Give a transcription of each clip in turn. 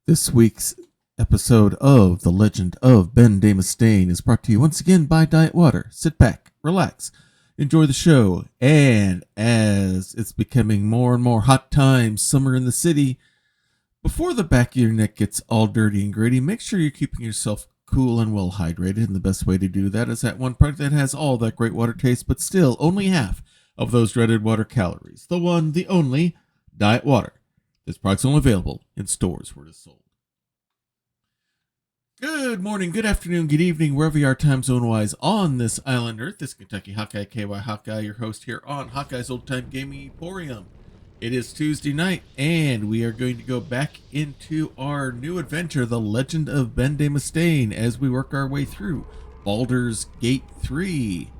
This week's episode of The Legend of Ben de Mustaine is brought to you once again by Diet Water. Sit back, relax, enjoy the show, and as it's becoming more and more hot times, summer in the city, before the back of your neck gets all dirty and gritty, make sure you're keeping yourself cool and well hydrated. And the best way to do that is that one product that has all that great water taste, but still only half of those dreaded water calories. The one, the only, Diet Water. This product's only available in stores where it is sold. Good morning, good afternoon, good evening, wherever you are time zone wise on this island Earth. This is Kentucky Hawkeye, KY Hawkeye, your host here on Hawkeye's Old Time Gaming Emporium. It is Tuesday night, and we are going to go back into our new adventure, The Legend of Ben de Mustaine, as we work our way through Baldur's Gate 3.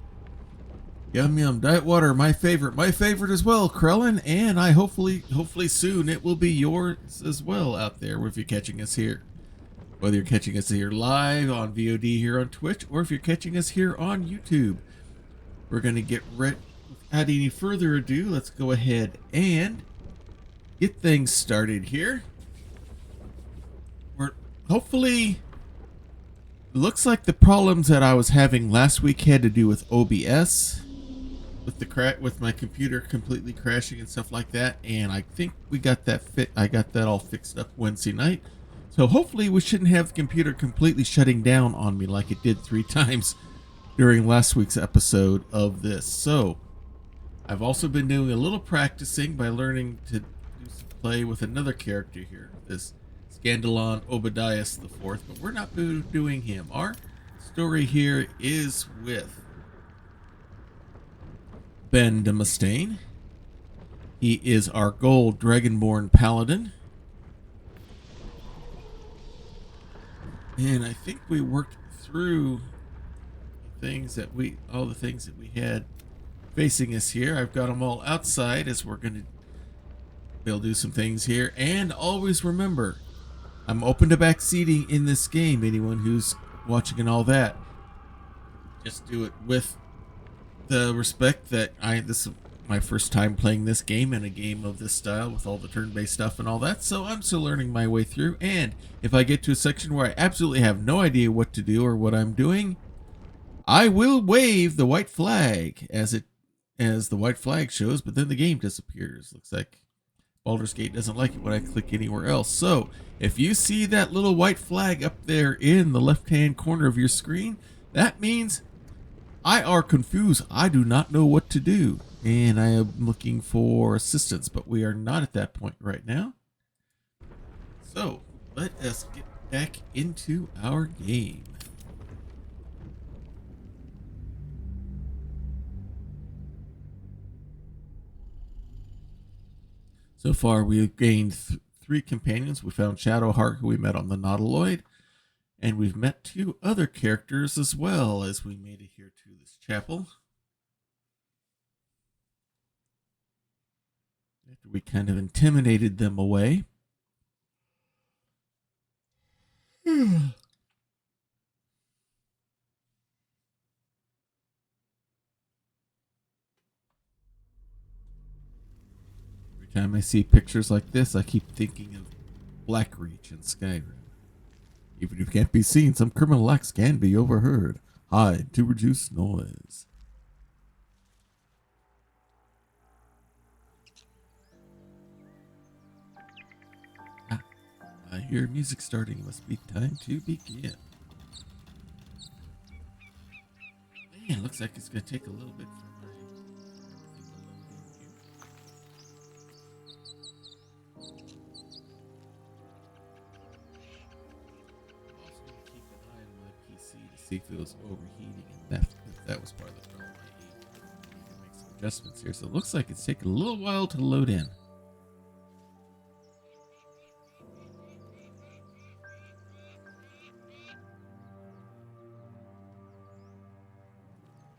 Yum yum, Diet Water, my favorite as well, Krellin, and I hopefully soon it will be yours as well out there if you're catching us here. Whether you're catching us here live on VOD here on Twitch, or if you're catching us here on YouTube. We're going to get right, without any further ado, let's go ahead and get things started here. We're hopefully, looks like the problems that I was having last week had to do with OBS, with my computer completely crashing and stuff like that, and I think we got that I got that all fixed up Wednesday night. So hopefully we shouldn't have the computer completely shutting down on me like it did 3 times during last week's episode of this. So I've also been doing a little practicing by learning to play with another character here, this Scandalon Obadias IV, but we're not doing him. Our story here is with Ben de Mustaine. He is our gold Dragonborn Paladin. And I think we worked through all the things that we had facing us here. I've got them all outside as we're going to be able to do some things here. And always remember, I'm open to backseating in this game. Anyone who's watching and all that, just do it with the respect that this is my first time playing this game and a game of this style with all the turn-based stuff and all that, so I'm still learning my way through. And if I get to a section where I absolutely have no idea what to do or what I'm doing, I will wave the white flag as the white flag shows, but then the game disappears. Looks like Baldur's Gate doesn't like it when I click anywhere else. So if you see that little white flag up there in the left-hand corner of your screen, that means I are confused. I do not know what to do, and I am looking for assistance, but we are not at that point right now. So let us get back into our game. So far, we've gained 3 companions. We found Shadowheart, who we met on the Nautiloid, and we've met 2 other characters as well as we made it here to this chapel. After we kind of intimidated them away. Every time I see pictures like this, I keep thinking of Blackreach in Skyrim. Even if you can't be seen, some criminal acts can be overheard. Hide to reduce noise. I hear music starting. It must be time to begin. Man, looks like it's going to take a little bit for my everything to load in here. I'm also going to keep an eye on my PC to see if it was overheating, and if that was part of the problem. I need to make some adjustments here. So it looks like it's taking a little while to load in.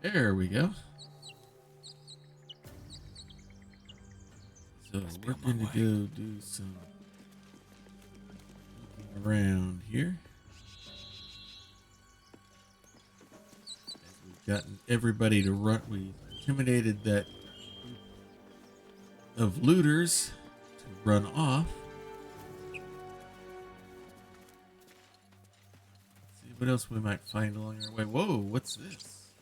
There we go. So we're going to go do some looking around here. As we've gotten everybody to run, we intimidated that group of looters to run off. what else we might find along our way. Whoa, what's this?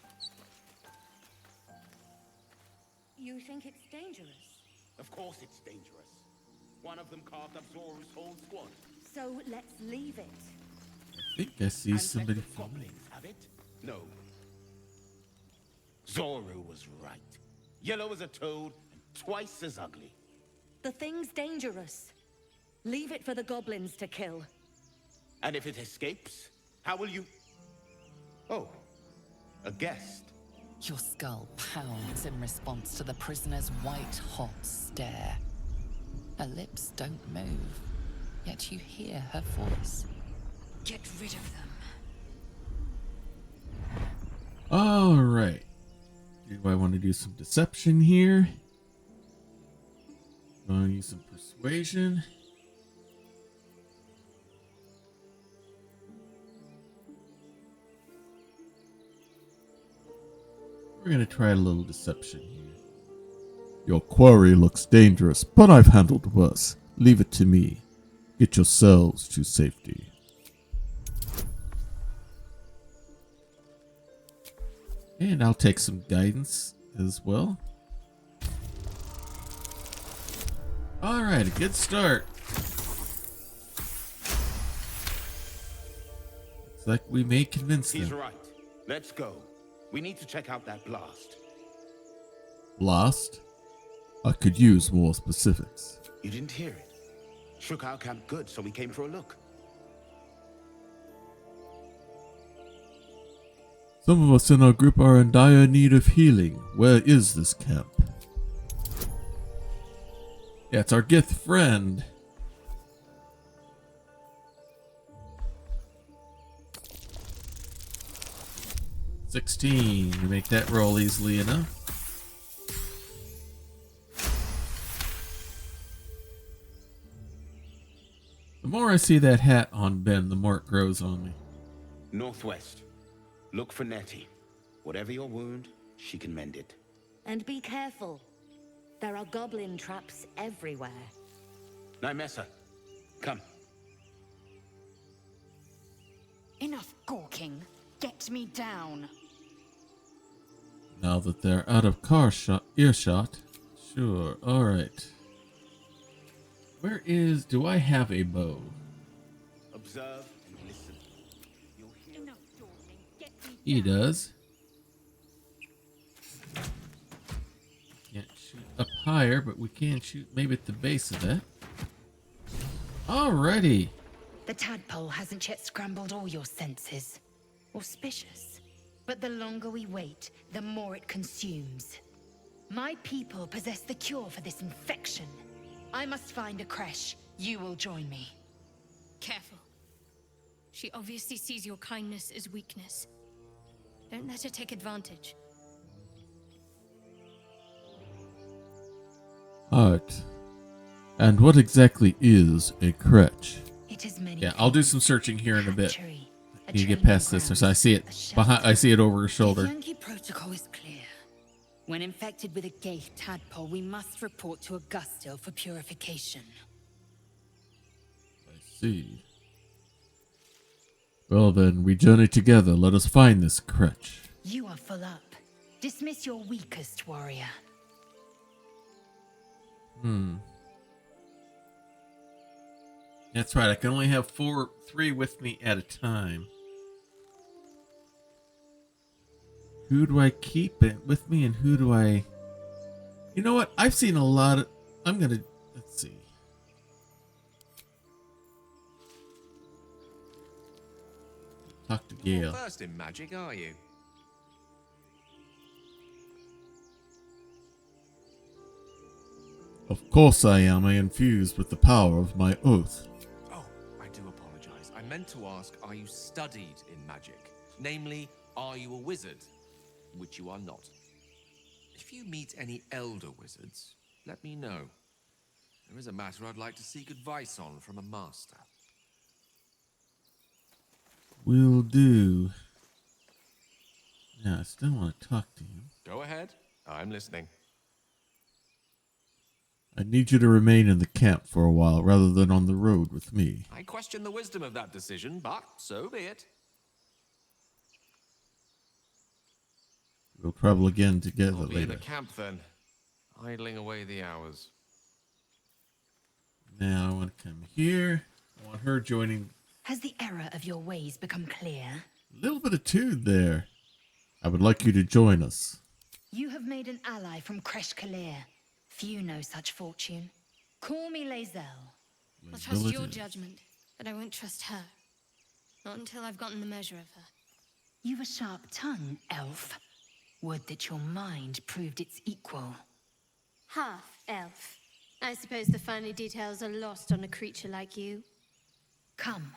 You think it's dangerous? Of course it's dangerous. One of them carved up Zoru's whole squad. So let's leave it. I think I see somebody familiar. Goblins have it? No. Zoru was right. Yellow as a toad and twice as ugly. The thing's dangerous. Leave it for the goblins to kill. And if it escapes, how will you... Oh, a guest. Your skull pounds in response to the prisoner's white-hot stare. Her lips don't move, yet you hear her voice. Get rid of them. All right. Do I want to do some deception here? Want to use some persuasion? We're going to try a little deception here. Your quarry looks dangerous, but I've handled worse. Leave it to me. Get yourselves to safety. And I'll take some guidance as well. Alright, a good start. Looks like we may convince them. He's right. Let's go. We need to check out that blast. Blast? I could use more specifics. You didn't hear it. Shook our camp good, so we came for a look. Some of us in our group are in dire need of healing. Where is this camp? Yeah, it's our Gith friend. $16 to make that roll easily enough. The more I see that hat on Ben, the more it grows on me. Northwest. Look for Nettie. Whatever your wound, she can mend it. And be careful. There are goblin traps everywhere. Nymessa, come. Enough gawking. Get me down. Now that they're out of earshot. Sure, alright. Where is... do I have a bow? Observe and listen. You'll hear... Enough dawdling. Get me He down. does. Can't shoot up higher, but we can shoot maybe at the base of that. Alrighty. The tadpole hasn't yet scrambled all your senses. Auspicious. But the longer we wait, the more it consumes. My people possess the cure for this infection. I must find a creche. You will join me. Careful. She obviously sees your kindness as weakness. Don't let her take advantage. Alright. And what exactly is a crutch? It is many. Yeah, I'll do some searching here in a bit. Hatchery, a You get training past this, ground, so I see a it shelter. behind. I see it over her shoulder. The Yankee protocol is clear. When infected with a gate tadpole, we must report to Augustil for purification. I see. Well then, we journey together. Let us find this crutch. You are full up. Dismiss your weakest warrior. That's right. I can only have three with me at a time. Who do I keep it with me, and who do I? You know what? I've seen a lot of. Let's see. Talk to You're Gale. not first in magic, are you? Of course I am. I infused with the power of my oath. Oh, I do apologize. I meant to ask, are you studied in magic? Namely, are you a wizard? Which you are not. If you meet any elder wizards, let me know. There is a matter I'd like to seek advice on from a master. Will do. Yeah, I still want to talk to him. Go ahead. I'm listening. I need you to remain in the camp for a while rather than on the road with me. I question the wisdom of that decision, but so be it. We'll travel again together I'll be in later. the camp then, idling away the hours. Now I want to come here. I want her joining. Has the error of your ways become clear? A little bit of tune there. I would like you to join us. You have made an ally from Kresh Kalir. Few know such fortune. Call me Lae'zel. I'll trust your Ability. judgment, but I won't trust her. Not until I've gotten the measure of her. You've a sharp tongue, elf. Would that your mind proved its equal. Half-elf. I suppose the finer details are lost on a creature like you. Come.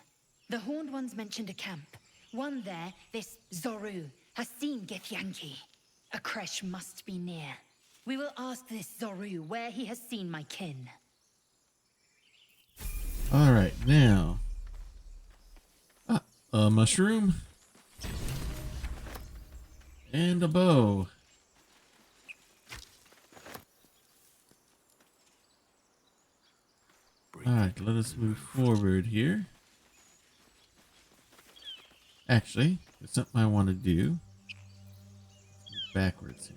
The Horned Ones mentioned a camp. One there, this Zoru, has seen Githyanki. A Kresh must be near. We will ask this Zoru where he has seen my kin. Alright, now. A mushroom. And a bow. Alright, let us move forward here. Actually, there's something I want to do. Move backwards here.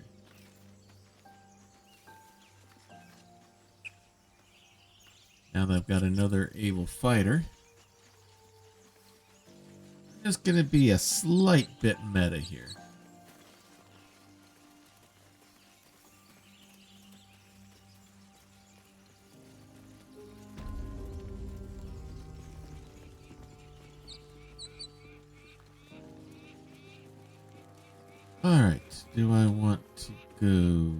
Now that I've got another able fighter, there's going to be a slight bit meta here. Alright, do I want to go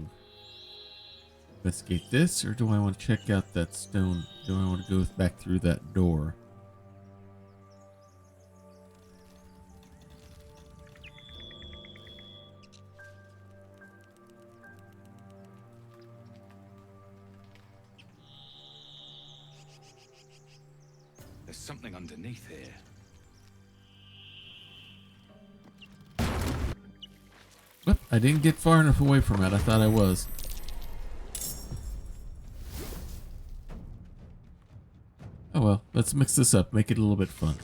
investigate this, or do I want to check out that stone? Do I want to go back through that door? There's something underneath here. Whoop, I didn't get far enough away from it. I thought I was. Oh well, let's mix this up, make it a little bit fun.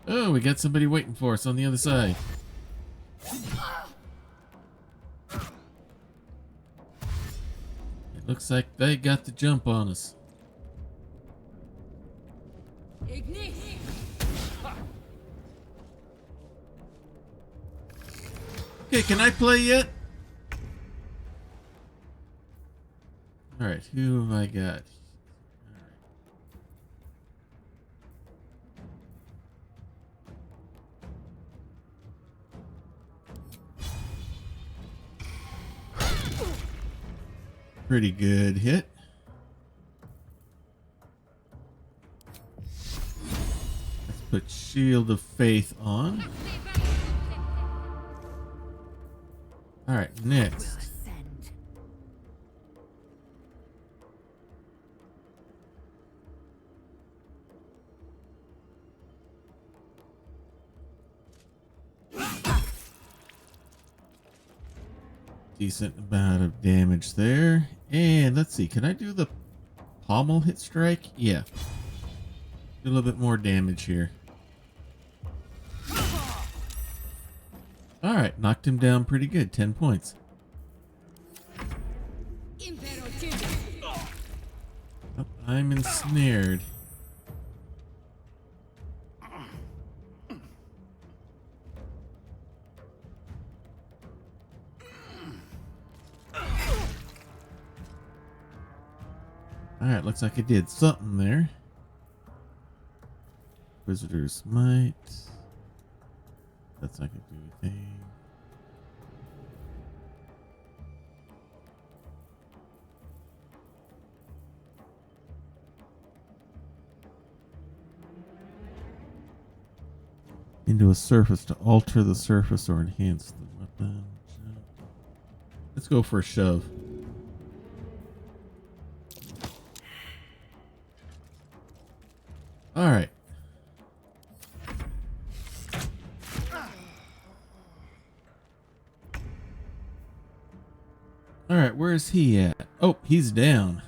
Oh, we got somebody waiting for us on the other side. It looks like they got the jump on us. Okay, can I play yet? Alright, who have I got? Pretty good hit. Let's put Shield of Faith on. Alright, next. Ascend. Decent amount of damage there. And let's see, can I do the pommel hit strike? Yeah. Do a little bit more damage here. Alright, knocked him down pretty good. 10 points. Oh, I'm ensnared. Alright, looks like I did something there. Visitor's Might. That's not gonna do anything. Into a surface to alter the surface or enhance the weapon. Let's go for a shove. All right. All right, where's he at? Oh, he's down.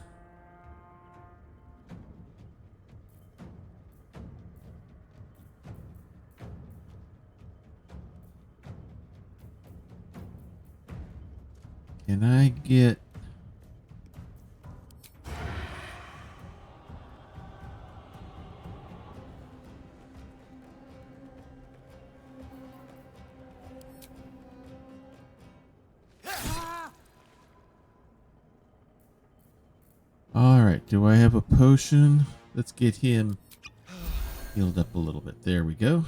Can I get... Alright, do I have a potion? Let's get him healed up a little bit. There we go.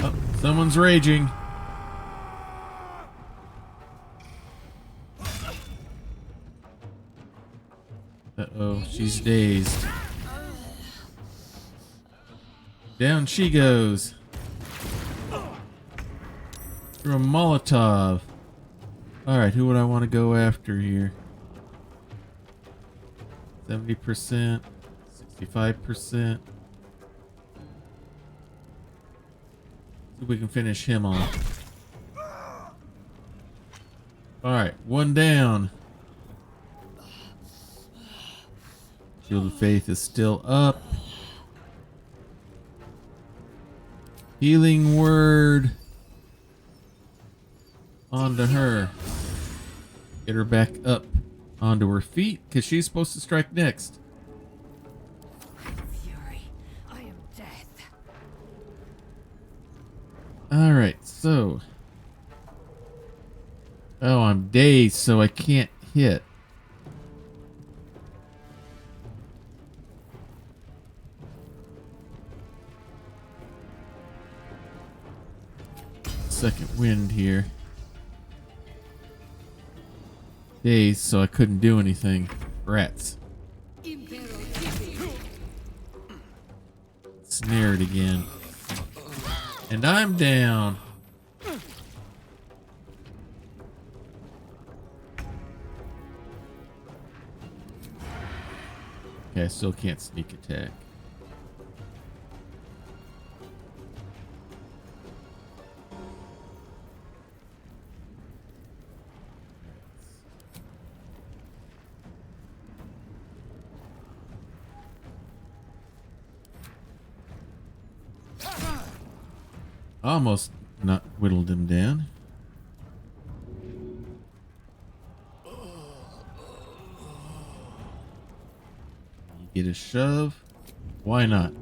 Oh, someone's raging. Uh-oh, she's dazed. Down she goes. Through a Molotov. Alright, who would I want to go after here? 70%, 65%. See if we can finish him off. Alright, one down. Shield of Faith is still up. Healing word onto her. Get her back up onto her feet because she's supposed to strike next. Fury, I am death. Alright, so. Oh, I'm dazed, so I can't hit. Second wind here. Dazed, so I couldn't do anything. Rats. Snared again. And I'm down. Okay, I still can't sneak attack. Almost not whittled him down. You get a shove. Why not?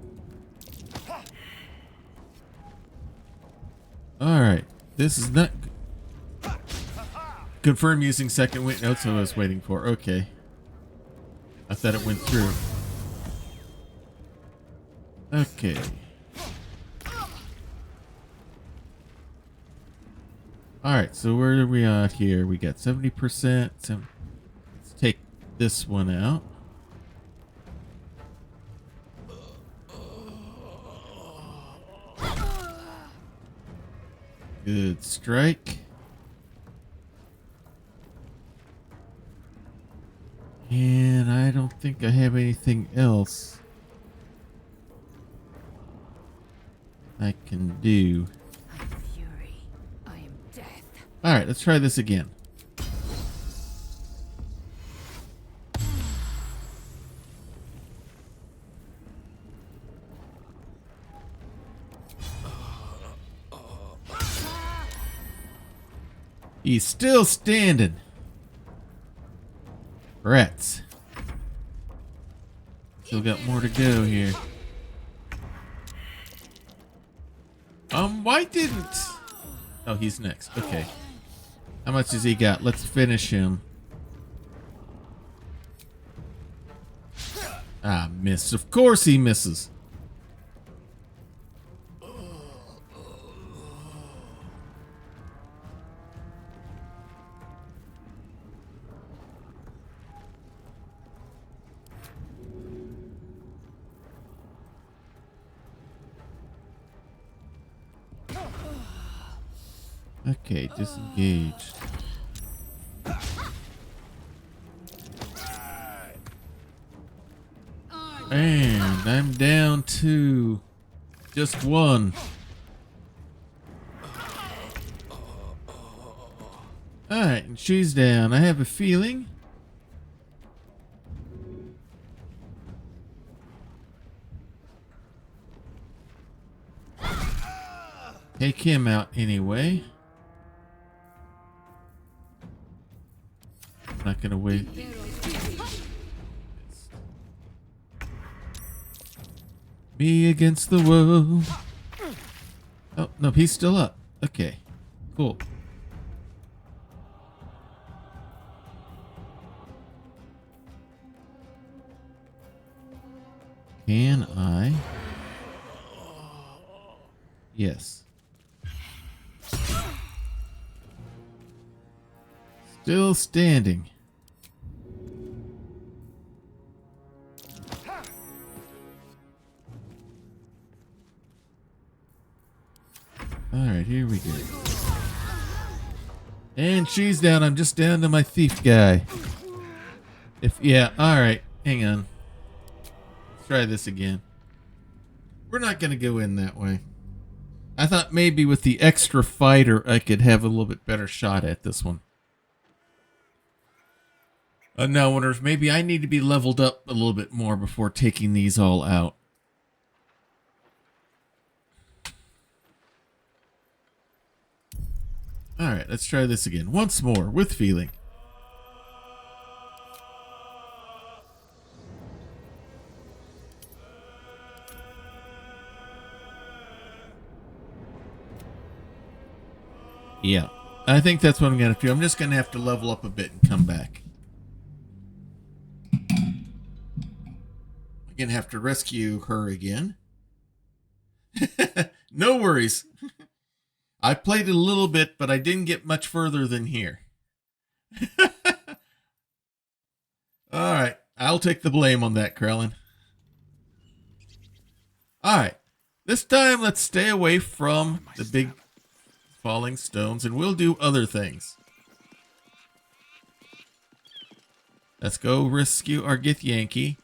Alright. This is not... Confirm using second wind. That's what I was waiting for. Okay. I thought it went through. Okay. Alright, so where are we at here? We got 70%. So let's take this one out. Good strike. And I don't think I have anything else I can do. Alright, let's try this again. He's still standing. Rats. Still got more to go here. Why didn't... Oh, he's next. Okay. How much has he got? Let's finish him. Ah, miss. Of course he misses. Okay, disengaged. And I'm down to just one. Alright, and she's down. I have a feeling. Take him out anyway. Not gonna wait. Me against the world. Oh, no, he's still up. Okay, cool. Can I? Yes. Still standing. Alright, here we go. And she's down. I'm just down to my thief guy. Alright. Hang on. Let's try this again. We're not going to go in that way. I thought maybe with the extra fighter I could have a little bit better shot at this one. Now I wonder if maybe I need to be leveled up a little bit more before taking these all out. Alright, let's try this again. Once more, with feeling. Yeah, I think that's what I'm going to do. I'm just going to have to level up a bit and come back. I'm going to have to rescue her again. No worries. I played a little bit, but I didn't get much further than here. Alright, I'll take the blame on that, Krellin. Alright, this time let's stay away from the big falling stones, and we'll do other things. Let's go rescue our Githyanki.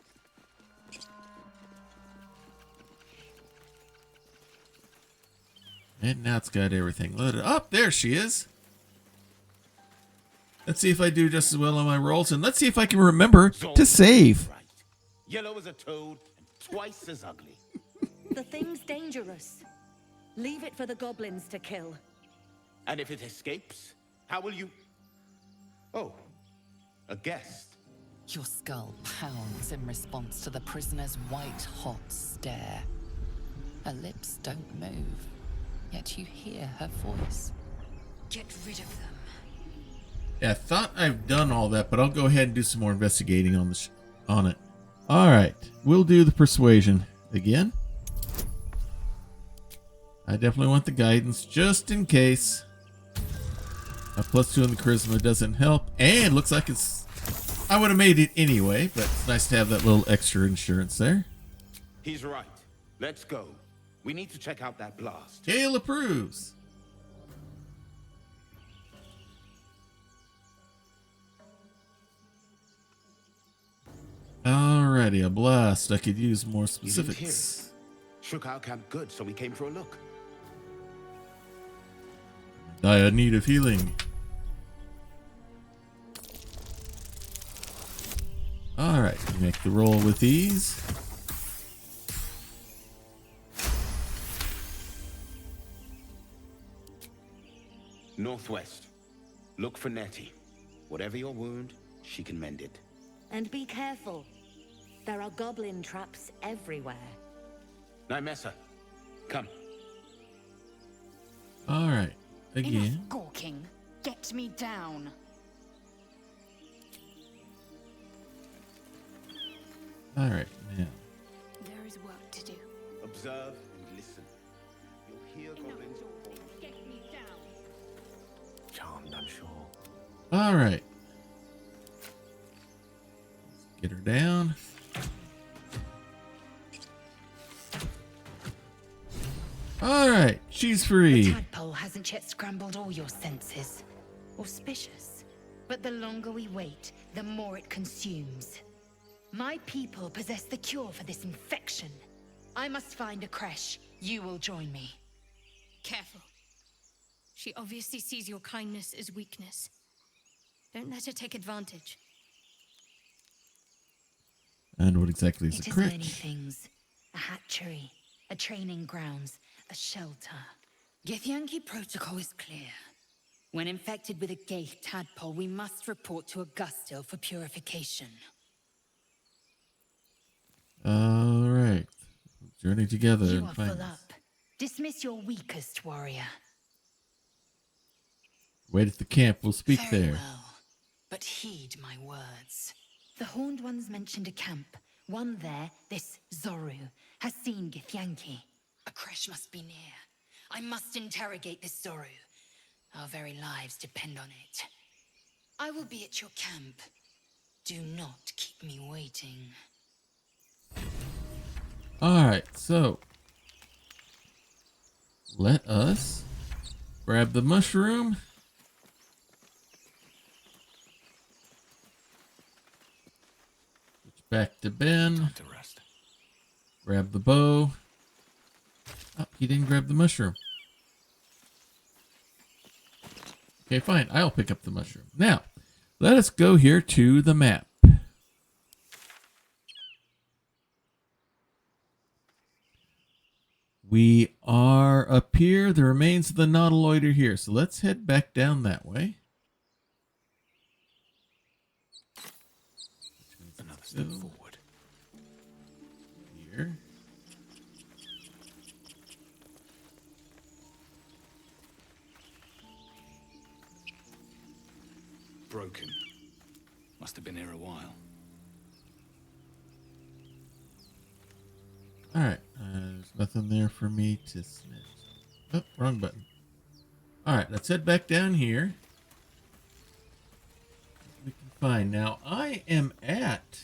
And now it's got everything loaded up. There she is. Let's see if I do just as well on my rolls, and let's see if I can remember to save. Right. Yellow as a toad and twice as ugly. The thing's dangerous. Leave it for the goblins to kill. And if it escapes, how will you... Oh, a guest. Your skull pounds in response to the prisoner's white-hot stare. Her lips don't move, yet you hear her voice. Get rid of them. Yeah, I thought I've done all that, but I'll go ahead and do some more investigating on on it. All right, we'll do the persuasion again. I definitely want the guidance just in case. A +2 in the charisma doesn't help, and looks like it's... I would have made it anyway, but it's nice to have that little extra insurance there. He's right. Let's go. We need to check out that blast. Gale approves. Alrighty, a blast. I could use more You didn't hear specifics. it. Shook our camp good, so we came for a look. Dire need of healing. Alright, make the roll with these. Northwest. Look for Nettie. Whatever your wound, she can mend it. And be careful. There are goblin traps everywhere. Nymessa, come. Alright, again. Enough gawking. Get me down. Alright, now. There is work to do. Observe and listen. You'll hear goblins. Get me down. Charmed, I'm sure. Alright. Get her down. Alright, she's The free. tadpole hasn't yet scrambled all your senses. Auspicious. But the longer we wait, the more it consumes. My people possess the cure for this infection. I must find a creche. You will join me. Careful. She obviously sees your kindness as weakness. Don't let her take advantage. And what exactly is It a is many crutch? things. A hatchery, a training grounds, a shelter. Githyanki protocol is clear. When infected with a Gaith tadpole, we must report to Augustil for purification. All right. Journey together You and are find full this. up. Dismiss your weakest warrior. Wait at the camp. We'll speak Very there. well, but heed my words. The Horned Ones mentioned a camp. One there, this Zoru, has seen Githyanki. A crash must be near. I must interrogate this Zoru. Our very lives depend on it. I will be at your camp. Do not keep me waiting. All right. So let us grab the mushroom. Switch back to Ben. Time to rest. Grab the bow. Oh, he didn't grab the mushroom. Okay, fine. I'll pick up the mushroom. Now, let us go here to the map. We are up here. The remains of the nautiloid are here. So let's head back down that way. Another step forward. Here. Broken. Must have been here a while. Alright. There's nothing there for me to snatch. Oh, wrong button. Alright, let's head back down here. We can find. Now, I am at...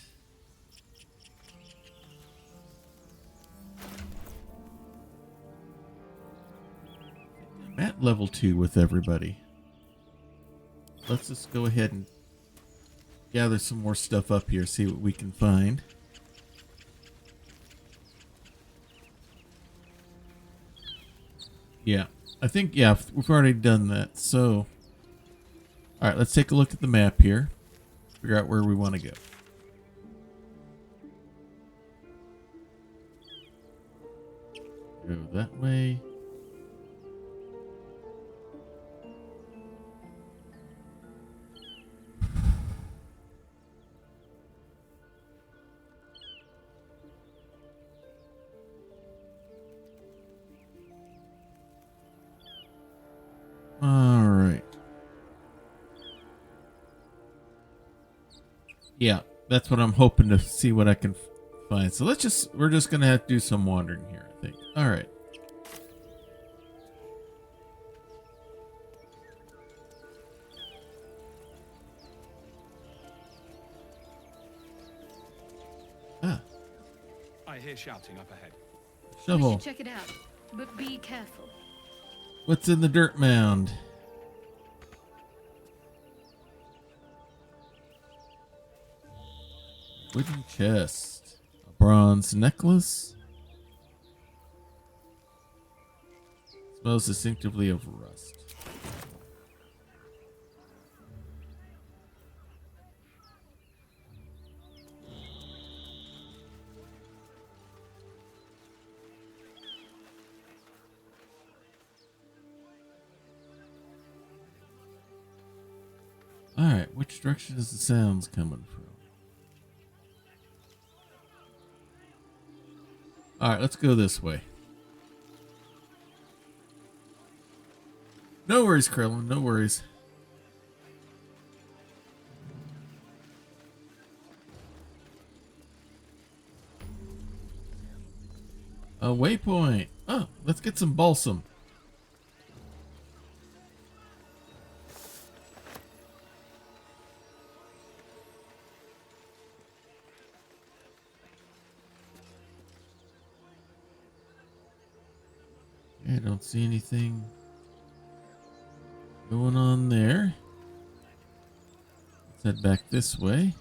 I'm at level 2 with everybody. Let's just go ahead and gather some more stuff up here, see what we can find. Yeah, I think, yeah, we've already done that. So, all right, let's take a look at the map here. Figure out where we want to go. Go that way. All right. Yeah, that's what I'm hoping to see what I can find. So we're just going to have to do some wandering here, I think. All right. Ah, I hear shouting up ahead. We shovel. should check it out, but be careful. What's in the dirt mound? Wooden chest. A bronze necklace. Smells distinctively of rust. Alright, which direction is the sounds coming from? Alright, let's go this way. No worries, Krillin, no worries. A waypoint. Oh, let's get some balsam. I don't see anything going on there. Let's head back this way.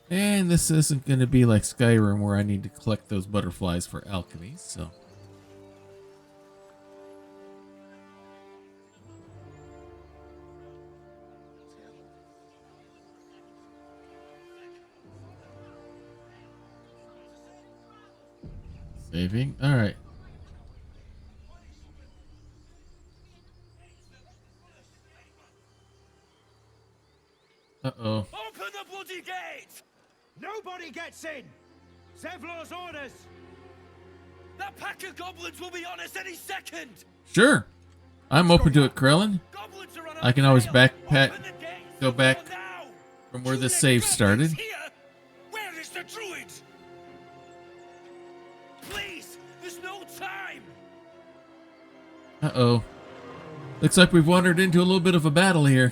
And this isn't going to be like Skyrim where I need to collect those butterflies for alchemy, so. Saving. All right. Uh-oh. Open the bloody gate! Nobody gets in! Zevlor's orders! That pack of goblins will be on us any second! Sure. I'm open to it, Krellin. Goblins are on I our can always trail. backpack, Open the gates go back before now. from where the You save let started. goblins here? Where is the Druids? Please, there's no time! Uh-oh. Looks like we've wandered into a little bit of a battle here.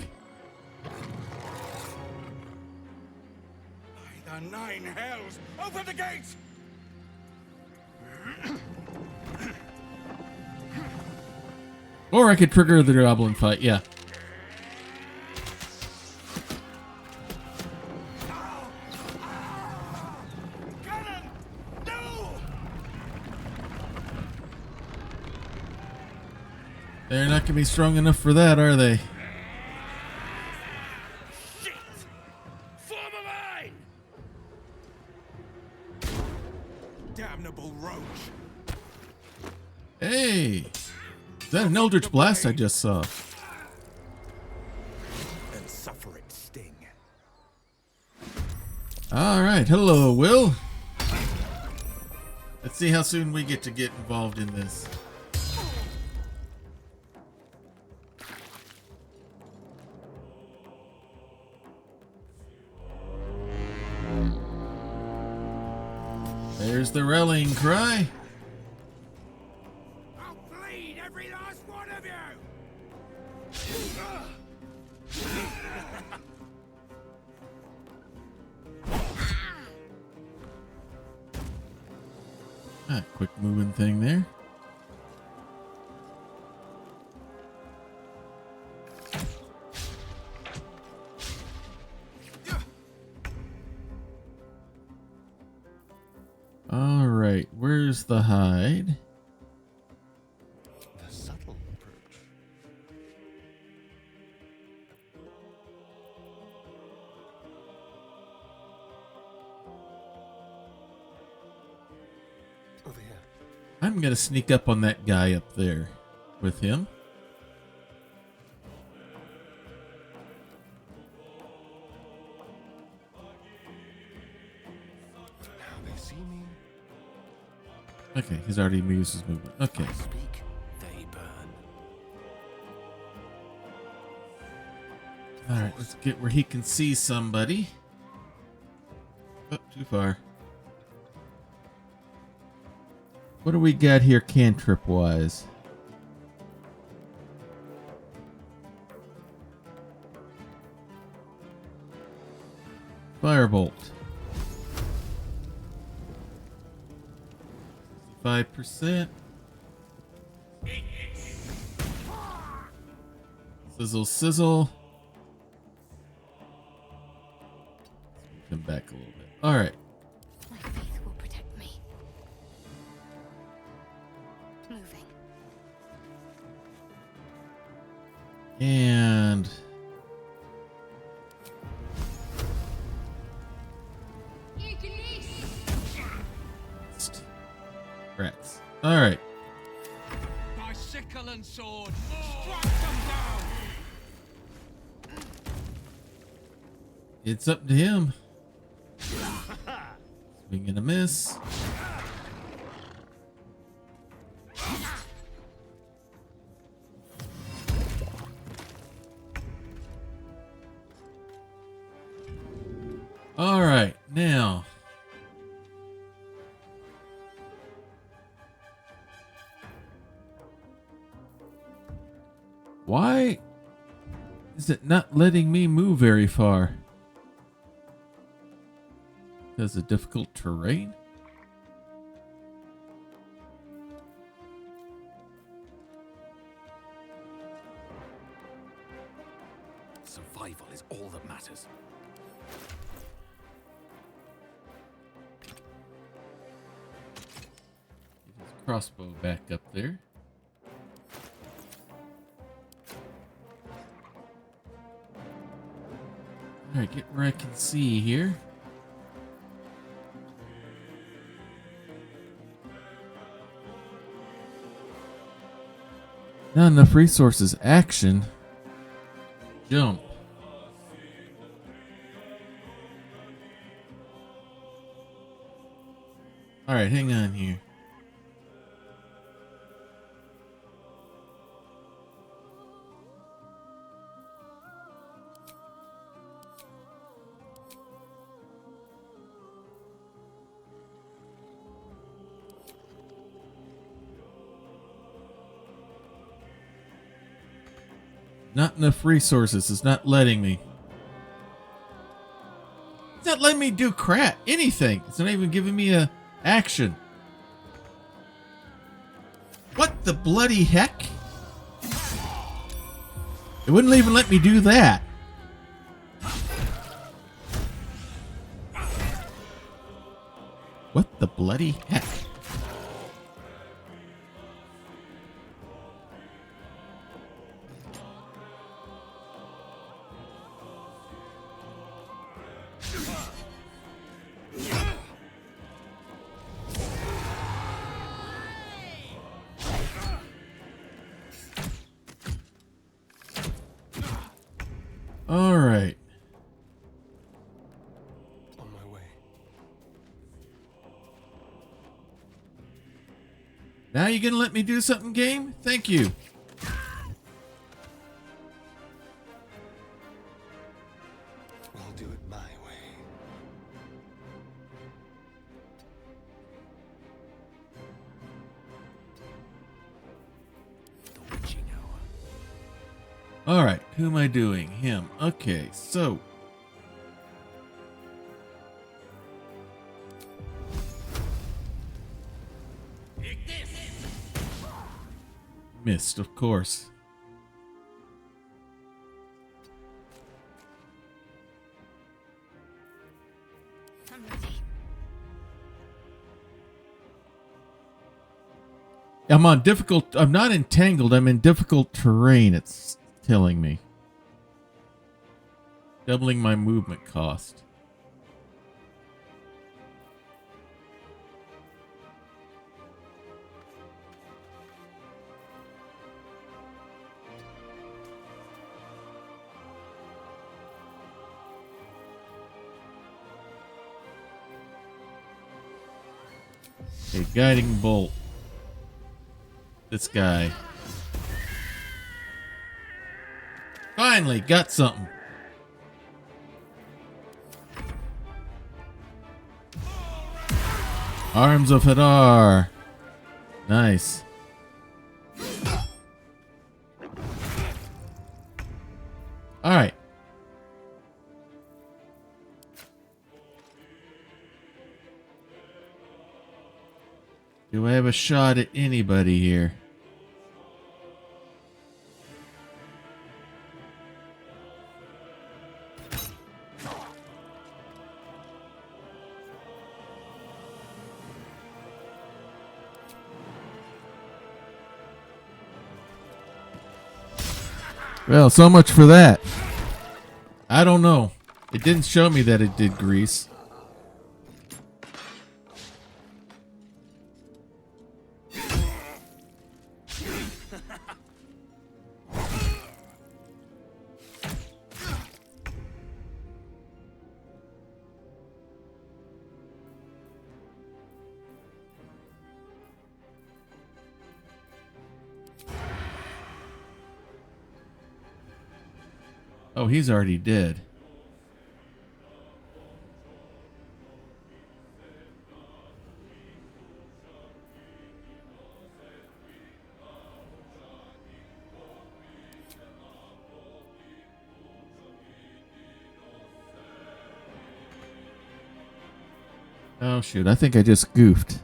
By the nine hells! Open the gates! Or I could trigger the goblin fight, yeah. Cannon! No! They're not gonna be strong enough for that, are they? Shit! Form a line! Damnable roach! Hey! Is that an Eldritch Blast I just saw? And suffer its sting. Alright, hello, Will. Let's see how soon we get involved in this. There's the rallying cry. I'll bleed every last one of you! Ah, quick moving thing there. All right, where's the hide? The subtle approach. Over here. I'm gonna sneak up on that guy up there with him. Now they see me. Okay, he's already used his movement. Okay. Speak, they burn. Alright, let's get where he can see somebody. Oh, too far. What do we got here cantrip wise? Firebolt. 5%. Sizzle, sizzle. Let's move him back a little bit. All right. My faith will protect me. Moving. And rats. All right. By sickle and sword, strike them down! It's up to him. Swing and a miss. All right, now. Why is it not letting me move very far? Because of difficult terrain? Survival is all that matters. Get his crossbow back up there. Alright, get where I can see here. Not enough resources. Action. Jump. Alright, hang on here. Not enough resources. It's not letting me. It's not letting me do crap. Anything. It's not even giving me a action. What the bloody heck? It wouldn't even let me do that. What the bloody heck? All right. On my way. Now you gonna let me do something, game? Thank you. I'll do it my way. The witching hour. All right, who am I doing? Him. Okay, so missed, of course. I'm ready. I'm on difficult. I'm not entangled. I'm in difficult terrain. It's telling me. Doubling my movement cost. A guiding bolt. This guy. Finally, got something. Arms of Hadar. Nice. All right. Do I have a shot at anybody here? Well, so much for that. I don't know. It didn't show me that it did grease. Oh, he's already dead. Oh, shoot. I think I just goofed.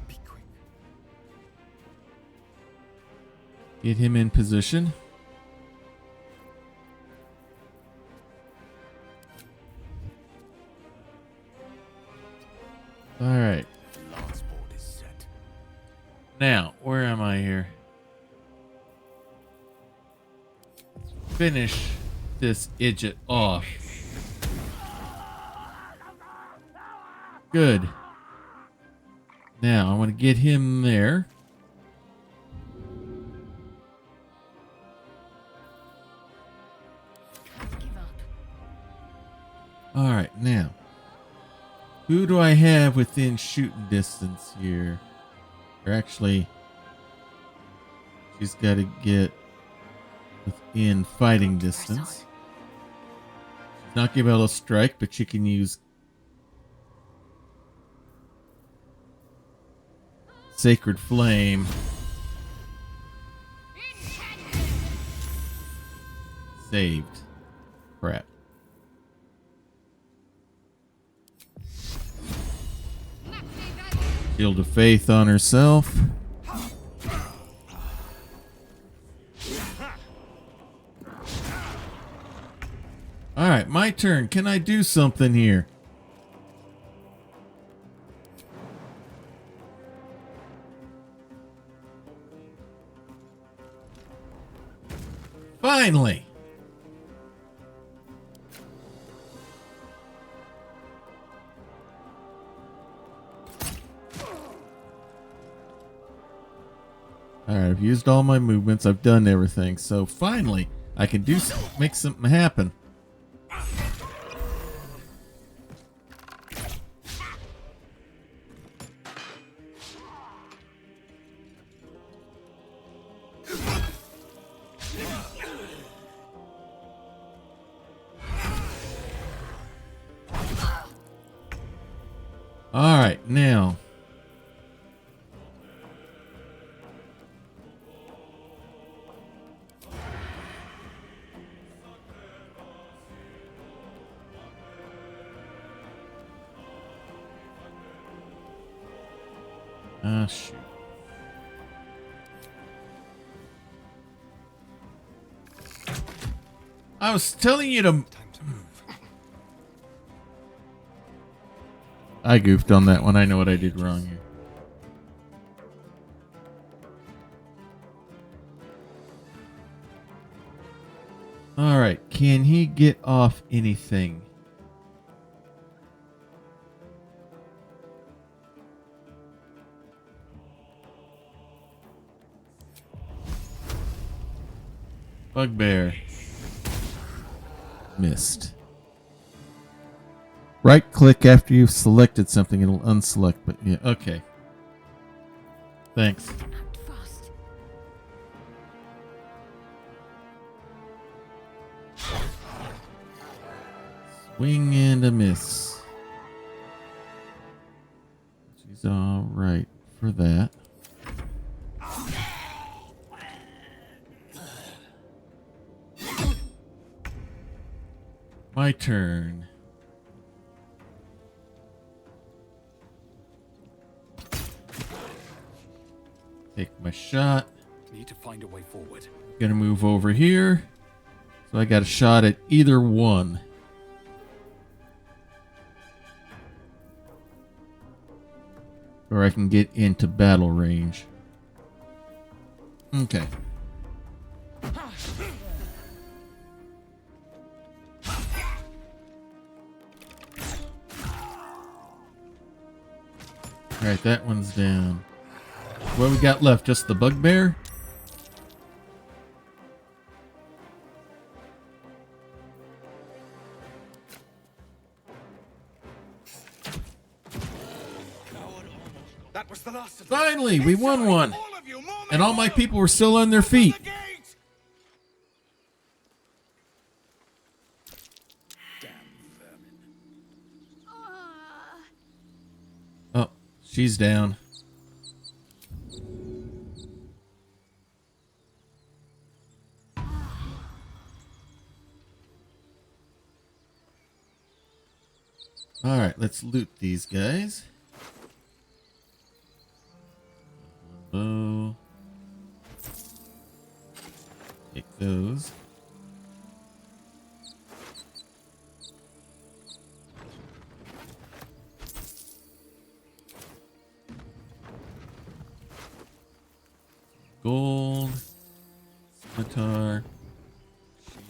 Be quick. Get him in position. All right. Last board is set. Now, where am I here? Finish this idiot off. Good. Now, I want to get him there. Give up. Alright, now. Who do I have within shooting distance here? Or actually, she's got to get within fighting distance. She's not going to be able to strike, but she can use Sacred Flame. Saved. Crap. Shield of Faith on herself. Alright, my turn. Can I do something here? Finally! Alright, I've used all my movements. I've done everything. So finally, I can do make something happen. Alright, now. Ah, shoot. I was telling you to... I goofed on that one. I know what I did wrong here. Alright, can he get off anything? Bugbear. Missed. Right click after you've selected something, it'll unselect, but yeah, okay. Thanks. Act fast. Swing and a miss. She's alright for that. My turn. Take my shot. Need to find a way forward. Gonna move over here. So I got a shot at either one. Or I can get into battle range. Okay. Alright, that one's down. What we got left? Just the bugbear? That was the last of them. Finally, we won one. And all my people were still on their feet. Oh, she's down. Alright, let's loot these guys. Bow. Take those. Gold. Scimitar.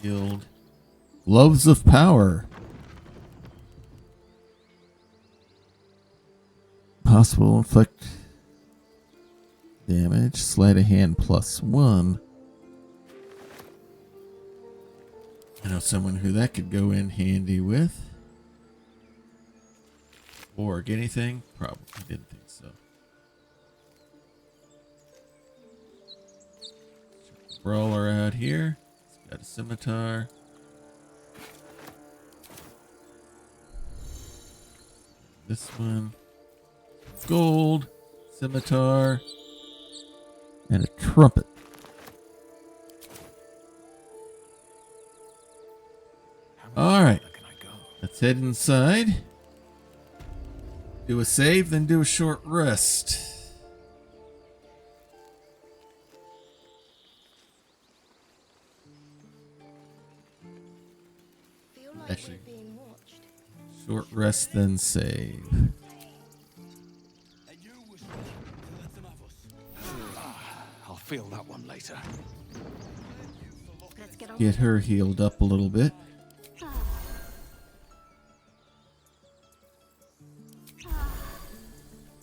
Shield. Gloves of Power. impossible. Inflict damage. Sleight of hand +1. I know someone who that could go in handy with. Or get anything? Probably didn't think so. Brawler out here. He's got a scimitar. This one. Gold. Scimitar. And a trumpet. Alright. Let's head inside. Do a save, then do a short rest. Actually, short rest, then save. I'll feel that one later. Get her healed up a little bit.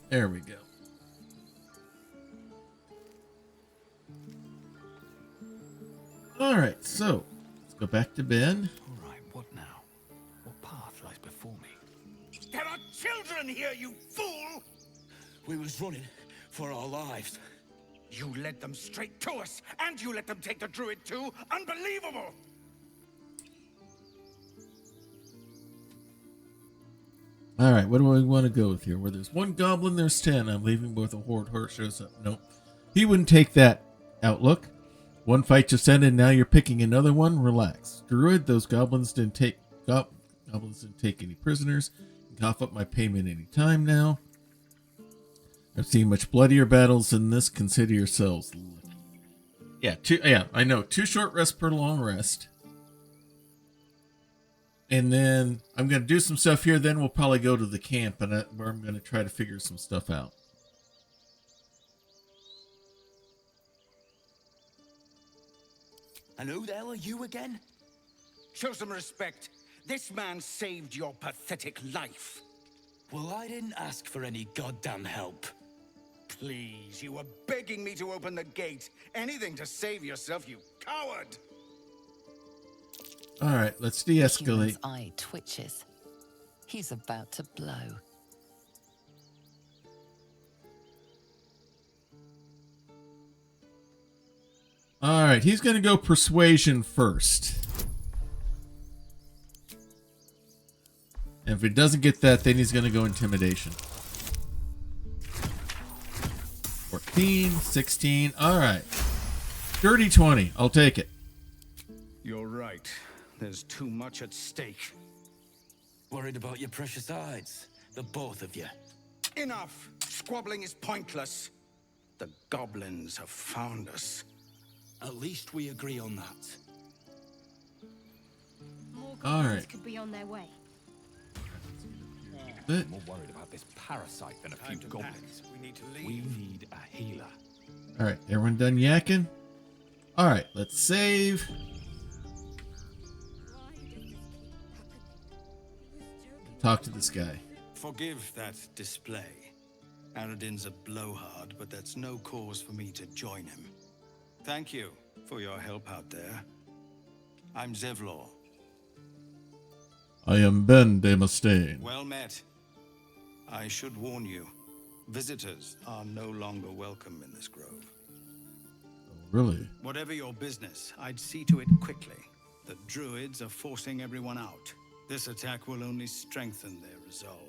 There we go. Alright, so let's go back to Ben. Alright, what now? What path lies before me? There are children here, you fool! We was running for our lives. You led them straight to us, and you let them take the Druid too? Unbelievable! Alright, what do we want to go with here? Where there's one goblin, there's 10. I'm leaving both a horde horse shows up. Nope. He wouldn't take that outlook. One fight just ended, now you're picking another one. Relax. Druid, those goblins didn't take any prisoners. You can cough up my payment any time now. I've seen much bloodier battles than this. Consider yourselves lucky. Yeah, I know. 2 short rests per long rest. And then I'm going to do some stuff here. Then we'll probably go to the camp and where I'm going to try to figure some stuff out. And who the hell are you again? Show some respect. This man saved your pathetic life. Well, I didn't ask for any goddamn help. Please, you were begging me to open the gate. Anything to save yourself, you coward! Alright, let's The de-escalate. human's eye twitches. He's about to blow. Alright, he's going to go persuasion first. And if he doesn't get that, then he's going to go intimidation. 14, 16. Alright. Dirty 20. I'll take it. You're right. There's too much at stake. Worried about your precious hides, the both of you. Enough! Squabbling is pointless. The goblins have found us. At least we agree on that. More All goblins right. could be on their way. Bit. I'm more worried about this parasite than a few Time to pack. goblins. We need to leave. We need a healer. Alright, everyone done yakking? Alright, let's save. Talk to this guy. Forgive that display. Aradin's a blowhard, but that's no cause for me to join him. Thank you for your help out there. I'm Zevlor. I am Ben de Mustaine. Well met. I should warn you, visitors are no longer welcome in this grove. Really? Whatever your business, I'd see to it quickly. The Druids are forcing everyone out. This attack will only strengthen their resolve.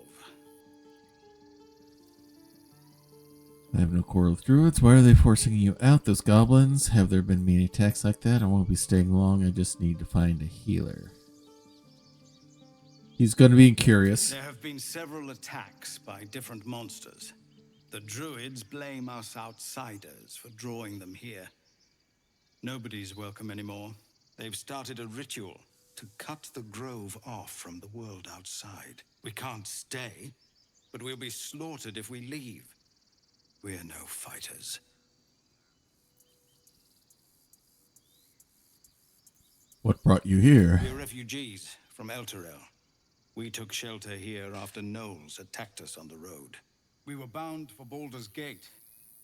I have no quarrel with Druids. Why are they forcing you out? Those goblins? Have there been many attacks like that? I won't be staying long. I just need to find a healer. He's going to be curious. There have been several attacks by different monsters. The Druids blame us outsiders for drawing them here. Nobody's welcome anymore. They've started a ritual to cut the grove off from the world outside. We can't stay, but we'll be slaughtered if we leave. We're no fighters. What brought you here? We're refugees from Elturel. We took shelter here after gnolls attacked us on the road. We were bound for Baldur's Gate,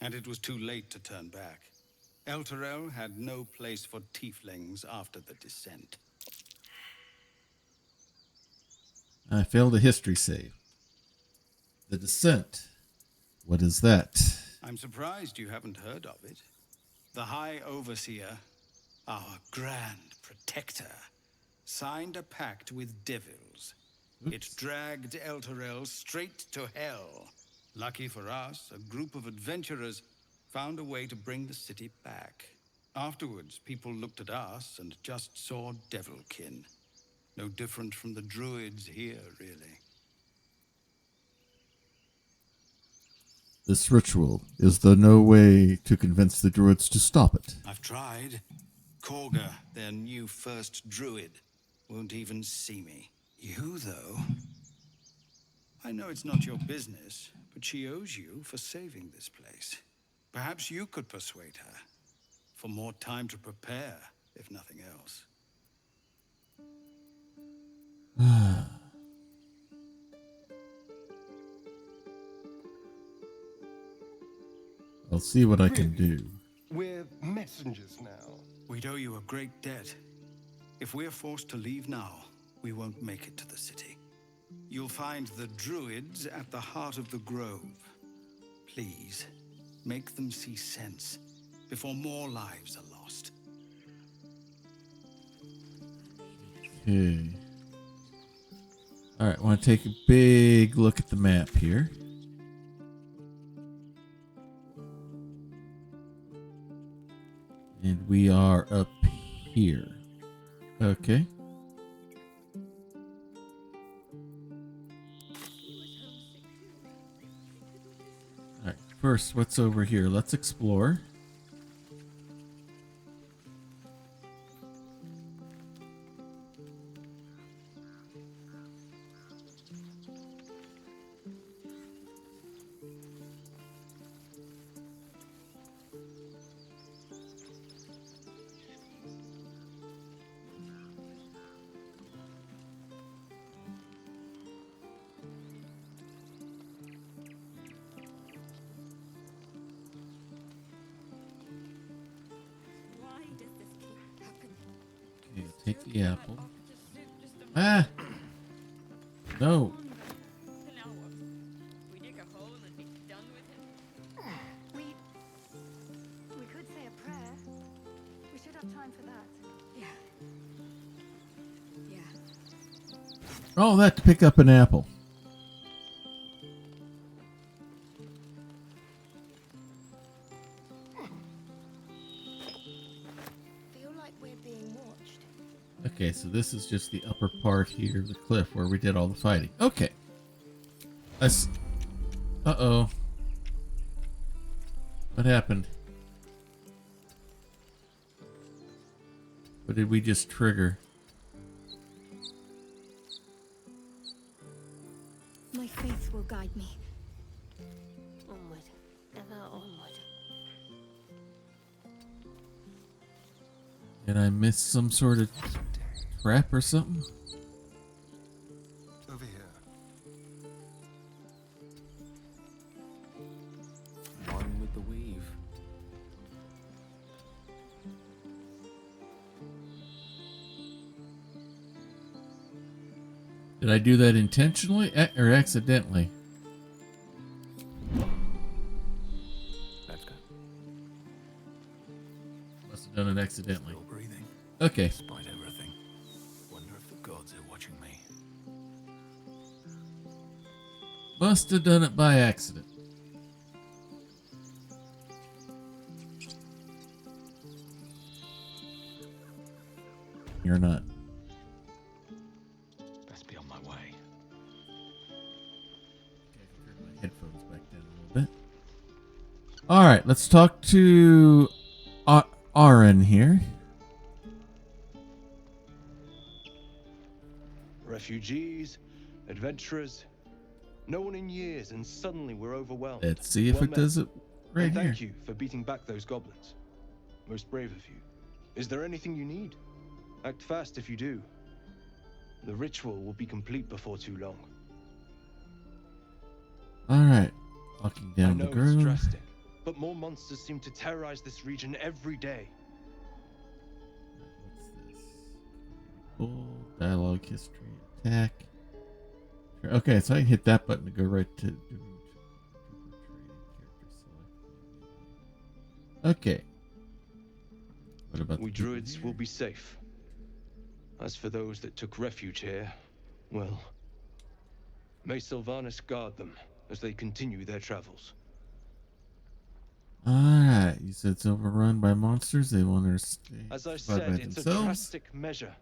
and it was too late to turn back. Elturel had no place for tieflings after the descent. I failed a history save. The Descent. What is that? I'm surprised you haven't heard of it. The High Overseer, our Grand Protector, signed a pact with devils. It dragged Elturel straight to hell. Lucky for us, a group of adventurers found a way to bring the city back. Afterwards, people looked at us and just saw devilkin. No different from the Druids here, really. This ritual, is there no way to convince the Druids to stop it? I've tried. Korga, their new first Druid, won't even see me. You, though? I know it's not your business, but she owes you for saving this place. Perhaps you could persuade her. For more time to prepare, if nothing else. I'll see what I can do. We're messengers now. We'd owe you a great debt. If we're forced to leave now, we won't make it to the city. You'll find the Druids at the heart of the grove. Please, make them see sense before more lives are lost. Okay. Alright, I want to take a big look at the map here. And we are up here. Okay. Alright, first, what's over here? Let's explore. Okay, take the apple. Ah! No. We could say a prayer. We should have time for that. Yeah. Oh, that to pick up an apple. Feel like we're being watched. Okay, so this is just the upper part here of the cliff where we did all the fighting. Okay. Uh-oh. What happened? What did we just trigger? My faith will guide me. Onward, ever onward. Did I miss some sort of trap or something? Over here. One with the weave. Did I do that intentionally or accidentally? Let's go. Must have done it accidentally. Still breathing. Okay. Despite everything. Wonder if the gods are watching me. Must have done it by accident. You're not. Best be on my way. Okay, I can turn my headphones back down a little bit. Alright, let's talk to Aaron here. Refugees, adventurers, no one in years, and suddenly we're overwhelmed. Let's see if Well it met. does it right And here. thank you for beating back those goblins. Most brave of you. Is there anything you need? Act fast if you do. The ritual will be complete before too long. Alright. Walking I down know the it's grove. drastic, but more monsters seem to terrorize this region every day. What's this? Bull, dialogue, history, attack. Okay, so I can hit that button to go right to character select. Okay. What about We the people druids here? will be safe. As for those that took refuge here, well, may Sylvanas guard them as they continue their travels. Alright, you said it's overrun by monsters. They want to stay As I survive said, by it's a themselves. drastic measure,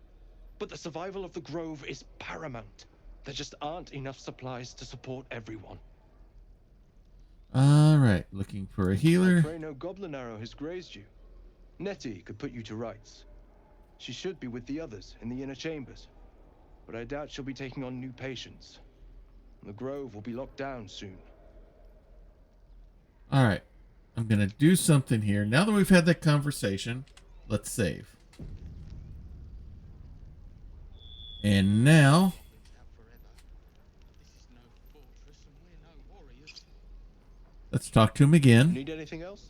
but the survival of the grove is paramount. There just aren't enough supplies to support everyone. Alright, looking for a I healer. pray no goblin arrow has grazed you. Nettie could put you to rights. She should be with the others in the inner chambers, but I doubt she'll be taking on new patients. The grove will be locked down soon. Alright, I'm going to do something here. Now that we've had that conversation, let's save. And now... let's talk to him again. Need anything else?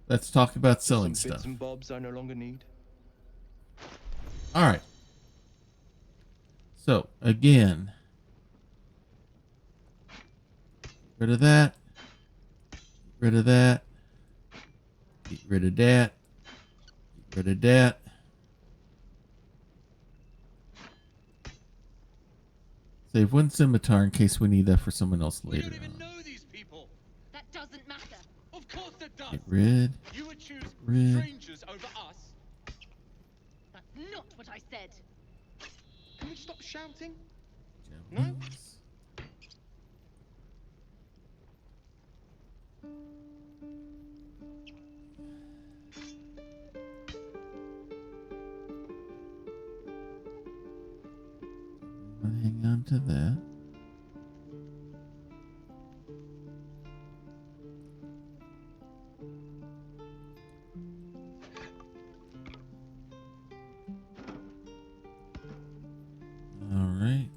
Let's talk about selling Some bits stuff. and bobs I no longer need. Alright. So, again. Get rid of that. Get rid of that. Get rid of that. Get rid of that. Save one scimitar in case we need that for someone else later. We don't even know these people. That doesn't matter. Of course it does. Get rid. You would choose Rid. strangers over us. That's not what I said. Can we stop shouting? No? Hang on to that. Alright.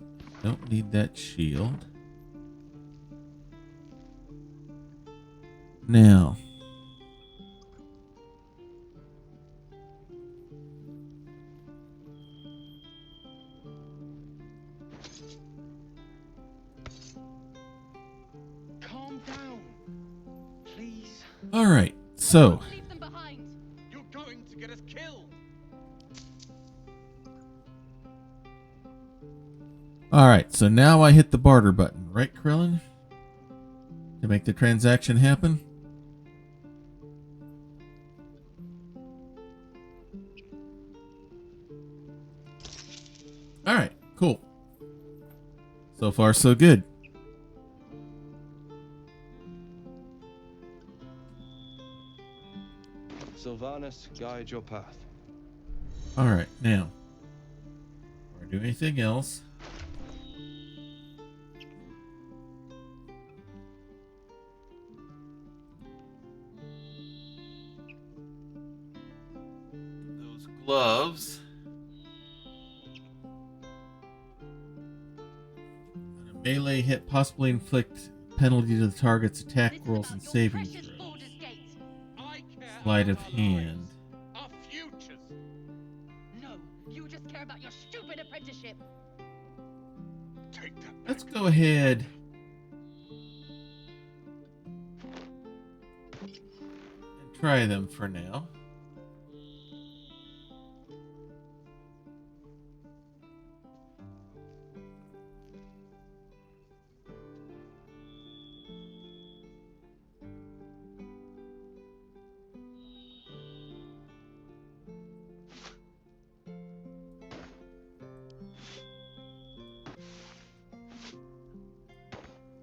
Don't need that shield. Now. Calm down. Please. Alright, so. Leave them behind. You're going to get us killed. Alright, so now I hit the barter button, right, Krillin? To make the transaction happen? Alright, cool. So far, so good. Sylvanas, guide your path. Alright, now. Before I do anything else. Those gloves. On a melee hit possibly inflict penalty to the target's attack rolls and saving throws. Sleight of hand. Our futures. No, you just care about your stupid apprenticeship. Take that. Let's go ahead and try them for now.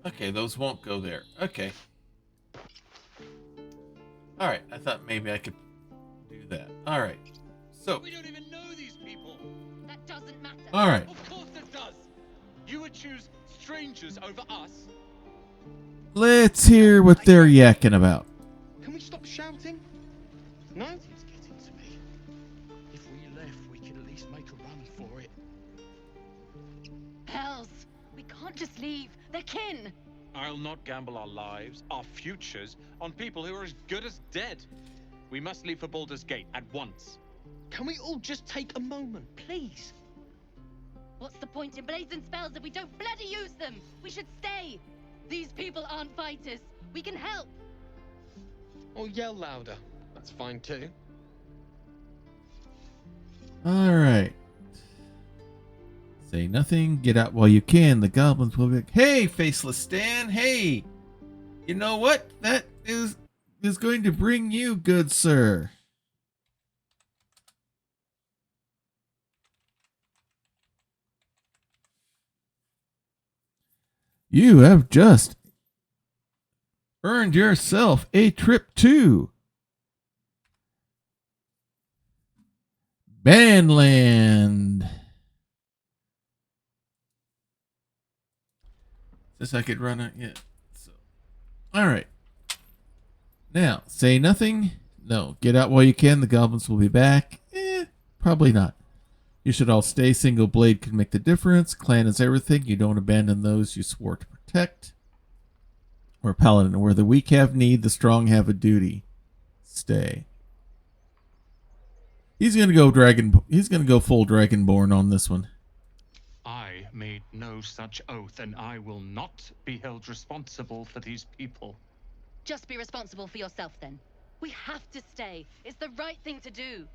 Okay, those won't go there. Okay. Alright, I thought maybe I could do that. Alright. So. We don't even know these people. That doesn't matter. Alright. Of course it does. You would choose strangers over us. Let's hear what they're yakking about. Can we stop shouting? No? It's getting to me. If we left, we could at least make a run for it. Hells! We can't just leave. They're kin! I'll not gamble our lives, our futures, on people who are as good as dead. We must leave for Baldur's Gate at once. Can we all just take a moment, please? What's the point in blazing spells if we don't bloody use them? We should stay. These people aren't fighters. We can help. Or yell louder. That's fine too. All right. Say nothing. Get out while you can. The goblins will be like, hey, Faceless Stan. Hey, you know what? That is going to bring you, good sir. You have just earned yourself a trip to Banland. Says I could run it. Yeah. So, all right. Now, say nothing. No, get out while you can. The goblins will be back. Probably not. You should all stay. Single blade can make the difference. Clan is everything. You don't abandon those you swore to protect. We're paladin. Where the weak have need, the strong have a duty. Stay. He's gonna go full Dragonborn on this one. I made no such oath, and I will not be held responsible for these people. Just be responsible for yourself then. We have to stay. It's the right thing to do.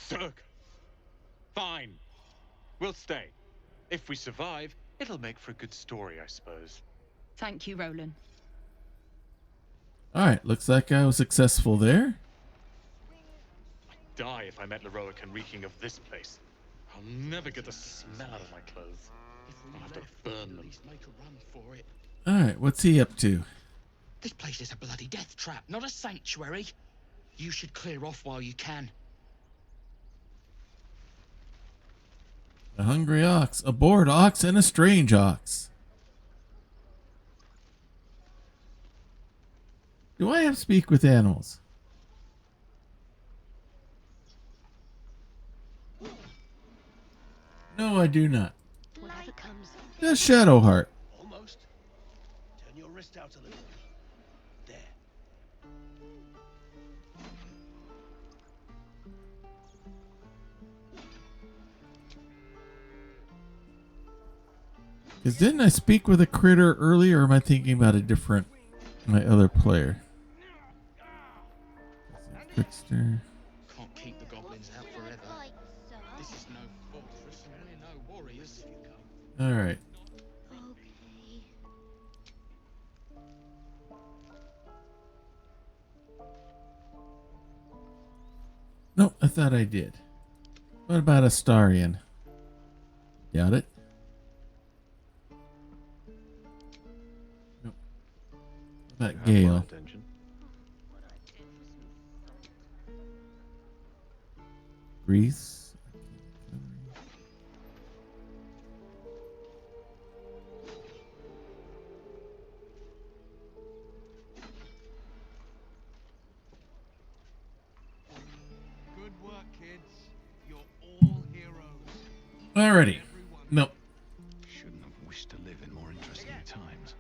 Zerg. Fine. We'll stay. If we survive, it'll make for a good story, I suppose. Thank you, Roland. Alright, looks like I was successful there. I'd die if I met Leroican reeking of this place. I'll never get the smell out of my clothes. I'll have to burn them. Make a run for it. Alright, what's he up to? This place is a bloody death trap, not a sanctuary. You should clear off while you can. A hungry ox, a bored ox, and a strange ox. Do I have speak with animals? No, I do not. Whatever comes. Just Shadowheart. Almost. Turn your wrist out a little. There. Because didn't I speak with a critter earlier, or am I thinking about a different, my other player? Trickster. Can't keep the goblins out forever. This is no fortress, and we're no warriors. Alright. Okay. Nope, I thought I did. What about Astarion? Got it? Nope. What about Gale? Greece. Good work, kids. You're all heroes. Alrighty. Nope. Shouldn't have wished to live in more interesting times.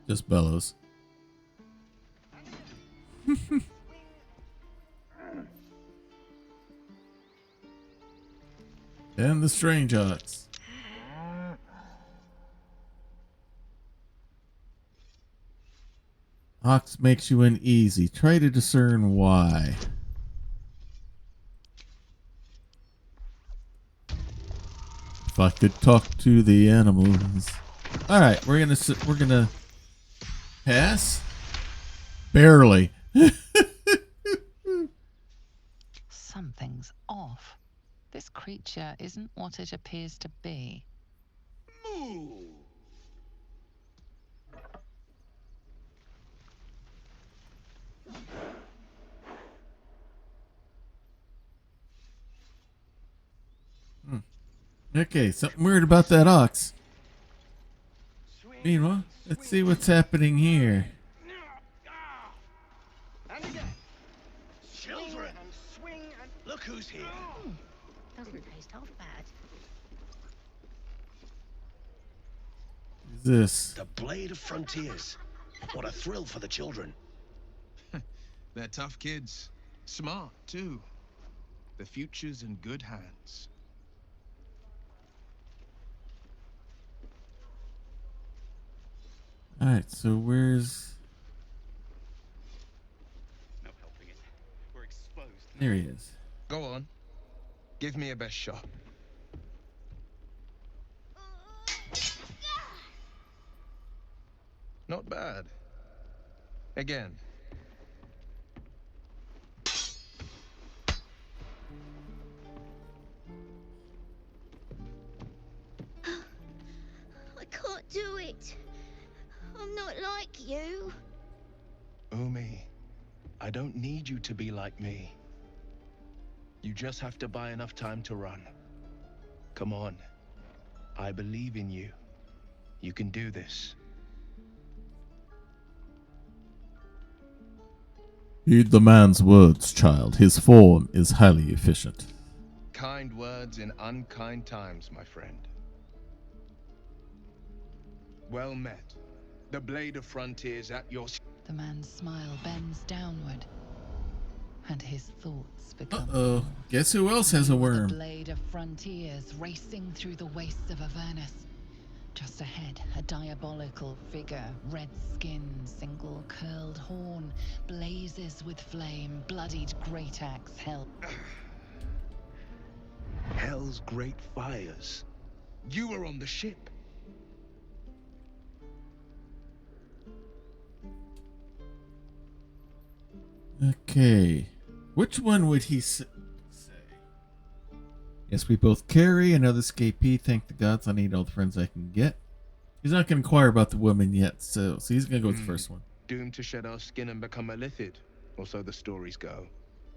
Just bellows. And the strange ox. Ox makes you uneasy. Try to discern why. If I could talk to the animals. All right, we're gonna pass. Barely. Something's off. This creature isn't what it appears to be. Moo! Okay, something weird about that ox. Meanwhile, let's see what's happening here. And again. Children, swing and look who's here. Doesn't taste half bad. Who's this? The Blade of Frontiers. What a thrill for the children. They're tough kids. Smart, too. The future's in good hands. Alright, so where's... No helping it. We're exposed. There he is. Go on. Give me a best shot. Not bad. Again. I can't do it. I'm not like you. Umi, I don't need you to be like me. You just have to buy enough time to run. Come on. I believe in you. You can do this. Heed the man's words, child. His form is highly efficient. Kind words in unkind times, my friend. Well met. The Blade of Frontiers at your... The man's smile bends downward, and his thoughts become... Uh-oh. Guess who else has a worm? The Blade of Frontiers racing through the wastes of Avernus. Just ahead, a diabolical figure, red skin, single curled horn, blazes with flame, bloodied great axe held. Hell's great fires. You were on the ship. Okay. Which one would he say? Yes, we both carry another escapee. Thank the gods, I need all the friends I can get. He's not going to inquire about the woman yet, so he's going to go with the first one. Doomed to shed our skin and become a lithid, or so the stories go.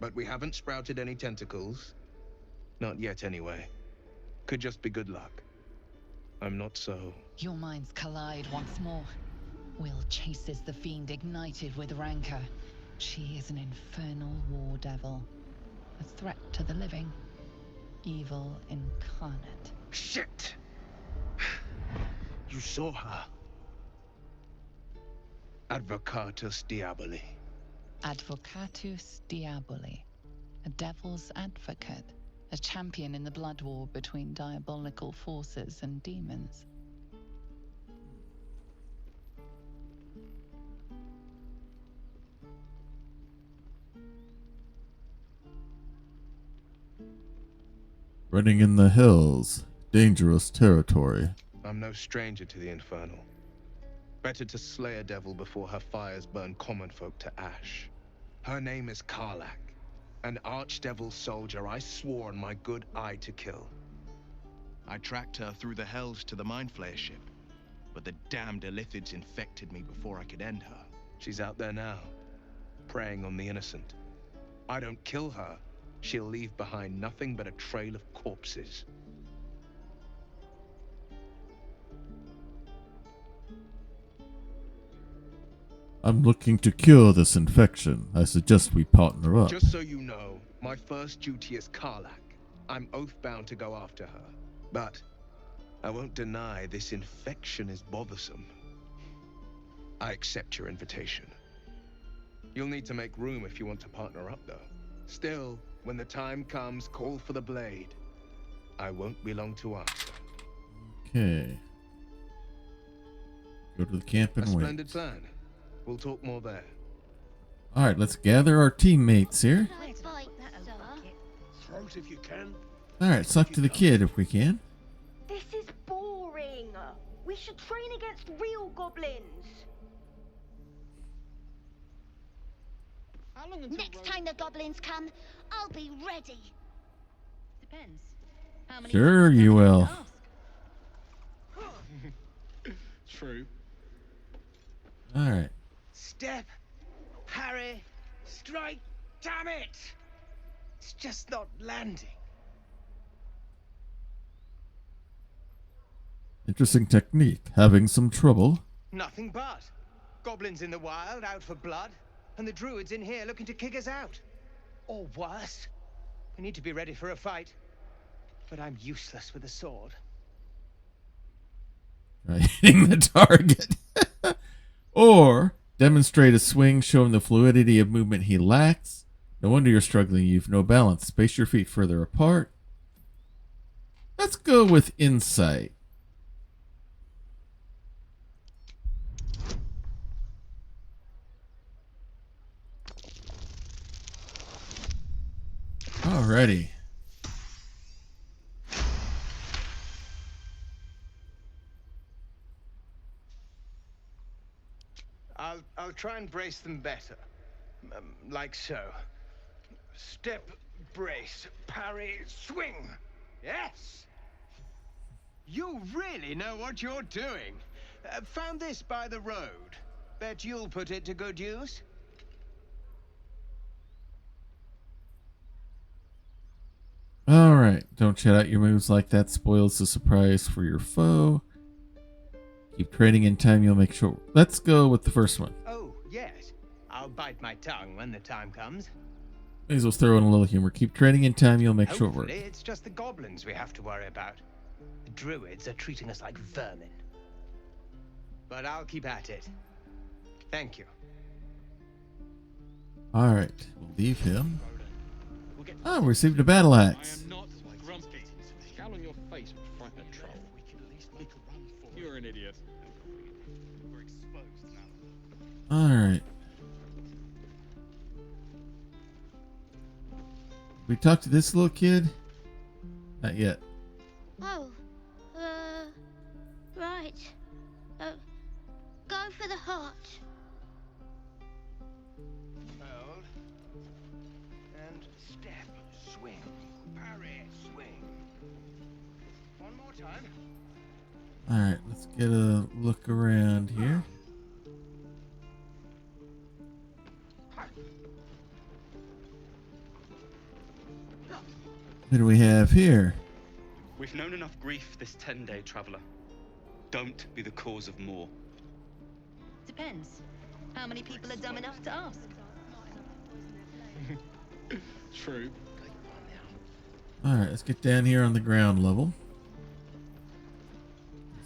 But we haven't sprouted any tentacles. Not yet, anyway. Could just be good luck. I'm not so... Your minds collide once more. Will chases the fiend ignited with rancor. She is an infernal war devil. A threat to the living. Evil incarnate. Shit! You saw her. Advocatus Diaboli. Advocatus Diaboli. A devil's advocate. A champion in the blood war between diabolical forces and demons. Running in the hills. Dangerous territory. I'm no stranger to the infernal. Better to slay a devil before her fires burn common folk to ash. Her name is Karlach, an archdevil soldier I swore on my good eye to kill. I tracked her through the hells to the Mind Flayer ship, but the damned Illithids infected me before I could end her. She's out there now, preying on the innocent. I don't kill her, she'll leave behind nothing but a trail of corpses. I'm looking to cure this infection. I suggest we partner up. Just so you know, my first duty is Karlach. I'm oath-bound to go after her. But I won't deny this infection is bothersome. I accept your invitation. You'll need to make room if you want to partner up, though. Still, when the time comes, call for the blade. I won't be long to answer. Okay. Go to the camp and A wait. splendid plan. We'll talk more there. Alright, let's gather our teammates here. Throat if you can. Alright, suck to the kid if we can. This is boring. We should train against real goblins. Next time the goblins come, I'll be ready. Depends. How many Sure you will. True. Alright. Step, parry, strike, damn it! It's just not landing. Interesting technique. Having some trouble. Nothing but. Goblins in the wild out for blood, and the Druids in here looking to kick us out. Or worse. We need to be ready for a fight. But I'm useless with a sword. Right, hitting the target. Or demonstrate a swing showing the fluidity of movement he lacks. No wonder you're struggling. You've no balance. Space your feet further apart. Let's go with insight. Alrighty. I'll try and brace them better. Like so. Step, brace, parry, swing. Yes! You really know what you're doing. Found this by the road. Bet you'll put it to good use. Alright. Don't chat out your moves like that. Spoils the surprise for your foe. Keep training in time. You'll make sure. Let's go with the first one. Oh, yes. I'll bite my tongue when the time comes. May as well throw in a little humor. Keep training in time. You'll make short work. Hopefully, it's just the goblins we have to worry about. The Druids are treating us like vermin. But I'll keep at it. Thank you. Alright. We'll leave him. Oh, we received a battle axe. I am not grumpy. The scowl on your face would frighten a troll. We could at least make a run for it. You're an idiot. We're exposed now. Alright. We talked to this little kid? Not yet. Oh, right. Go for the heart. Hold. And step, swing, parry, swing. One more time. Alright, let's get a look around here. What do we have here? We've known enough grief this 10-day traveler. Don't be the cause of more. Depends. How many people are dumb enough to ask? True. Alright, let's get down here on the ground level.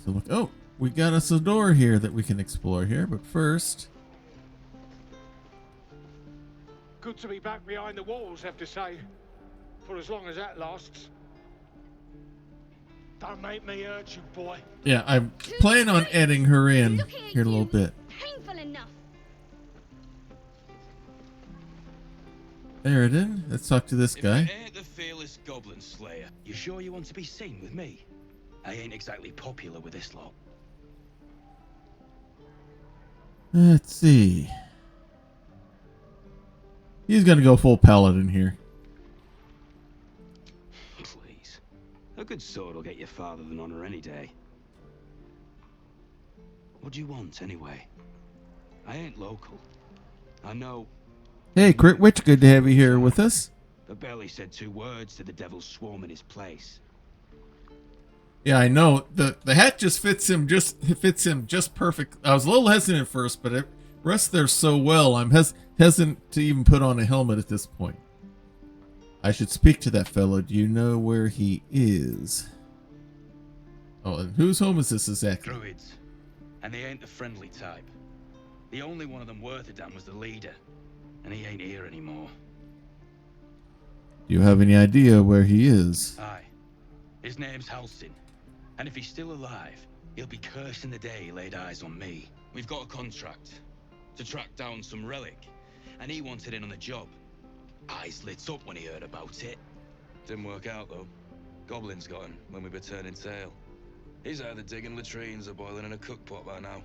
So look, oh, we got us a door here that we can explore here, but first... Good to be back behind the walls, have to say. For as long as that lasts. Don't make me hurt you, boy. Yeah, I'm planning on adding her in here in a little bit. Painful enough. There it is. Let's talk to this guy. If you ain't the fearless goblin slayer, you sure you want to be seen with me? I ain't exactly popular with this lot. Let's see. He's gonna go full paladin here. Please. A good sword will get you farther than honor any day. What do you want, anyway? I ain't local. I know. Hey, Crit Witch, good to have you here with us. I barely said 2 words to the devil's swarm in his place. Yeah, I know. The hat just fits him just perfect. I was a little hesitant at first, but it rests there so well. I'm hesitant to even put on a helmet at this point. I should speak to that fellow. Do you know where he is? Oh, and whose home is this exactly? Druids. And they ain't the friendly type. The only one of them worth a damn was the leader. And he ain't here anymore. Do you have any idea where he is? Aye. His name's Halsin. And if he's still alive, he'll be cursing the day he laid eyes on me. We've got a contract to track down some relic. And he wanted in on the job. Eyes lit up when he heard about it. Didn't work out, though. Goblins got him when we were turning tail. He's either digging latrines or boiling in a cookpot by now.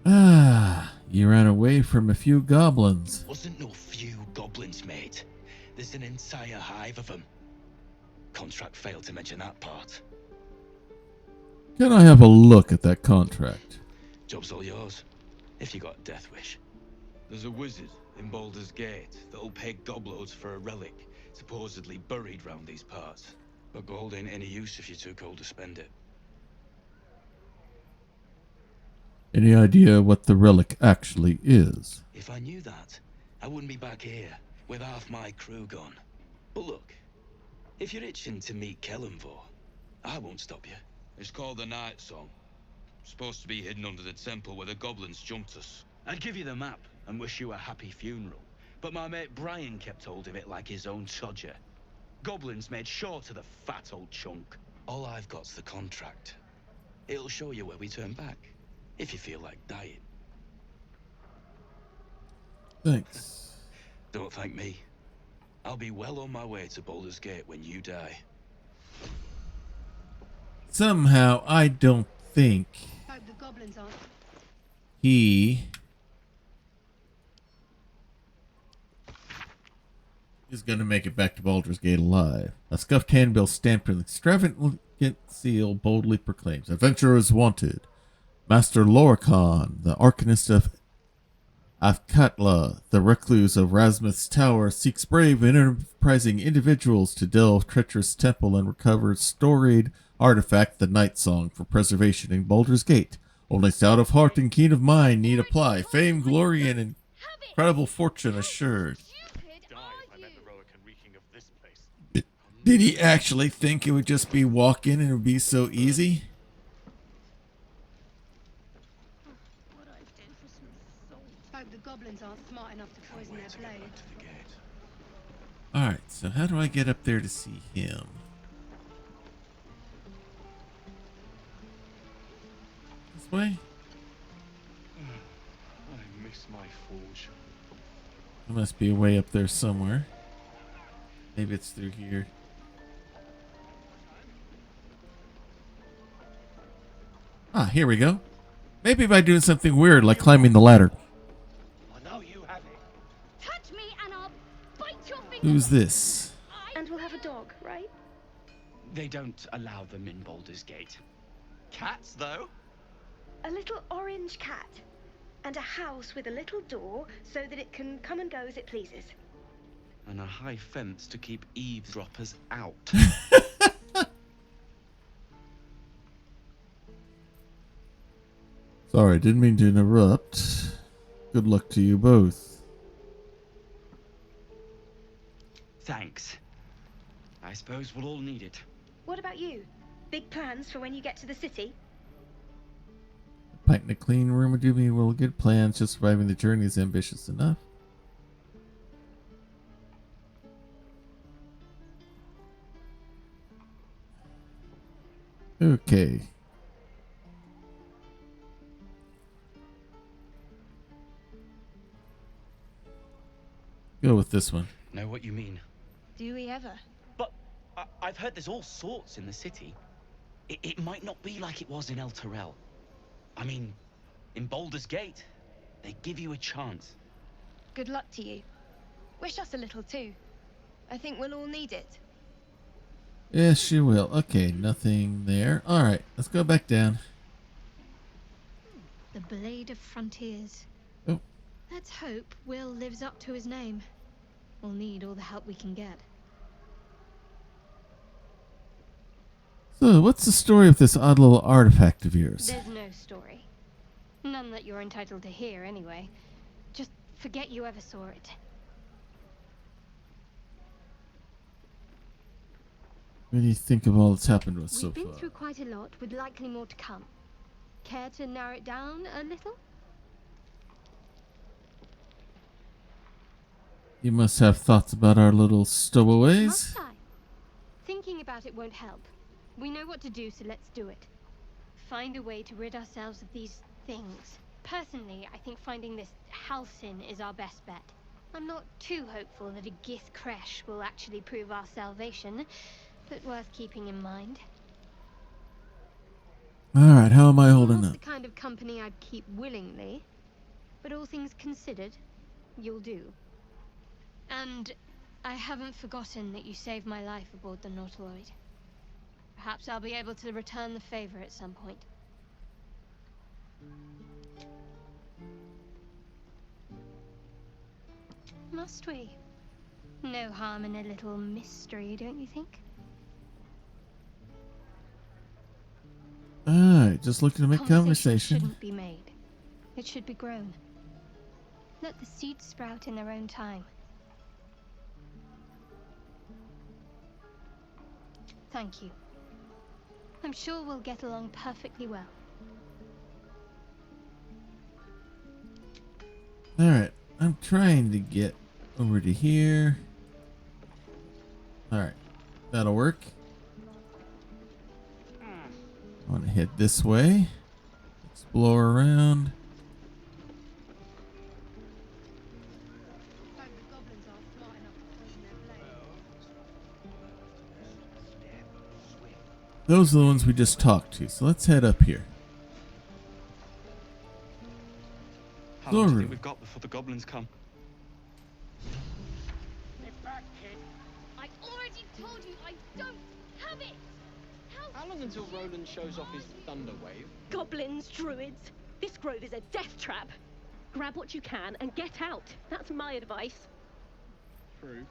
Ah, you ran away from a few goblins. Wasn't no few goblins, mate. There's an entire hive of them. Contract failed to mention that part. Can I have a look at that contract? Job's all yours, if you got a death wish. There's a wizard in Baldur's Gate that'll pay gobloads for a relic supposedly buried round these parts. But gold ain't any use if you're too cold to spend it. Any idea what the relic actually is? If I knew that, I wouldn't be back here with half my crew gone. But look, if you're itching to meet Kellenvor, I won't stop you. It's called the Night Song. Supposed to be hidden under the temple where the goblins jumped us. I'd give you the map and wish you a happy funeral, but my mate Brian kept hold of it like his own Todger. Goblins made sure to the fat old chunk. All I've got's the contract. It'll show you where we turn back, if you feel like dying. Thanks. Don't thank me. I'll be well on my way to Baldur's Gate when you die. Somehow, I don't think Hope the goblins aren't. he is going to make it back to Baldur's Gate alive. A scuffed handbill stamped with an extravagant seal boldly proclaims, "Adventurers wanted. Master Lorcan, the Arcanist of Athkatla, the recluse of Rasmuth's Tower, seeks brave and enterprising individuals to delve treacherous temple and recover storied artifact, the Night Song, for preservation in Baldur's Gate. Only stout of heart and keen of mind need apply. Fame, glory, and incredible fortune assured." Did he actually think it would just be walk in and it would be so easy? Hope the goblins aren't smart enough to poison their blade. Alright, so how do I get up there to see him? This way? I miss my forge. There must be a way up there somewhere. Maybe it's through here. Ah, here we go. Maybe by doing something weird like climbing the ladder. Touch me and I'll bite your finger. Who's this? And we'll have a dog, right? They don't allow them in Baldur's Gate. Cats, though? A little orange cat. And a house with a little door so that it can come and go as it pleases. And a high fence to keep eavesdroppers out. Sorry, didn't mean to interrupt. Good luck to you both. Thanks. I suppose we'll all need it. What about you? Big plans for when you get to the city? A pint in a clean room would do me well. Good plans. Just surviving the journey is ambitious enough. Okay. Go with this one. Know what you mean? Do we ever? But I've heard there's all sorts in the city. It might not be like it was in El Terrell. I mean, in Baldur's Gate, they give you a chance. Good luck to you. Wish us a little too. I think we'll all need it. Yes, you will. Okay, nothing there. Alright, let's go back down. The Blade of Frontiers. Oh. Let's hope Will lives up to his name. We'll need all the help we can get. So, what's the story of this odd little artifact of yours? There's no story. None that you're entitled to hear, anyway. Just forget you ever saw it. What do you think of all that's happened to us so We've been far? through quite a lot, with likely more to come. Care to narrow it down a little? You must have thoughts about our little stowaways. Must I? Thinking about it won't help. We know what to do, so let's do it. Find a way to rid ourselves of these things. Personally, I think finding this Halcyon is our best bet. I'm not too hopeful that a Gith Kresh will actually prove our salvation, but worth keeping in mind. Alright, how am I holding Not up? the kind of company I'd keep willingly, but all things considered, you'll do. And I haven't forgotten that you saved my life aboard the Nautiloid. Perhaps I'll be able to return the favor at some point. Must we? No harm in a little mystery, don't you think? Alright, just looking to make conversation. Shouldn't be made. It should be grown. Let the seeds sprout in their own time. Thank you. I'm sure we'll get along perfectly well. Alright, I'm trying to get over to here. Alright, that'll work. I want to head this way. Explore around. Those are the ones we just talked to, so let's head up here. How long do you Zoru. think we've got before the goblins come? I already told you I don't have it! How long until Roland shows off his thunder wave? Goblins, druids. This grove is a death trap. Grab what you can and get out. That's my advice. True.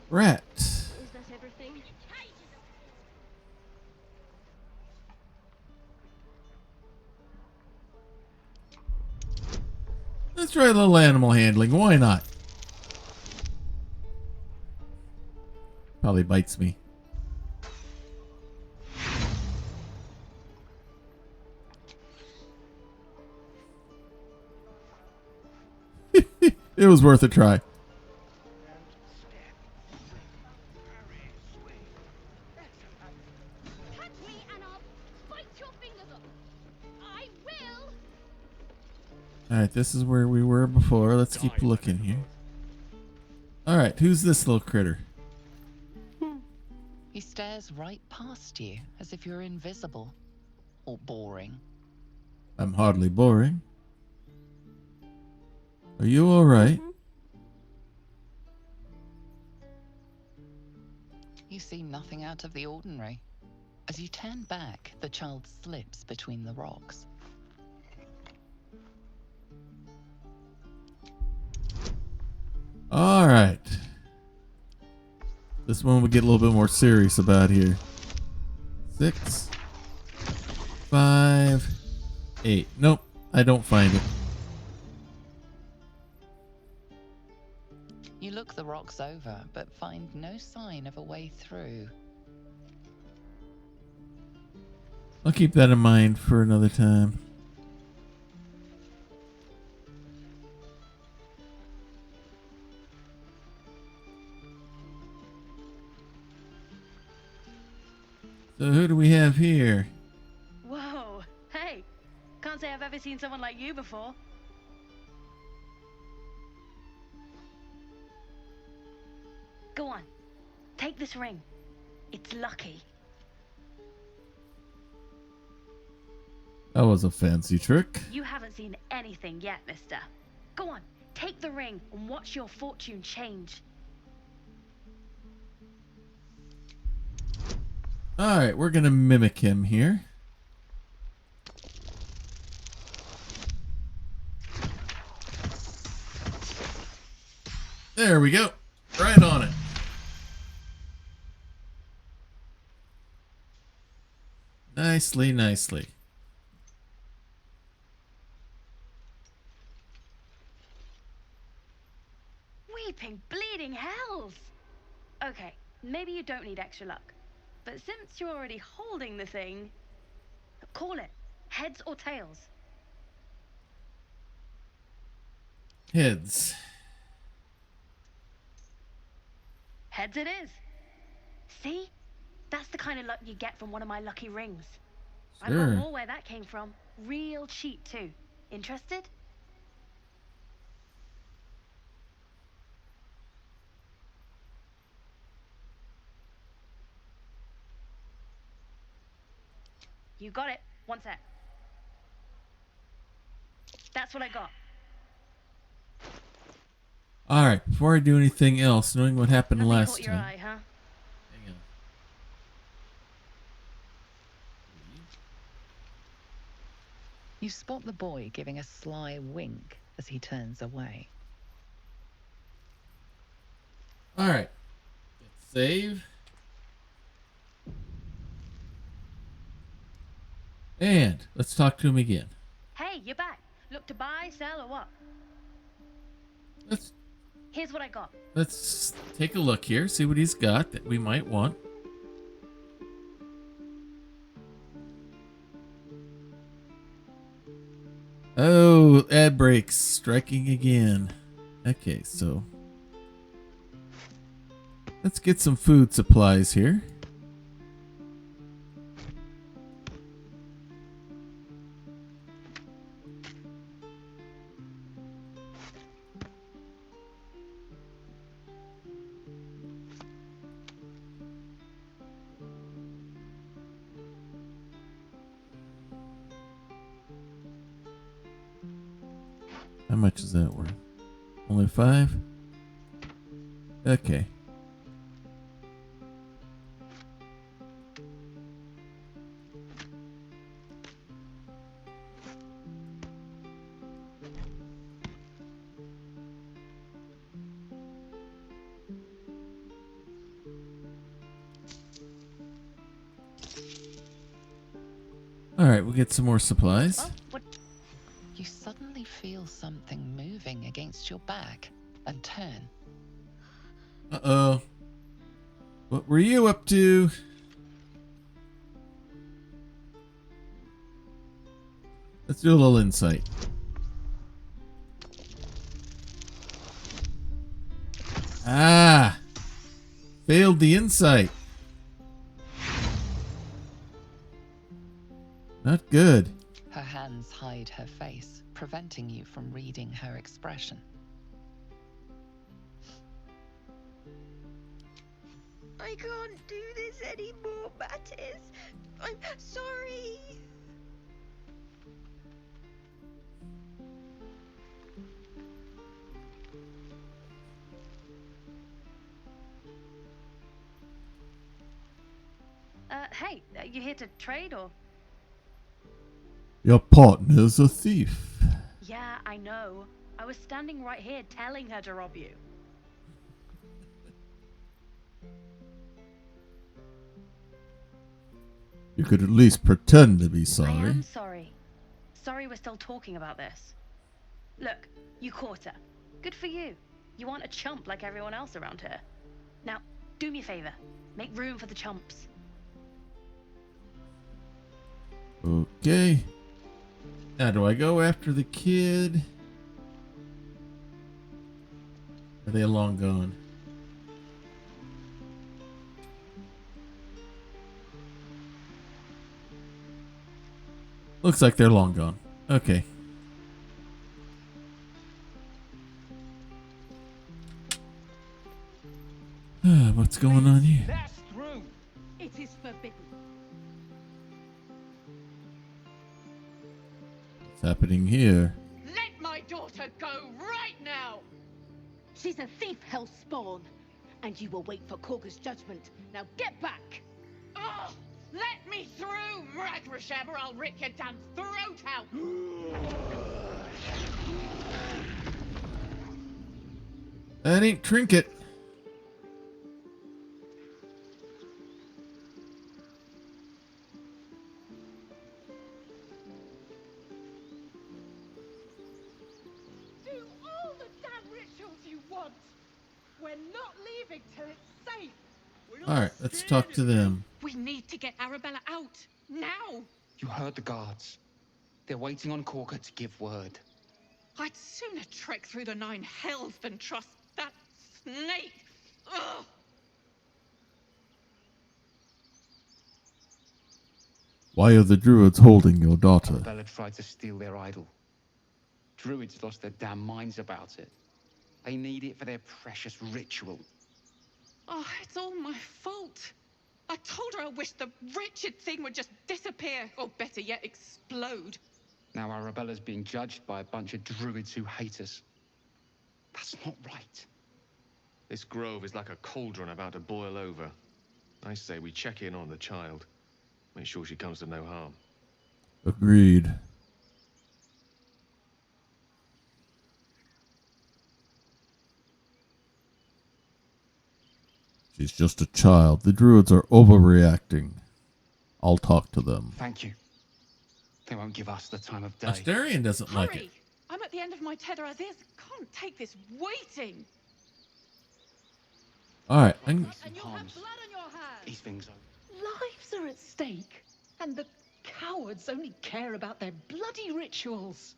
Rat. Is that everything? Let's try a little animal handling. Why not? Probably bites me. It was worth a try. Catch me and I'll bite your fingers off. I will. Alright, this is where we were before. Let's keep looking here. Alright, who's this little critter? He stares right past you as if you're invisible or boring. I'm hardly boring. Are you alright? You see nothing out of the ordinary. As you turn back, the child slips between the rocks. Alright. This one we get a little bit more serious about here. 6, 5, 8. Nope, I don't find it. You look the rocks over, but find no sign of a way through. I'll keep that in mind for another time. So who do we have here? Whoa, hey, can't say I've ever seen someone like you before. Go on, take this ring. It's lucky. That was a fancy trick. You haven't seen anything yet, mister. Go on, take the ring and watch your fortune change. Alright, we're gonna mimic him here. There we go. Right on it. Nicely, nicely. Weeping, bleeding hells! Okay, maybe you don't need extra luck. But since you're already holding the thing, call it. Heads or tails? Heads. Heads it is. See? That's the kind of luck you get from one of my lucky rings. I've got Sure. more where that came from. Real cheap too. Interested? You got it. One sec. That's what I got. Alright, before I do anything else, knowing what happened Nothing last caught your time. eye, huh? Hang on. You spot the boy giving a sly wink as he turns away. Alright. Save. And let's talk to him again. Hey, you're back. Look to buy, sell, or what? Let's Here's what I got. let's take a look here, see what he's got that we might want. Oh, ad breaks striking again. Okay, so let's get some food supplies here. How much is that worth? Only 5? Okay. Alright, we'll get some more supplies. Well, you suddenly feel something moving against your back and turn. Uh-oh. What were you up to? Let's do a little insight. Ah! Failed the insight. Not good. Her hands hide her face, preventing you from reading her expression. I can't do this anymore, Mattis. I'm sorry. Hey, you here to trade or? Your partner's a thief. Yeah, I know. I was standing right here telling her to rob you. You could at least pretend to be I sorry. am sorry. Sorry we're still talking about this. Look, you caught her. Good for you. You aren't a chump like everyone else around here. Now, do me a favor. Make room for the chumps. Okay. Now, do I go after the kid? Are they long gone? Looks like they're long gone. Okay. What's going on here? That's through. It is forbidden. What's happening here? Let my daughter go right now! She's a thief, hellspawn, and you will wait for Korga's judgment. Now get back! Oh, let me through, Ragrasham, or I'll rip your damn throat out! That ain't Trinket. Do all the damn rituals you want! We're not leaving till it's safe! Alright, let's talk to them. We need to get Arabella out, now! You heard the guards. They're waiting on Corker to give word. I'd sooner trek through the 9 hells than trust that snake! Ugh! Why are the Druids holding your daughter? Arabella tried to steal their idol. Druids lost their damn minds about it. They need it for their precious ritual. Oh, it's all my fault. I told her I wished the wretched thing would just disappear, or better yet, explode. Now Arabella's being judged by a bunch of Druids who hate us. That's not right. This grove is like a cauldron about to boil over. I say we check in on the child. Make sure she comes to no harm. Agreed. She's just a child. The Druids are overreacting. I'll talk to them. Thank you. They won't give us the time of day. Astarion doesn't like it. Hurry! I'm at the end of my tether. I can't take this waiting. Alright, And you'll have blood on your hands. These things Lives are at stake, and the cowards only care about their bloody rituals.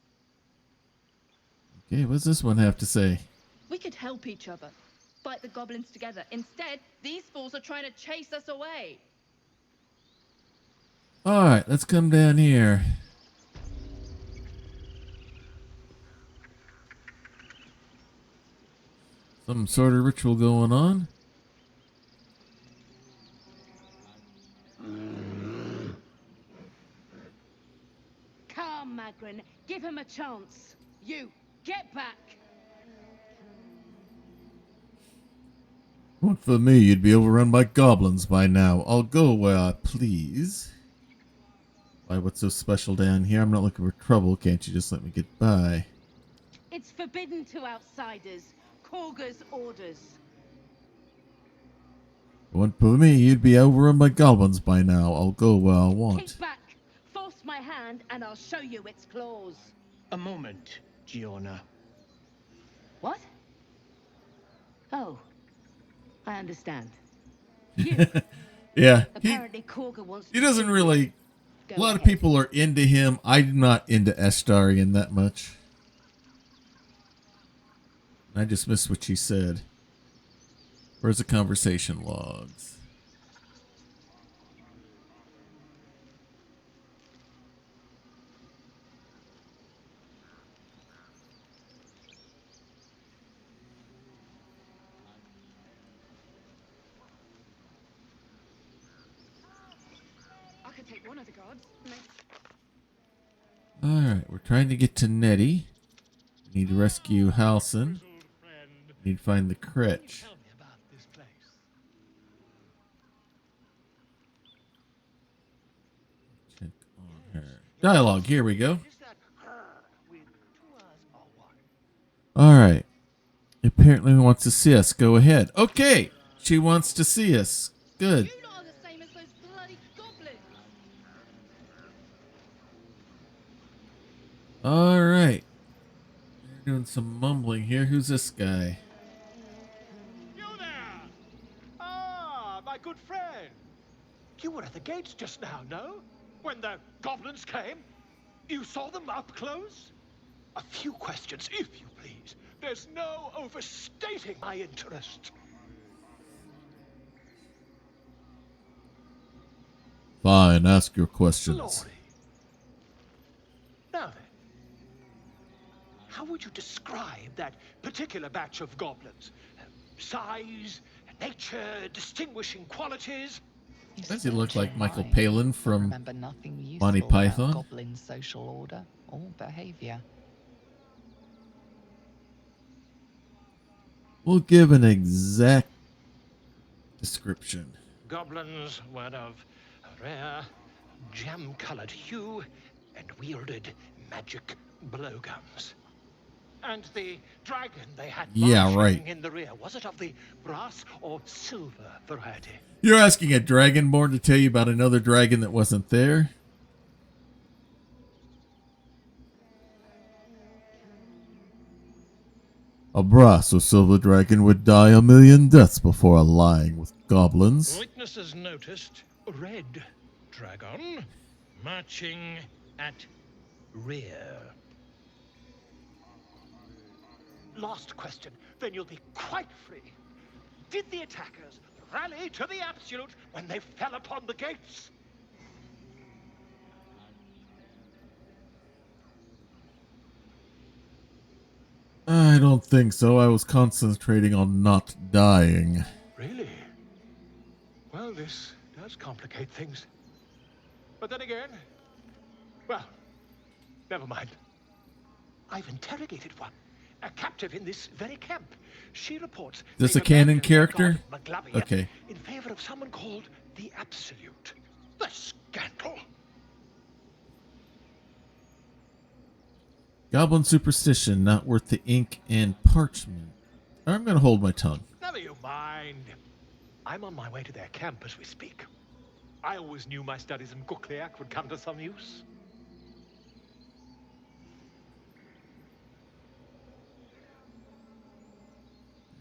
Okay, what's this one have to say? We could help each other. Fight the goblins together. Instead, these fools are trying to chase us away. Alright, let's come down here. Some sort of ritual going on. Come, Magrin. Give him a chance. You, get back. What for me, you'd be overrun by goblins by now. I'll go where I please. Why, what's so special down here? I'm not looking for trouble. Can't you just let me get by? It's forbidden to outsiders. Korga's orders. What for me, you'd be overrun by goblins by now. I'll go where I want. Keep back. Force my hand and I'll show you its claws. A moment, Giona. What? Oh, I understand. Yeah, Apparently Korga wants he doesn't really... Go A lot of ahead. people are into him. I'm not into Astarion that much. I just missed what she said. Where's the conversation logs? I could take one of the guards. Alright, we're trying to get to Nettie. We need to rescue Halson. We need to find the Cretch. Check on her. Dialogue, here we go. Alright. Apparently wants to see us. Go ahead. Okay. She wants to see us. Good. You lot are the same as those bloody goblins. Alright. We're doing some mumbling here. Who's this guy? Ah, my good friend. You were at the gates just now, no? When the goblins came? You saw them up close? A few questions, if you please. There's no overstating my interest. Fine, ask your questions. Glory. Now then, how would you describe that particular batch of goblins? Size, nature, distinguishing qualities? Does he look like Michael Palin from Remember nothing useful Monty about Python? goblin social order or behavior. We'll give an exact description. Goblins were of a rare, jam-colored hue and wielded magic blowguns. And the dragon they had Yeah, marching right. in the rear, was it of the brass or silver variety? You're asking a dragonborn to tell you about another dragon that wasn't there? A brass or silver dragon would die a million deaths before allying with goblins. Witnesses noticed red dragon marching at rear. Last question, then you'll be quite free. Did the attackers rally to the absolute when they fell upon the gates? I don't think so. I was concentrating on not dying. Really? Well, this does complicate things. But then again, well, never mind. I've interrogated one, a captive in this very camp. She reports Is this a being canon abandoned by character? God Maglavia Okay. in favor of someone called the Absolute. The scandal! Goblin superstition, not worth the ink and parchment. I'm going to hold my tongue. Never you mind. I'm on my way to their camp as we speak. I always knew my studies in Gukliak would come to some use.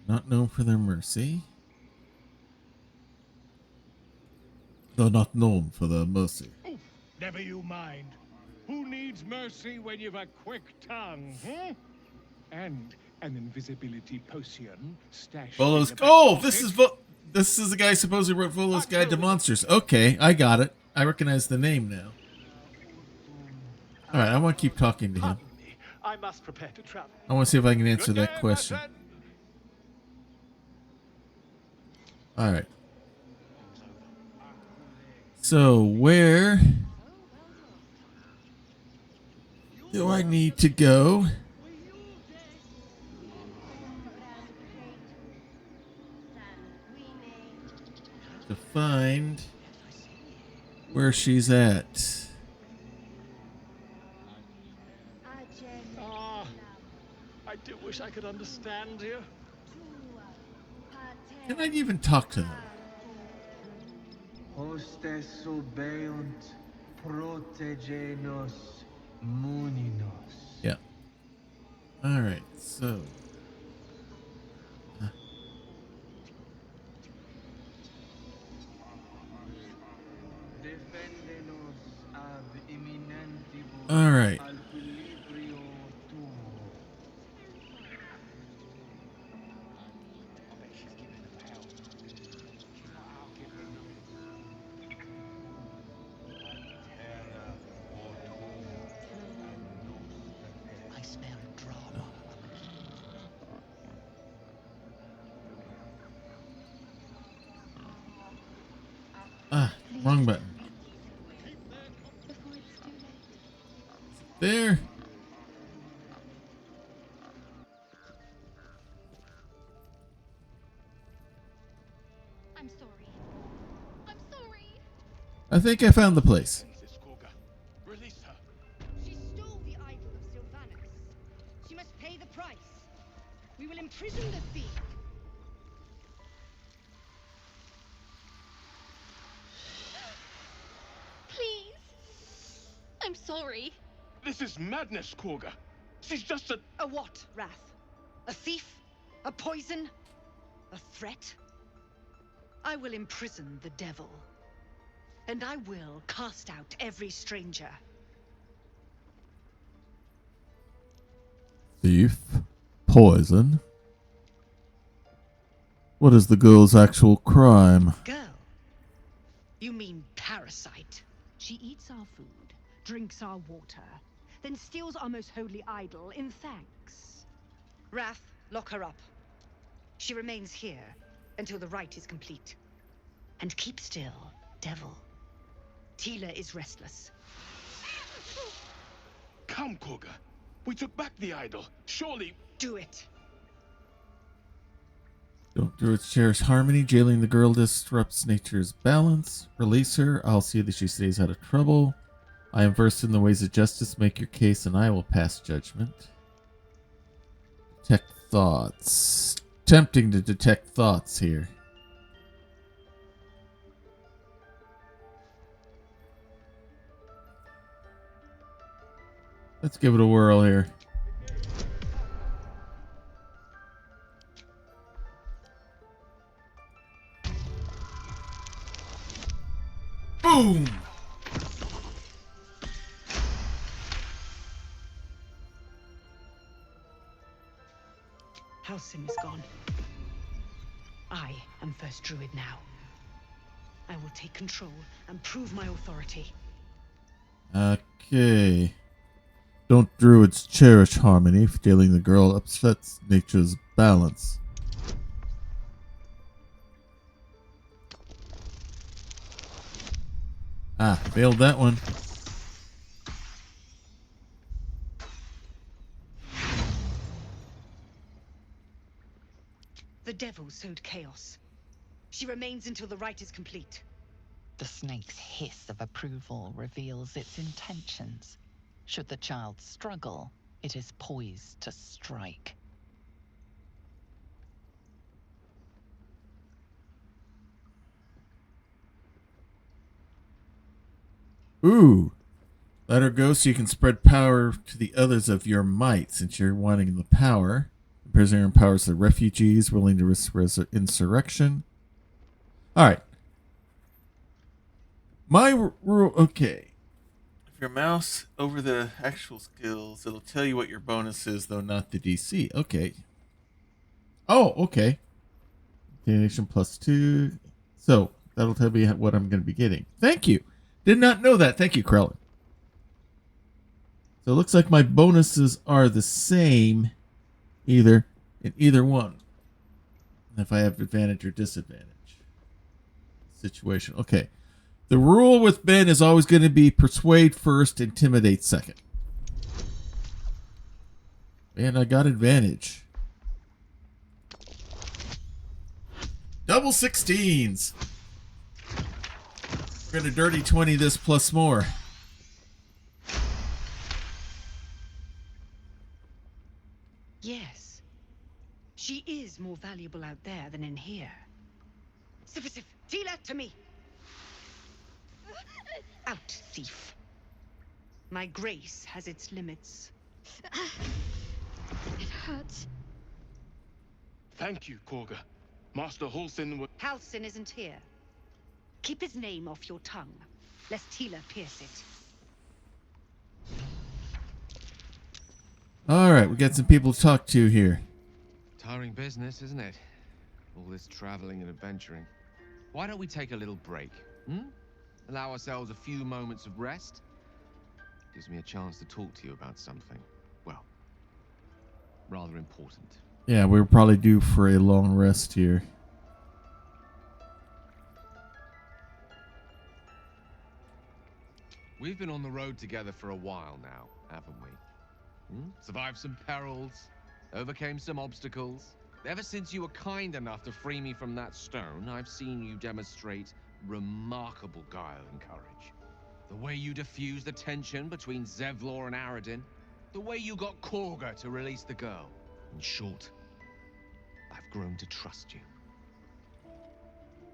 Not known for their mercy. Though not known for their mercy. Never you mind. Who needs mercy when you've a quick tongue, hmm? And an invisibility potion stashed Volo's. in the back Oh, pocket. this is the guy who supposedly wrote Volo's Guide to Monsters. Okay, I got it. I recognize the name now. All right, I want to keep talking to him. I must prepare to travel. I want to see if I can answer Good that day, question. my friend. All right. So where do I need to go to find where she's at? Ah, I do wish I could understand you. Can I even talk to them? Hostes subeunt protegenos muninos. Yeah. All right. So. Defendenos ab imminentibus All right. alquilibrio tuo. I smell drama. Ah, wrong button. There. I'm sorry. I'm sorry. I think I found the place. Release her. She stole the idol of Sylvanus. She must pay the price. We will imprison the thief. Please. I'm sorry. This is madness, Korga. She's just a... A what, Wrath? A thief? A poison? A threat? I will imprison the devil. And I will cast out every stranger. Thief. Poison. What is the girl's actual crime? Girl? You mean parasite? She eats our food, drinks our water, then steals our most holy idol in thanks. Wrath, lock her up. She remains here until the rite is complete. And keep still, devil. Tila is restless. Come, Korga. We took back the idol. Surely... Do it. Don't Druids cherish harmony. Jailing the girl disrupts nature's balance. Release her. I'll see that she stays out of trouble. I am versed in the ways of justice. Make your case and I will pass judgment. Detect thoughts. Tempting to detect thoughts here. Let's give it a whirl here. Boom! Halcyon is gone. I am first druid now. I will take control and prove my authority. Okay. Don't Druids cherish harmony? Stealing the girl upsets nature's balance. Ah, failed that one. The devil sowed chaos. She remains until the rite is complete. The snake's hiss of approval reveals its intentions. Should the child struggle, it is poised to strike. Ooh. Let her go so you can spread power to the others of your might. Since you're wanting the power, the prisoner empowers the refugees willing to risk insurrection. All right. My rule. Okay. your mouse over the actual skills, it'll tell you what your bonus is, though not the DC. Okay. Oh, okay. Intimidation +2. So that'll tell me what I'm going to be getting. Thank you. Did not know that. Thank you, Krellin. So it looks like my bonuses are the same in either one. If I have advantage or disadvantage situation. Okay. The rule with Ben is always going to be persuade first, intimidate second. And I got advantage. Double 16s. We're going to dirty 20 this plus more. Yes. She is more valuable out there than in here. Divisive, Tila, to me. Out, thief. My grace has its limits. It hurts. Thank you, Korga. Master Halsin would... Halsin isn't here. Keep his name off your tongue, lest Tila pierce it. All right, we got some people to talk to here. Tiring business, isn't it? All this traveling and adventuring. Why don't we take a little break? Allow ourselves a few moments of rest? Gives me a chance to talk to you about something, well, rather important. Yeah, we're probably due for a long rest here. We've been on the road together for a while now, haven't we? Survived some perils, overcame some obstacles. Ever since you were kind enough to free me from that stone, I've seen you demonstrate remarkable guile and courage. The way you diffused the tension between Zevlor and Aradin. The way you got Korga to release the girl. In short, I've grown to trust you.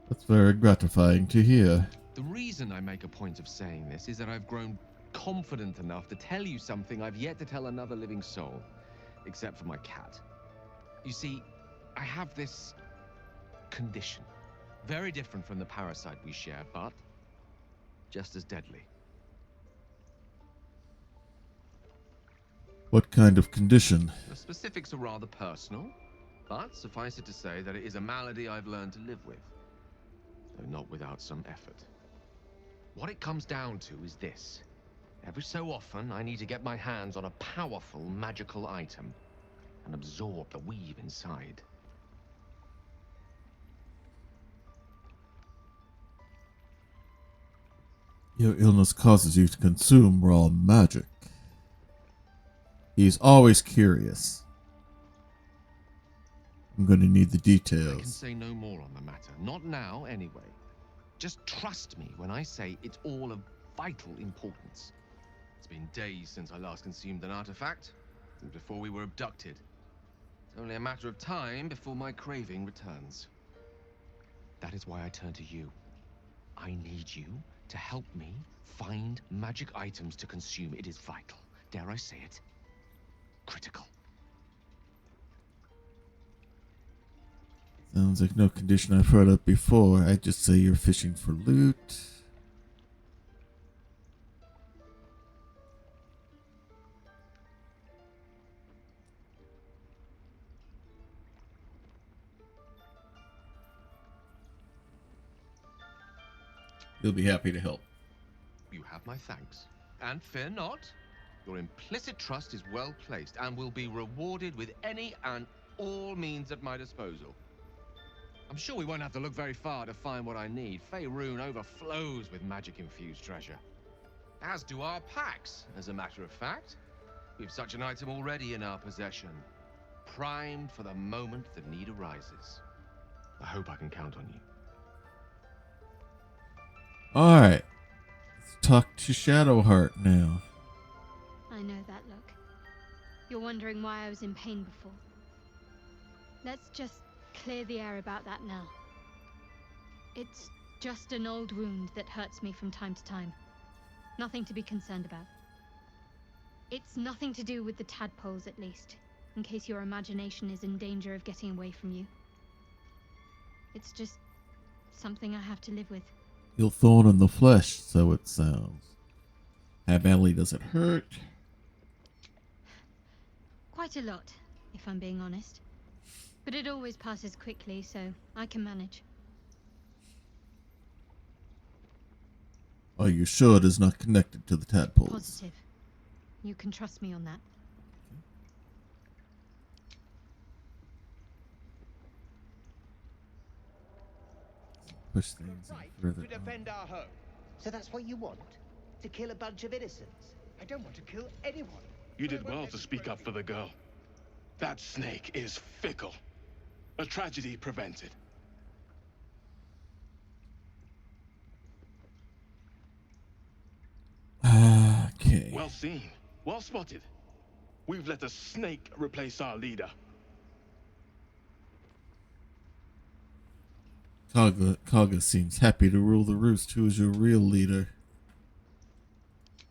That's very gratifying to hear. The reason I make a point of saying this is that I've grown confident enough to tell you something I've yet to tell another living soul, except for my cat. You see, I have this condition. Very different from the parasite we share, but just as deadly. What kind of condition? The specifics are rather personal, but suffice it to say that it is a malady I've learned to live with, though not without some effort. What it comes down to is this. Every so often, I need to get my hands on a powerful magical item and absorb the weave inside. Your illness causes you to consume raw magic. He's always curious. I'm going to need the details. I can say no more on the matter. Not now, anyway. Just trust me when I say it's all of vital importance. It's been days since I last consumed an artifact, since before we were abducted. It's only a matter of time before my craving returns. That is why I turn to you. I need you to help me find magic items to consume. It is vital. Dare I say it? Critical. Sounds like no condition I've heard of before. I just say you're fishing for loot. You'll be happy to help. You have my thanks. And fear not. Your implicit trust is well placed and will be rewarded with any and all means at my disposal. I'm sure we won't have to look very far to find what I need. Faerun overflows with magic-infused treasure. As do our packs, as a matter of fact. We've such an item already in our possession. Primed for the moment the need arises. I hope I can count on you. Alright. Let's talk to Shadowheart now. I know that look. You're wondering why I was in pain before. Let's just clear the air about that now. It's just an old wound that hurts me from time to time. Nothing to be concerned about. It's nothing to do with the tadpoles, at least, in case your imagination is in danger of getting away from you. It's just something I have to live with. Your thorn in the flesh, so it sounds. Have Ellie, does it hurt? Quite a lot, if I'm being honest. But it always passes quickly, so I can manage. Are you sure it is not connected to the tadpoles? Positive. You can trust me on that. Push things further. To defend our home. So that's what you want? To kill a bunch of innocents? I don't want to kill anyone. You did well to speak up for the girl. That snake is fickle. A tragedy prevented. Okay. Well seen. Well spotted. We've let a snake replace our leader. Kaga seems happy to rule the roost. Who is your real leader?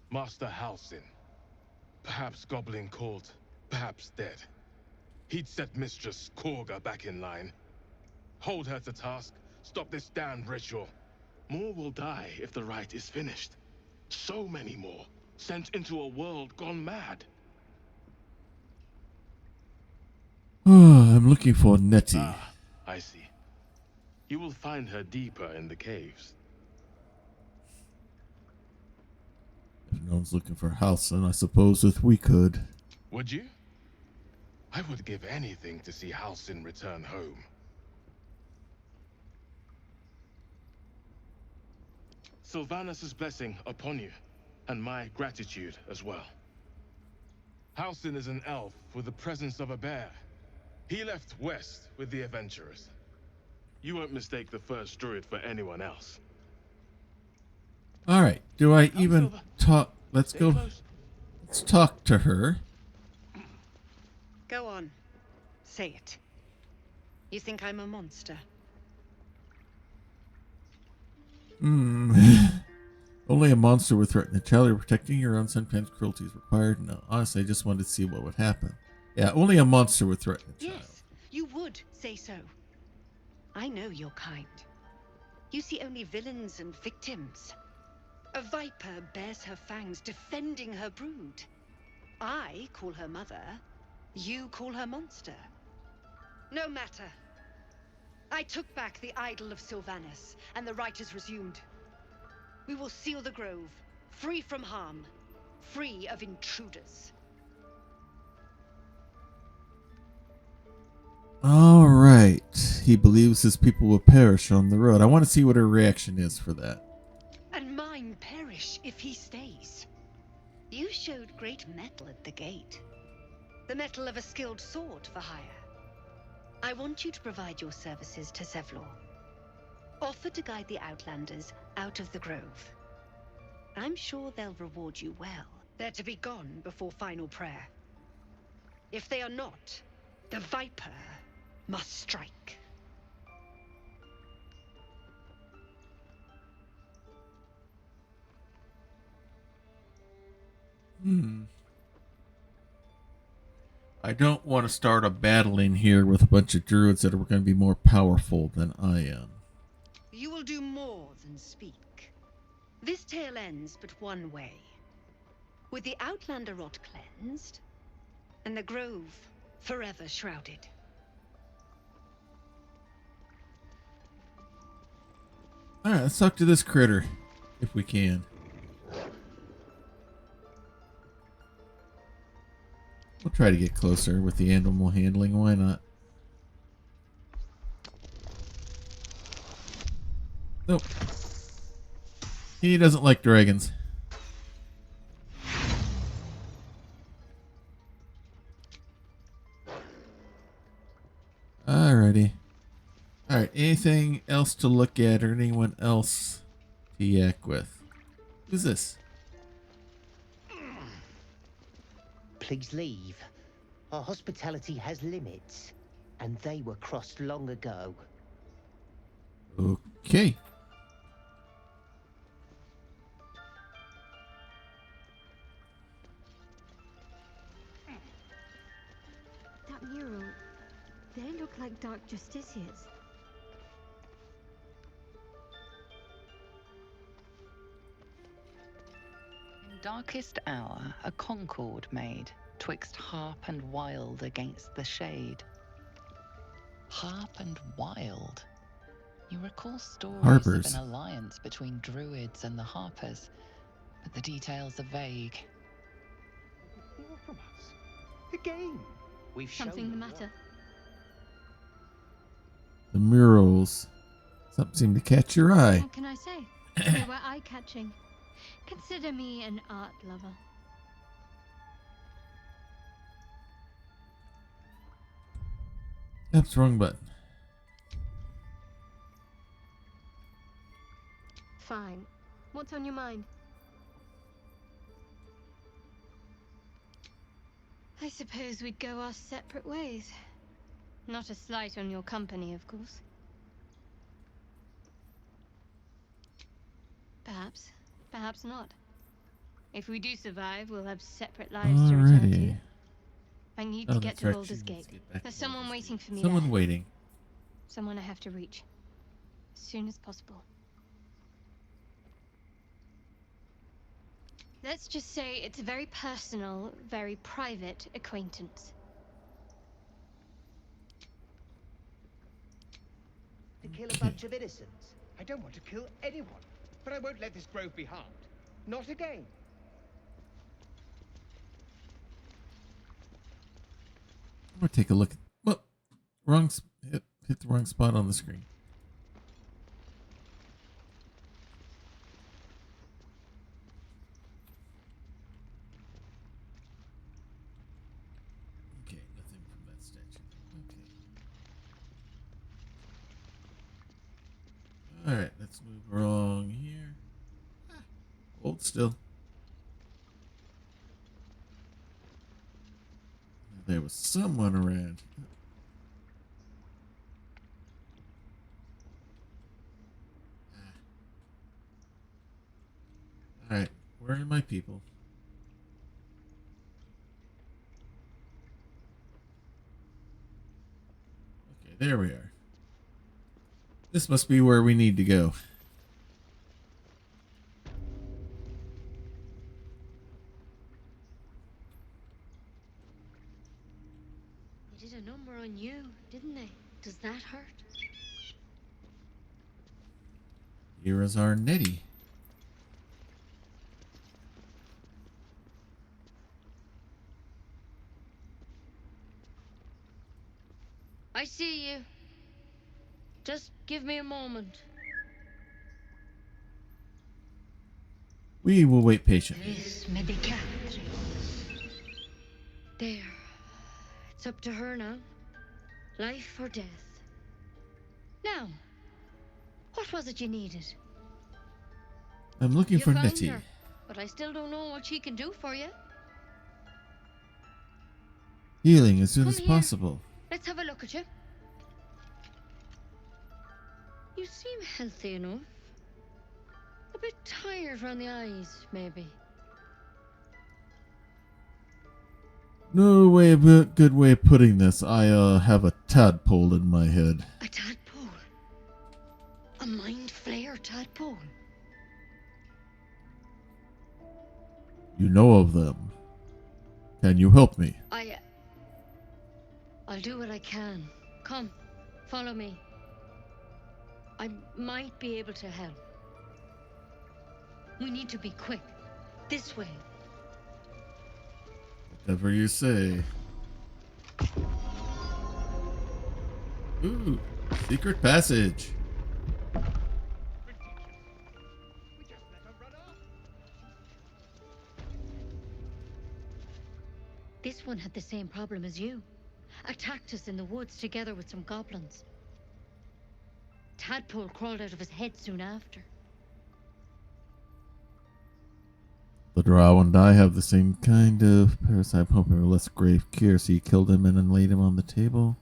Master Halsin. Perhaps goblin called, perhaps dead. He'd set Mistress Korga back in line. Hold her to task, stop this damned ritual. More will die if the rite is finished. So many more, sent into a world gone mad. I'm looking for Nettie. I see. You will find her deeper in the caves. If no one's looking for Halsin, I suppose if we could. Would you? I would give anything to see Halsin return home. Sylvanus' blessing upon you, and my gratitude as well. Halsin is an elf with the presence of a bear. He left west with the adventurers. You won't mistake the first druid for anyone else. Alright, do I even talk? Let's go. Let's talk to her. Go on. Say it. You think I'm a monster? Only a monster would threaten the child. You're protecting your own. Sometimes cruelty is required. No, honestly, I just wanted to see what would happen. Yeah, only a monster would threaten a child. Yes, you would say so. I know your kind. You see only villains and victims. A viper bears her fangs, defending her brood. I call her mother. You call her monster. No matter. I took back the idol of Sylvanus, and the rite is resumed. We will seal the grove, free from harm, free of intruders. All right. He believes his people will perish on the road. I want to see what her reaction is for that. And mine perish if he stays. You showed great mettle at the gate. The mettle of a skilled sword for hire. I want you to provide your services to Zevlor. Offer to guide the Outlanders out of the grove. I'm sure they'll reward you well. They're to be gone before final prayer. If they are not, the Viper must strike. I don't want to start a battle in here with a bunch of druids that are going to be more powerful than I am. You will do more than speak. This tale ends but one way. With the Outlander rot cleansed, and the grove forever shrouded. Alright, let's talk to this critter, if we can. We'll try to get closer with the animal handling, why not? Nope. He doesn't like dragons. Alrighty. Alright, anything else to look at or anyone else to yak with? Who's this? Please leave. Our hospitality has limits, and they were crossed long ago. Okay. That mural, they look like Dark Justiciars. darkest hour, a concord made, twixt harp and wild against the shade. Harp and wild. You recall stories Harpers. of an alliance between Druids and the Harpers, but the details are vague. More from us. The game. We've Something shown the them matter? The murals. Something seemed to catch your eye. What can I say? They were eye-catching. Consider me an art lover. That's the wrong button. Fine. What's on your mind? I suppose we'd go our separate ways. Not a slight on your company, of course. Perhaps. Perhaps not. If we do survive, we'll have separate lives to return to. Alrighty. I need Oh, to get that's to right, Baldur's she needs Gate. to get back There's to someone Baldur's waiting Gate. for me Someone there. waiting. Someone I have to reach. As soon as possible. Let's just say it's a very personal, very private acquaintance. to kill a bunch of innocents. I don't want to kill anyone, but I won't let this grove be harmed. Not again. I'm gonna take a look. Well, hit the wrong spot on the screen. Okay, nothing from that statue. Okay. All right, let's move along here. Hold still. There was someone around. Alright, where are my people? Okay, there we are. This must be where we need to go. They did a number on you, didn't they? Does that hurt? Here is our Nettie. I see you. Just give me a moment. We will wait patiently. This medicat. There. It's up to her now. Life or death. Now, what was it you needed? I'm looking You for found Nettie. her, but I still don't know what she can do for you. Healing as soon Come as here. possible. Let's have a look at you. You seem healthy enough. A bit tired around the eyes, maybe. No way, good way of putting this. I have a tadpole in my head. A tadpole? A mind flayer tadpole? You know of them. Can you help me? I'll do what I can. Come, follow me. I might be able to help. We need to be quick. This way. Whatever you say. Ooh, secret passage. This one had the same problem as you. Attacked us in the woods together with some goblins. Tadpole crawled out of his head soon after. The drow and I have the same kind of parasite, hoping a less grave cure, so you killed him and then laid him on the table.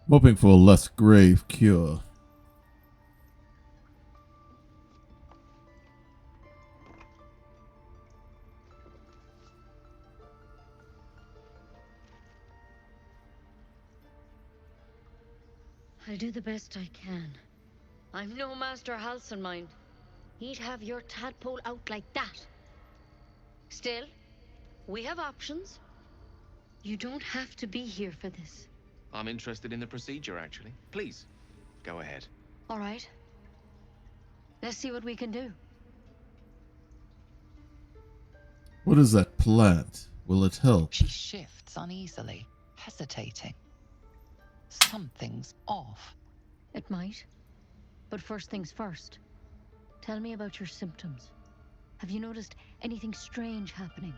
I'm hoping for a less grave cure. I'll do the best I can. I'm no Master Halcyon, mind. he'd have your tadpole out like that. Still, we have options. You don't have to be here for this. I'm interested in the procedure, actually. Please, go ahead. All right. Let's see what we can do. What is that plant? Will it help? She shifts uneasily, hesitating. Something's off. It might. But first things first. Tell me about your symptoms. Have you noticed anything strange happening?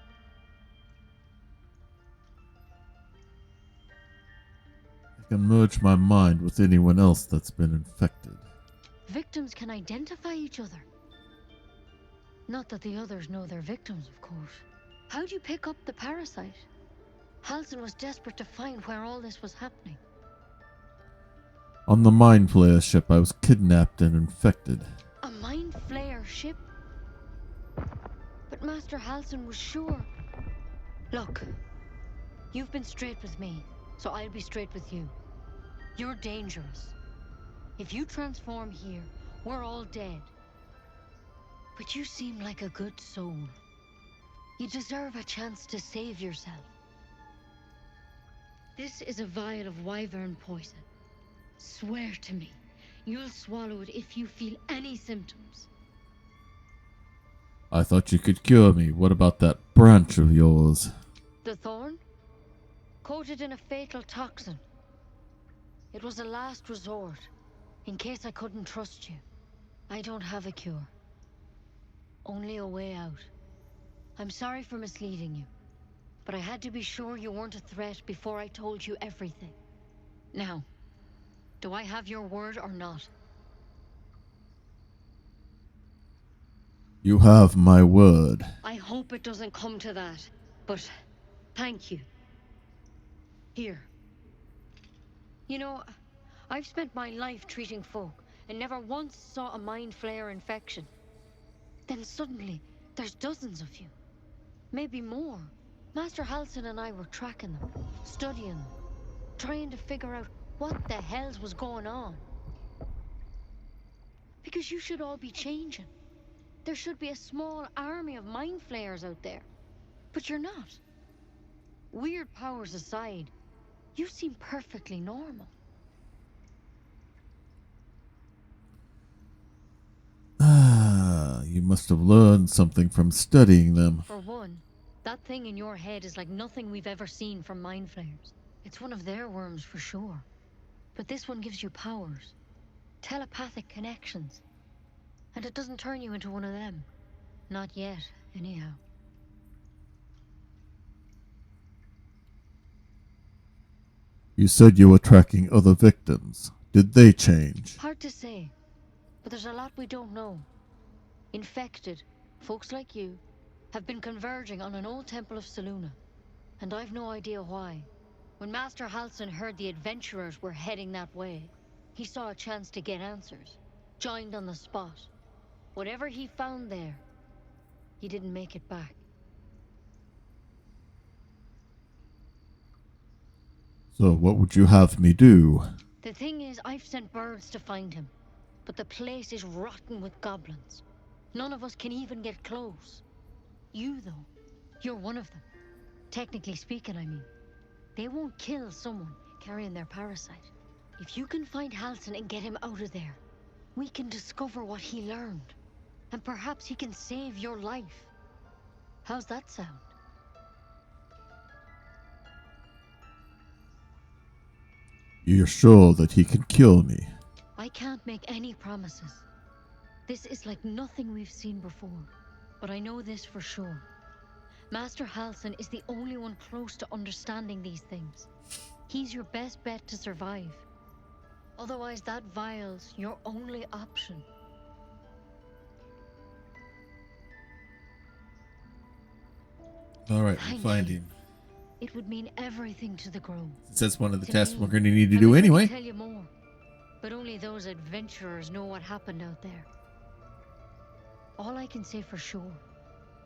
I can merge my mind with anyone else that's been infected. Victims can identify each other. Not that the others know they're victims, of course. How'd you pick up the parasite? Halsin was desperate to find where all this was happening. On the Mind Flayer ship, I was kidnapped and infected. A Mind Flayer ship? But Master Halsin was sure. Look, you've been straight with me, so I'll be straight with you. You're dangerous. If you transform here, we're all dead. But you seem like a good soul. You deserve a chance to save yourself. This is a vial of wyvern poison. Swear to me, you'll swallow it if you feel any symptoms. I thought you could cure me. What about that branch of yours? The thorn? Coated in a fatal toxin. It was a last resort, in case I couldn't trust you. I don't have a cure. Only a way out. I'm sorry for misleading you, but I had to be sure you weren't a threat before I told you everything. Now, do I have your word or not? You have my word. I hope it doesn't come to that, but thank you. Here. You know, I've spent my life treating folk and never once saw a Mind Flayer infection. Then suddenly, there's dozens of you. Maybe more. Master Halsin and I were tracking them, studying them, trying to figure out what the hells was going on. Because you should all be changing. There should be a small army of Mind Flayers out there. But you're not. Weird powers aside, you seem perfectly normal. Ah, you must have learned something from studying them. For one, that thing in your head is like nothing we've ever seen from Mind Flayers. It's one of their worms for sure. But this one gives you powers. Telepathic connections. And it doesn't turn you into one of them. Not yet, anyhow. You said you were tracking other victims. Did they change? Hard to say. But there's a lot we don't know. Infected, folks like you, have been converging on an old temple of Selûne. And I've no idea why. When Master Halsin heard the adventurers were heading that way, he saw a chance to get answers. Joined on the spot. Whatever he found there, he didn't make it back. So what would you have me do? The thing is, I've sent birds to find him. But the place is rotten with goblins. None of us can even get close. You, though, you're one of them. Technically speaking, I mean. They won't kill someone carrying their parasite. If you can find Halsin and get him out of there, we can discover what he learned. And perhaps he can save your life. How's that sound? You're sure that he can kill me? I can't make any promises. This is like nothing we've seen before. But I know this for sure. Master Halsin is the only one close to understanding these things. He's your best bet to survive. Otherwise, that vial's your only option. Alright, we'll Thank find you. him. It would mean everything to the Grove. Since that's one of the To tasks me. we're going to need to I do wish I could anyway. tell you more, but only those adventurers know what happened out there. All I can say for sure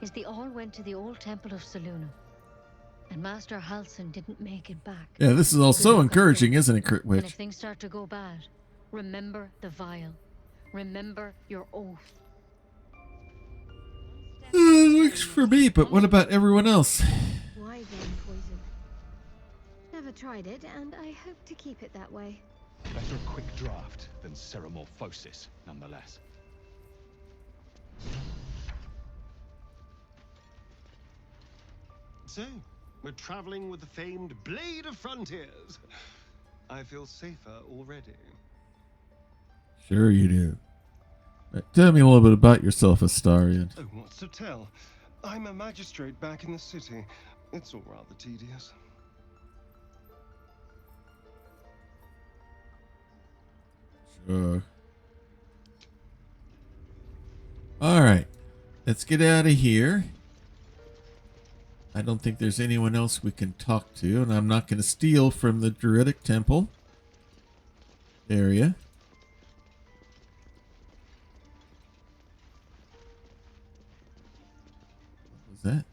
is they all went to the old temple of Selûne, and Master Halsin didn't make it back. Yeah, this is all Good so luck out encouraging, there. isn't it, And if Witch? things start to go bad, remember the vial. Remember your oath. Works for me, but what about everyone else? Why then poison? Never tried it, and I hope to keep it that way. Better a quick draft than ceramorphosis, nonetheless. So, we're traveling with the famed Blade of Frontiers. I feel safer already. Sure you do. Tell me a little bit about yourself, Astarion. Oh, what's to tell? I'm a magistrate back in the city. It's all rather tedious. Sure. Alright. Let's get out of here. I don't think there's anyone else we can talk to, and I'm not going to steal from the Druidic Temple area. What was that?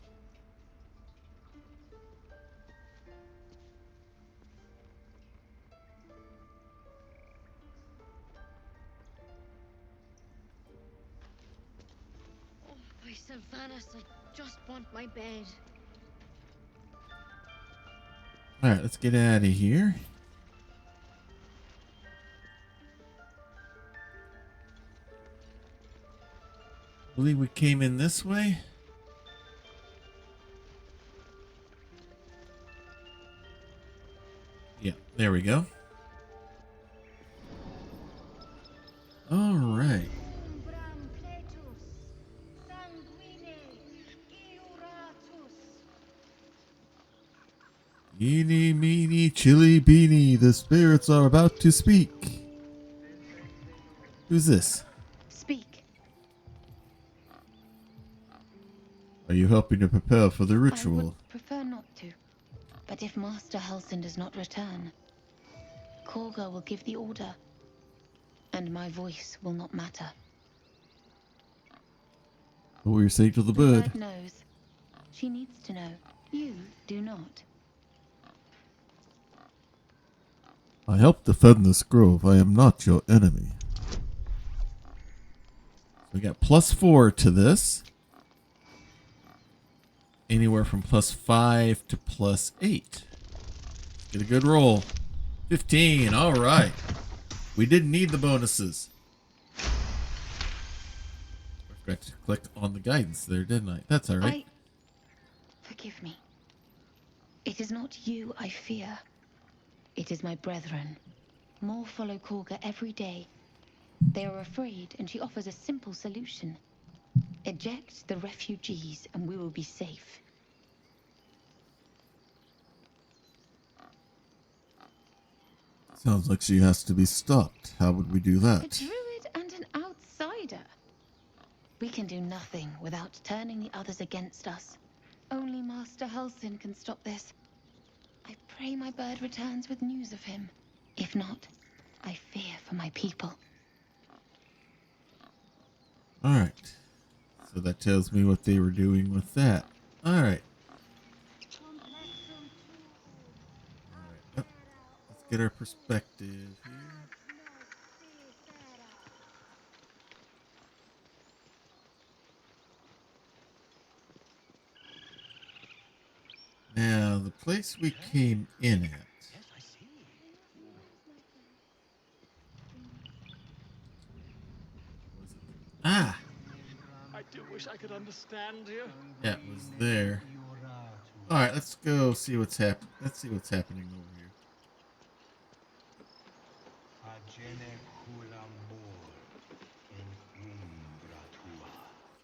Oh, by Sylvanas, I just want my bed. Alright, let's get out of here. I believe we came in this way. Yeah, there we go. Alright. Eeny, meeny, chilly beanie, the spirits are about to speak. Who's this? Speak. Are you helping to prepare for the I ritual? would prefer not to. But if Master Halsin does not return, Korga will give the order. And my voice will not matter. What were you saying to the The bird? bird knows. She needs to know. You do not. I help defend this grove. I am not your enemy. So we got +4 to this. Anywhere from +5 to +8. Get a good roll. 15. All right. We didn't need the bonuses. I forgot to click on the guidance there, didn't I? That's all right. Forgive me. It is not you I fear. It is my brethren. More follow Korga every day. They are afraid, and she offers a simple solution. Eject the refugees, and we will be safe. Sounds like she has to be stopped. How would we do A that? druid and an outsider. We can do nothing without turning the others against us. Only Master Halsin can stop this. I pray my bird returns with news of him. If not, I fear for my people. Alright. So that tells me what they were doing with that. Alright. Let's get our perspective here. Now, the place we came in at. Ah! I do wish I could understand you. Yeah, it was there. Alright, let's go see what's happening. Let's see what's happening over here.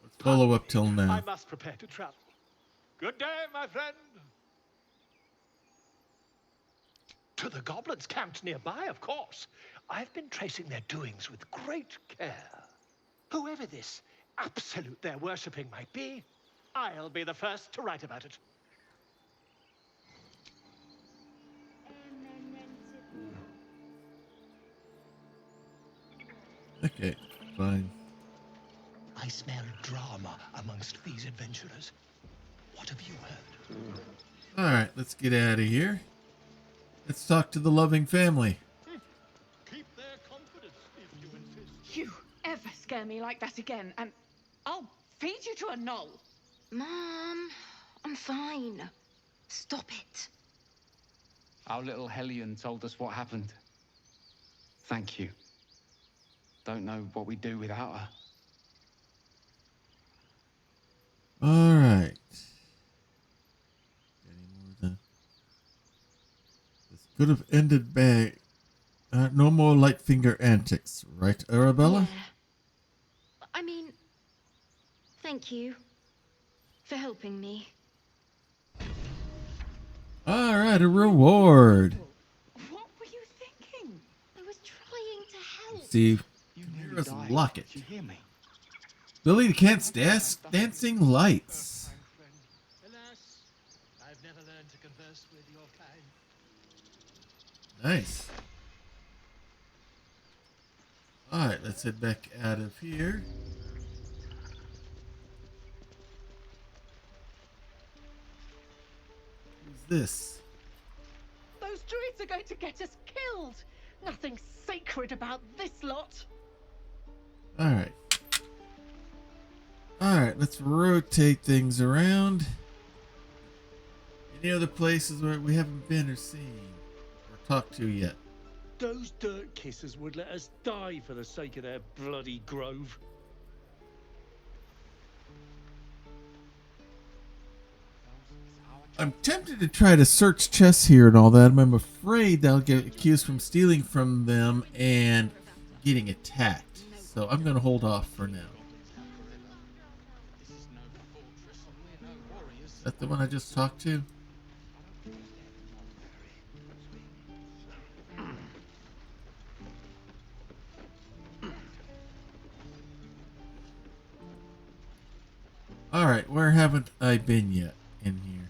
Let's follow up till I now. must prepare to travel. Good day, my friend. To the goblins camped nearby, of course. I've been tracing their doings with great care. Whoever this absolute they're worshipping might be, I'll be the first to write about it. Okay, fine. I smell drama amongst these adventurers. What have you heard? Alright, let's get out of here. Let's talk to the loving family. Keep their confidence if you insist. You ever scare me like that again, and I'll feed you to a knoll. Mom, I'm fine. Stop it. Our little Hellion told us what happened. Thank you. Don't know what we'd do without her. All right. Any more than this could have ended bad. No more light finger antics, right, Arabella? Yeah. I mean, thank you for helping me. All right, a reward. What were you thinking? I was trying to help. See, You nearly Chimera's died. locket. Did you hear me? Billy the Cat's dancing lights. Alas, I've never learned to converse with your kind. Nice. All right, let's head back out of here. Who's this? Those druids are going to get us killed. Nothing sacred about this lot. All right. All right, let's rotate things around. Any other places where we haven't been or seen or talked to yet? Those dirt kissers would let us die for the sake of their bloody grove. I'm tempted to try to search chests here and all that, but I'm afraid they'll get accused from stealing from them and getting attacked. So I'm going to hold off for now. Is that the one I just talked to? Alright, where haven't I been yet in here?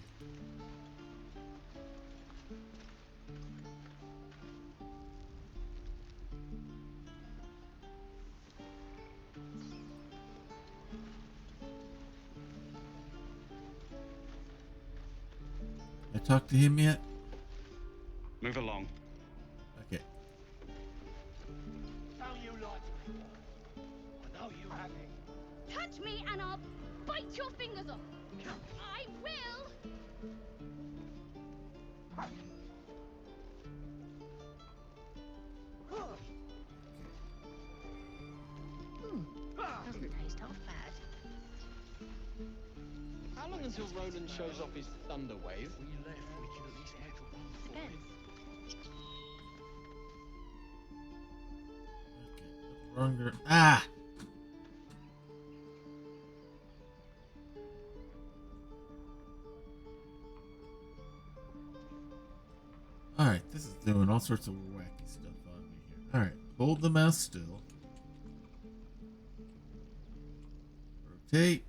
I talked to him yet? Move along. Okay. So you lied to me. I know you have it. Touch me and I'll bite your fingers off. I will. Doesn't taste half bad. How long until Roland shows off his thunder wave? Depends. Wrong. Ah! Alright, this is doing all sorts of wacky stuff on me here. Alright, hold the mouse still. Rotate.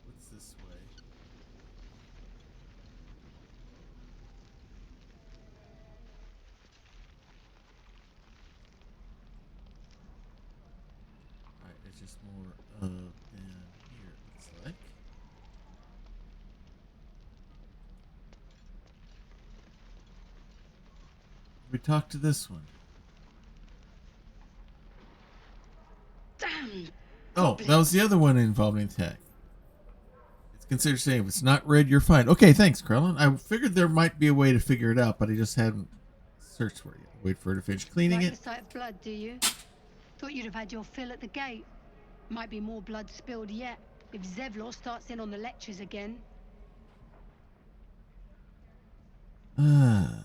What's this way? Alright, it's just more down here, it looks like. We talked to this one. Damn. Oh, that was the other one involving attack. It's considered safe. If it's not red, you're fine. Okay, thanks, Krellin. I figured there might be a way to figure it out, but I just hadn't searched for it yet. Wait for her to finish cleaning Like it. the sight of blood, do you? Thought you'd have had your fill at the gate. Might be more blood spilled yet if Zevlor starts in on the lectures again. Ah.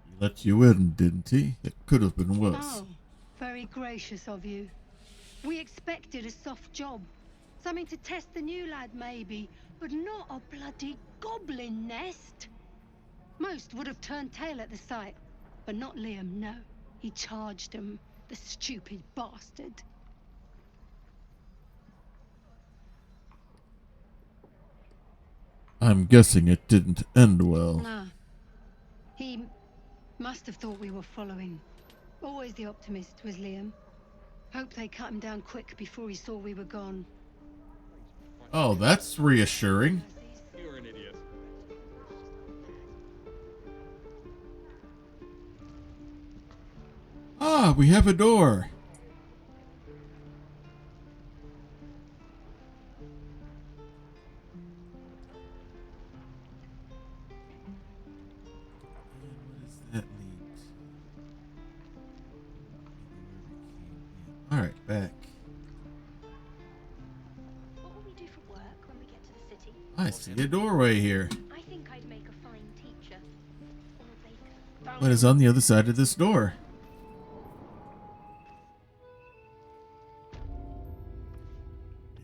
He let you in, didn't he? It could have been worse. Oh, very gracious of you. We expected a soft job. Something to test the new lad, maybe, but not a bloody goblin nest. Most would have turned tail at the sight, but not Liam, no. He charged him, the stupid bastard. I'm guessing it didn't end well. No. He must have thought we were following. Always the optimist was Liam. Hope they cut him down quick before he saw we were gone. Oh, that's reassuring. You're an idiot. Ah, we have a door. That leads. All right, back. What will we do for work when we get to the city? I see a doorway here. I think I'd make a fine teacher. Or baker. What is on the other side of this door?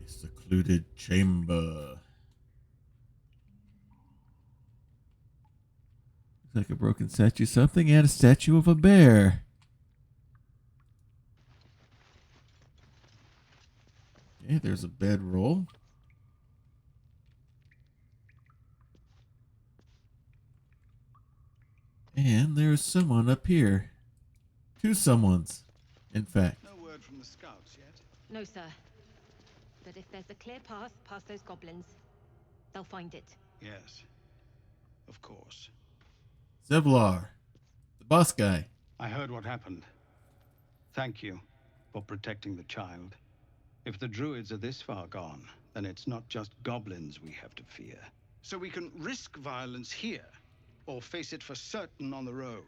A secluded chamber. Looks like a broken statue, something, and a statue of a bear. Okay, there's a bedroll. And there's someone up here. Two someones, in fact. No word from the scouts yet? No, sir. But if there's a clear path past those goblins, they'll find it. Yes. Of course. Zevlar, the boss guy. I heard what happened. Thank you for protecting the child. If the Druids are this far gone, then it's not just goblins we have to fear. So we can risk violence here, or face it for certain on the road.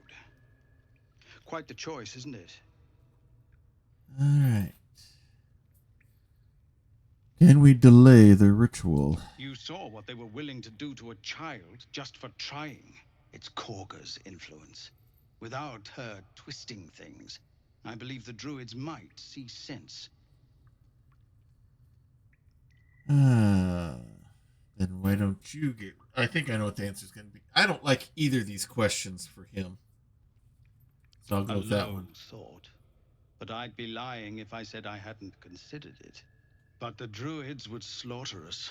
Quite the choice, isn't it? All right. Can we delay the ritual? You saw what they were willing to do to a child just for trying. It's Korga's influence. Without her twisting things, I believe the Druids might see sense. Then why don't you get... I think I know what the answer is going to be. I don't like either of these questions for him. So I'll go with that one. Thought. But I'd be lying if I said I hadn't considered it. But the Druids would slaughter us.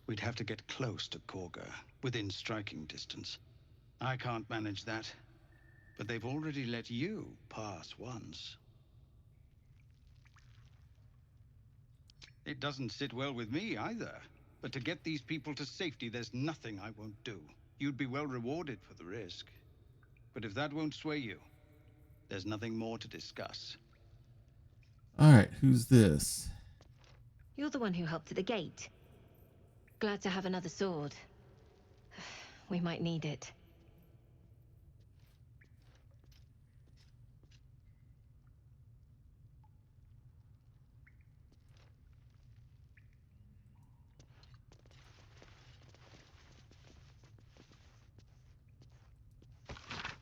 We'd have to get close to Korga, within striking distance. I can't manage that. But they've already let you pass once. It doesn't sit well with me either. But to get these people to safety, there's nothing I won't do. You'd be well rewarded for the risk. But if that won't sway you, there's nothing more to discuss. All right, who's this? You're the one who helped at the gate. Glad to have another sword. We might need it.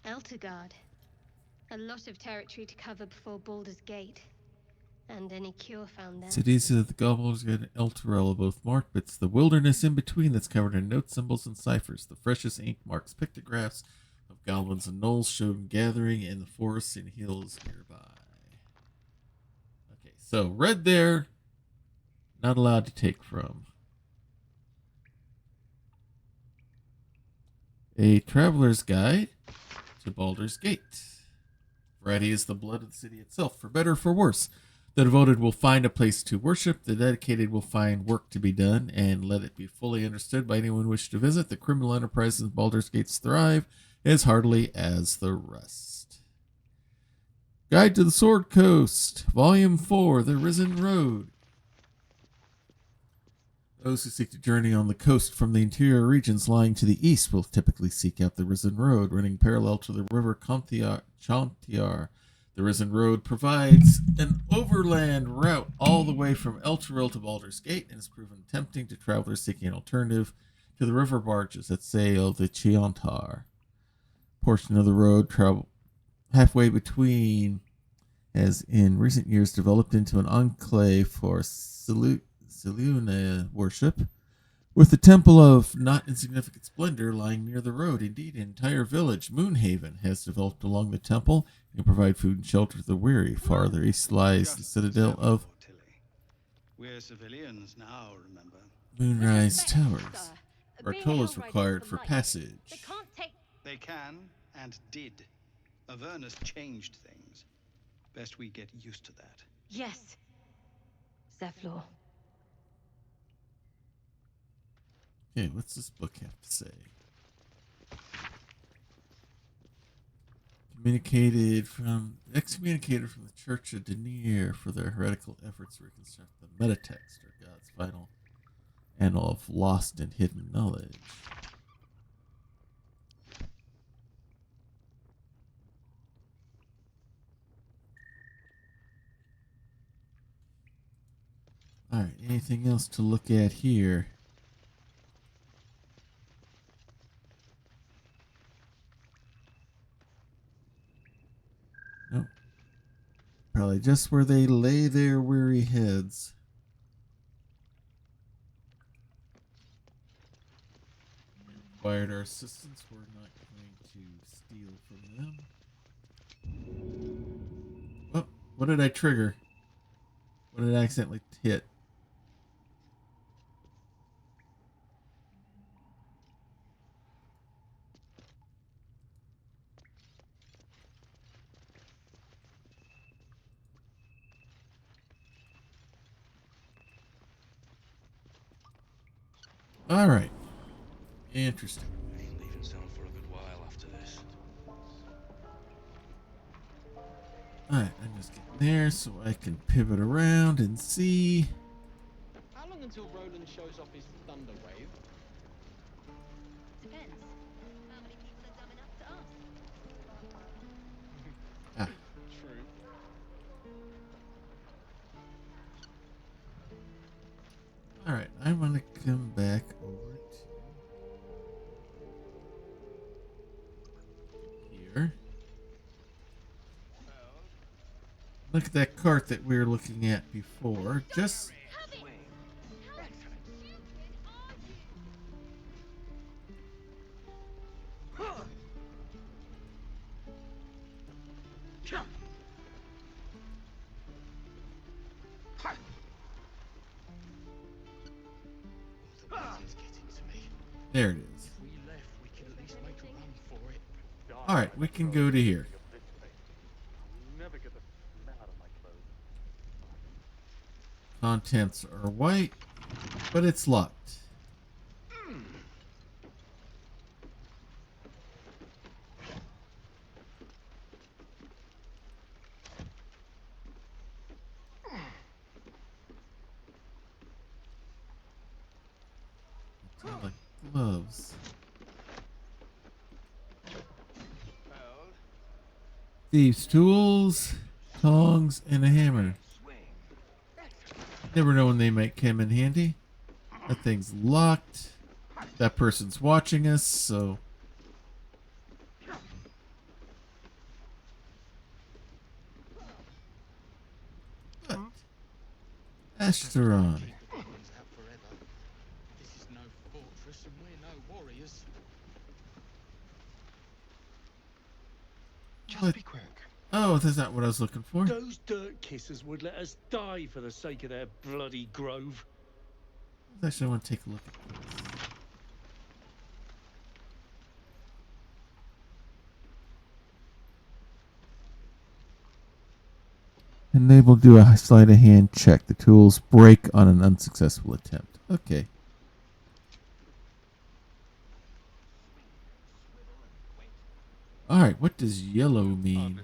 Eltergard. A lot of territory to cover before Baldur's Gate. And any cure found there. Cities of the Goblins and Elturel are both marked, but it's the wilderness in between that's covered in notes, symbols, and ciphers. The freshest ink marks pictographs of goblins and gnolls shown gathering in the forests and hills nearby. Okay, so red there, not allowed to take from. A traveler's guide to Baldur's Gate. Variety is the blood of the city itself, for better or for worse. The devoted will find a place to worship, the dedicated will find work to be done, and let it be fully understood by anyone wishing to visit. The criminal enterprises in Baldur's Gates thrive as heartily as the rest. Guide to the Sword Coast, Volume 4, The Risen Road. Those who seek to journey on the coast from the interior regions lying to the east will typically seek out the Risen Road, running parallel to the river Chantiar. The Risen Road provides an overland route all the way from Elturel to Baldur's Gate and has proven tempting to travelers seeking an alternative to the river barges that sail the Chiantar. Portion of the road travel halfway between has in recent years developed into an enclave for Selûne worship, with the temple of not insignificant splendor lying near the road. Indeed, an entire village, Moonhaven, has developed along the temple and provide food and shelter to the weary. Farther east lies the citadel of We're civilians now, remember? Moonrise Towers. Bartol is required for passage. They can and did. Avernus changed things. Best we get used to that. Yes. Zevlor. Okay, what's this book have to say? excommunicated from the Church of Denier for their heretical efforts to reconstruct the metatext, or God's final annal of lost and hidden knowledge. Alright, anything else to look at here? Nope. Probably just where they lay their weary heads. Required our assistance. We're not going to steal from them. Oh, what did I trigger? What did I accidentally hit? All right. Interesting. Ain't leaving town for a good while after this. Alright, I'm just getting there so I can pivot around and see. How long until Roland shows off his thunder wave? Depends. How many people are dumb enough to ask? Ah. True. Alright, I want to come back over to here. Look at that cart that we were looking at before. Just there it is. Alright, we can go to here. Contents are white, but it's locked. Like gloves. Thieves' tools, tongs, and a hammer. Never know when they might come in handy. That thing's locked. That person's watching us, so... What? Asteron. This is no fortress and we're no warriors. Just be quick. Oh, that's not what I was looking for. Those dirt kissers would let us die for the sake of their bloody grove. Actually, I want to take a look at this. Enable do a sleight of hand check. The tools break on an unsuccessful attempt. Okay. Alright, what does yellow mean?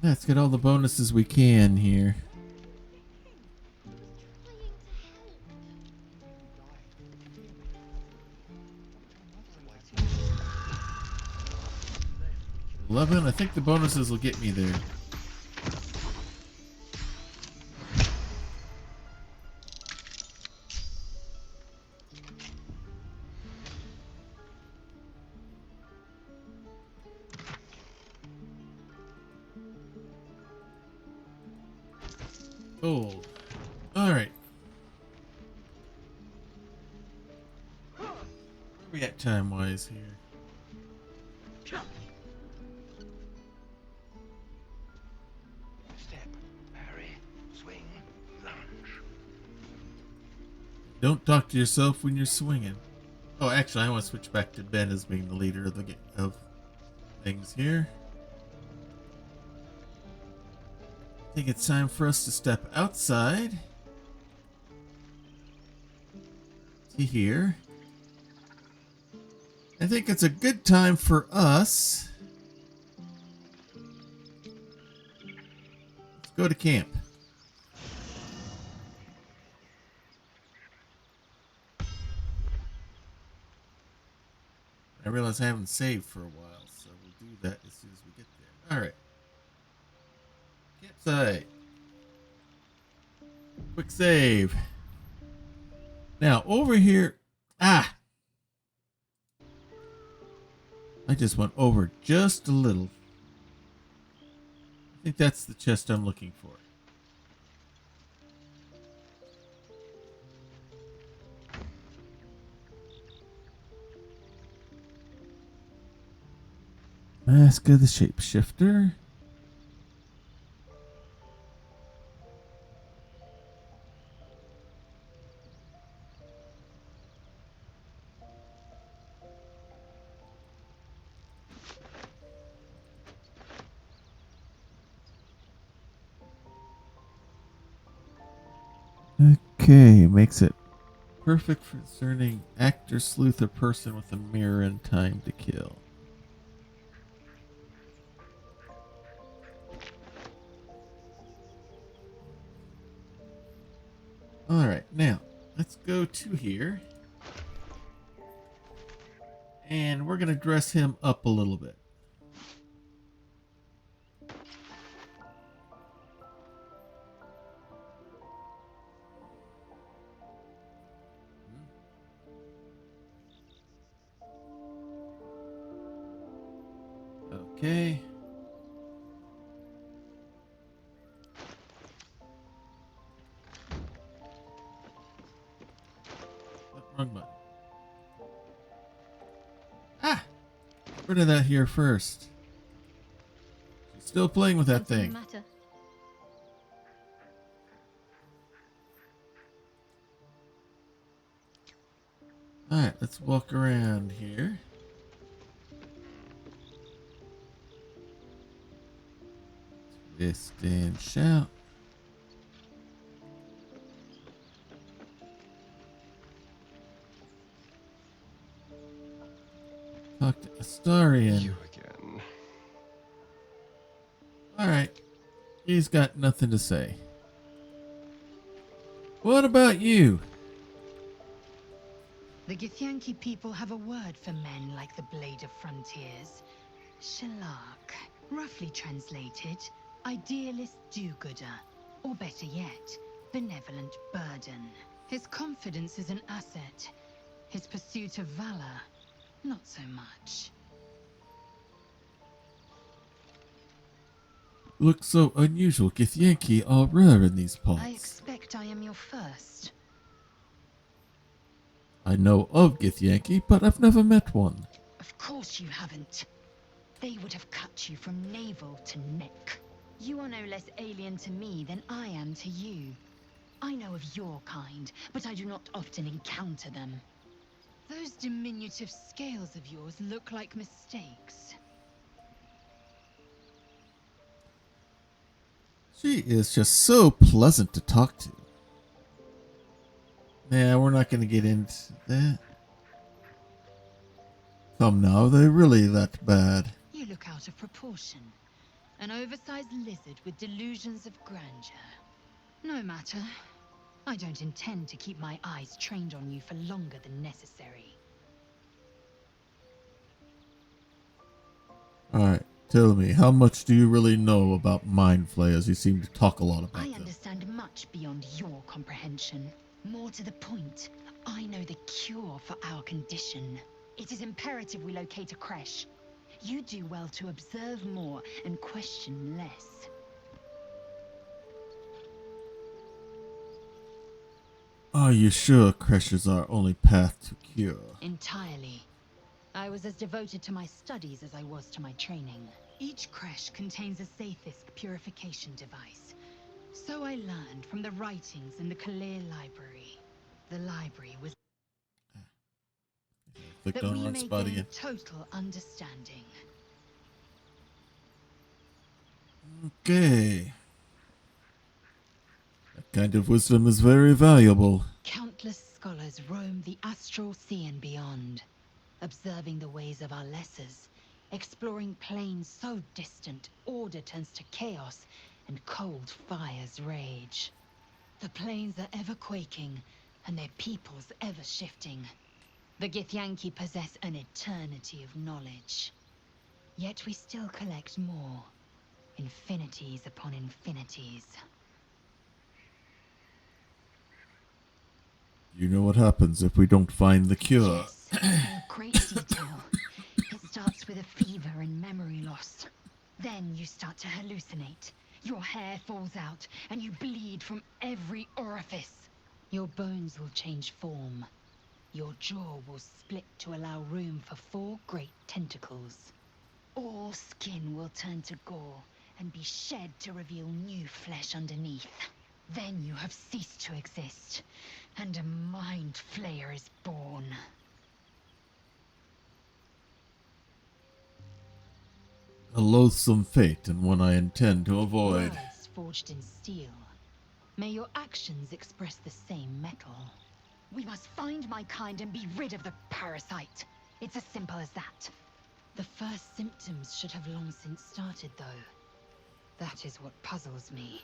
Let's get all the bonuses we can here. $11. I think the bonuses will get me there. Gold. Alright. Where are we at time-wise here? Step, parry, swing, lunge. Don't talk to yourself when you're swinging. Oh, actually, I want to switch back to Ben as being the leader of the of things here. I think it's time for us to step outside to here I think it's a good time for us. Let's go to camp. I realize I haven't saved for a while, so we'll do that as soon as we get there. All right. Campsite. Quick save. Now, over here... Ah! I just went over just a little. I think that's the chest I'm looking for. Mask of the Shapeshifter. Okay, makes it perfect for discerning actor, sleuth, or person with a mirror and time to kill. Alright, now, let's go to here. And we're going to dress him up a little bit. Okay. Wrong button. Ah! Get rid of that here first. She's still playing with that thing. Matter. Alright, let's walk around here. Twist and shout. Talk to Astarion. You again. Alright. He's got nothing to say. What about you? The Githyanki people have a word for men like the Blade of Frontiers. Shalak. Roughly translated, idealist do-gooder. Or better yet, benevolent burden. His confidence is an asset. His pursuit of valor, not so much. Looks so unusual. Githyanki are rare in these parts. I expect I am your first. I know of Githyanki, but I've never met one. Of course you haven't. They would have cut you from navel to neck. You are no less alien to me than I am to you. I know of your kind, but I do not often encounter them. Those diminutive scales of yours look like mistakes. She is just so pleasant to talk to. Yeah, we're not going to get into that. Come now, they're really that bad. You look out of proportion. An oversized lizard with delusions of grandeur. No matter. I don't intend to keep my eyes trained on you for longer than necessary. Alright, tell me, how much do you really know about mind flayers? You seem to talk a lot about I them. understand much beyond your comprehension. More to the point, I know the cure for our condition. It is imperative we locate a creche. You do well to observe more and question less. Are you sure creches are only path to cure? Entirely. I was as devoted to my studies as I was to my training. Each creche contains a Zaithisk purification device. So I learned from the writings in the Kalir Library. The library was Clicked that on we wrong may spot gain again. total understanding. Okay. That kind of wisdom is very valuable. Countless scholars roam the astral sea and beyond. observing the ways of our lessers, exploring planes so distant, order turns to chaos, and cold fires rage. The planes are ever quaking, and their peoples ever shifting. The Githyanki possess an eternity of knowledge. Yet we still collect more. Infinities upon infinities. You know what happens if we don't find the cure. Yes, in great detail. It starts with a fever and memory loss. Then you start to hallucinate. Your hair falls out, and you bleed from every orifice. Your bones will change form. Your jaw will split to allow room for 4 great tentacles. All skin will turn to gore and be shed to reveal new flesh underneath. Then you have ceased to exist, and a mind flayer is born. A loathsome fate, and one I intend to avoid. Words forged in steel. May your actions express the same metal. We must find my kind and be rid of the parasite. It's as simple as that. The first symptoms should have long since started, though. That is what puzzles me.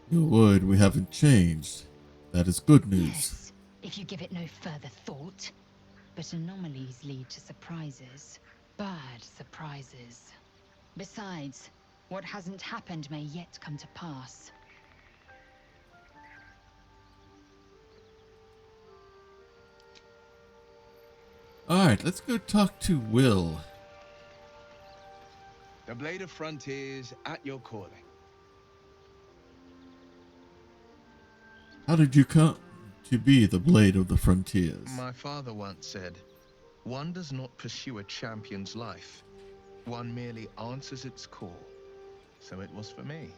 Your word, we haven't changed. That is good news. Yes, if you give it no further thought. But anomalies lead to surprises. Bad surprises. Besides, what hasn't happened may yet come to pass. Alright, let's go talk to Will. The Blade of Frontiers at your calling. How did you come to be the Blade of the Frontiers? My father once said, one does not pursue a champion's life. One merely answers its call. So it was for me.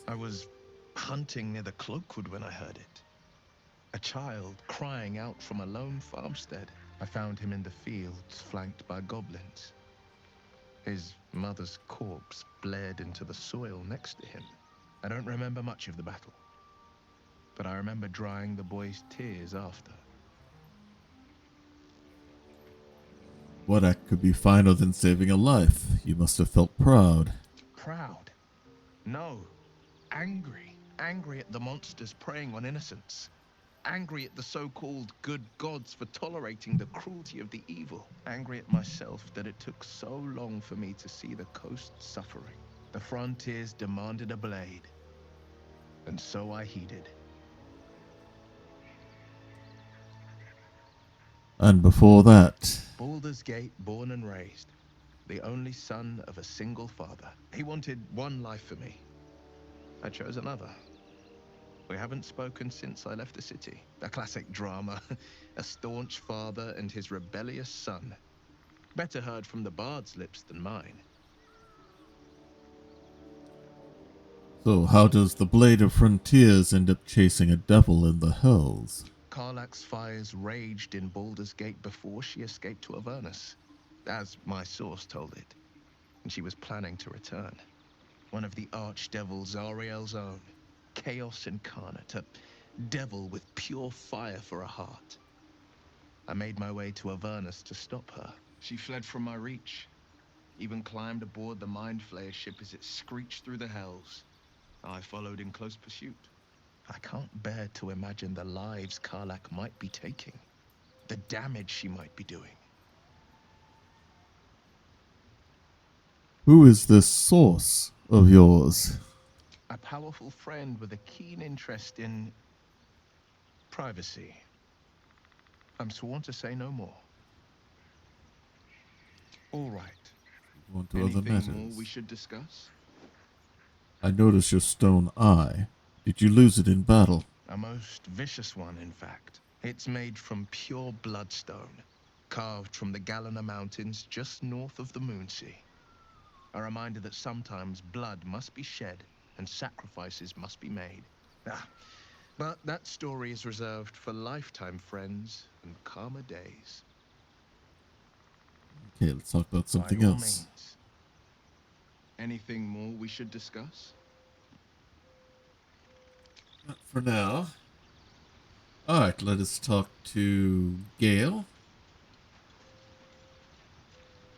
I was hunting near the Cloakwood when I heard it. A child crying out from a lone farmstead. I found him in the fields, flanked by goblins. His mother's corpse blared into the soil next to him. I don't remember much of the battle, but I remember drying the boy's tears after. What act could be finer than saving a life? You must have felt proud. Proud? No. Angry. Angry at the monsters preying on innocents. Angry at the so-called good gods for tolerating the cruelty of the evil. Angry at myself that it took so long for me to see the coast suffering. The Frontiers demanded a blade, and so I heeded. And before that... Baldur's Gate, born and raised. The only son of a single father. He wanted one life for me. I chose another. We haven't spoken since I left the city. A classic drama. A staunch father and his rebellious son. Better heard from the bard's lips than mine. So how does the Blade of Frontiers end up chasing a devil in the hells? Karlach's fires raged in Baldur's Gate before she escaped to Avernus, as my source told it. And she was planning to return. One of the archdevils Zariel's own. Chaos incarnate, a devil with pure fire for a heart. I made my way to Avernus to stop her. She fled from my reach, even climbed aboard the Mind Flayer ship as it screeched through the hells. I followed in close pursuit. I can't bear to imagine the lives Karlach might be taking, the damage she might be doing. Who is this source of yours? A powerful friend with a keen interest in privacy. I'm sworn to say no more. All right. On to other matters. Anything more we should discuss? I notice your stone eye. Did you lose it in battle? A most vicious one, in fact. It's made from pure bloodstone, carved from the Galena Mountains just north of the Moonsea. A reminder that sometimes blood must be shed and sacrifices must be made. But that story is reserved for lifetime friends and calmer days. Okay, let's talk about something By all else. means. Anything more we should discuss? Not for now. Alright, let us talk to Gale.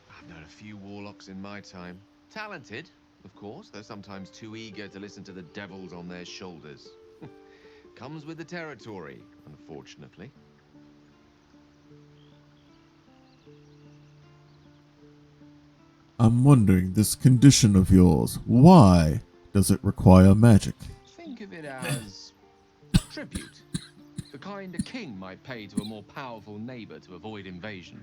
I've known a few warlocks in my time. Talented, of course, though sometimes too eager to listen to the devils on their shoulders. Comes with the territory, unfortunately. I'm wondering, this condition of yours, why does it require magic? Think of it as tribute. The kind a king might pay to a more powerful neighbor to avoid invasion.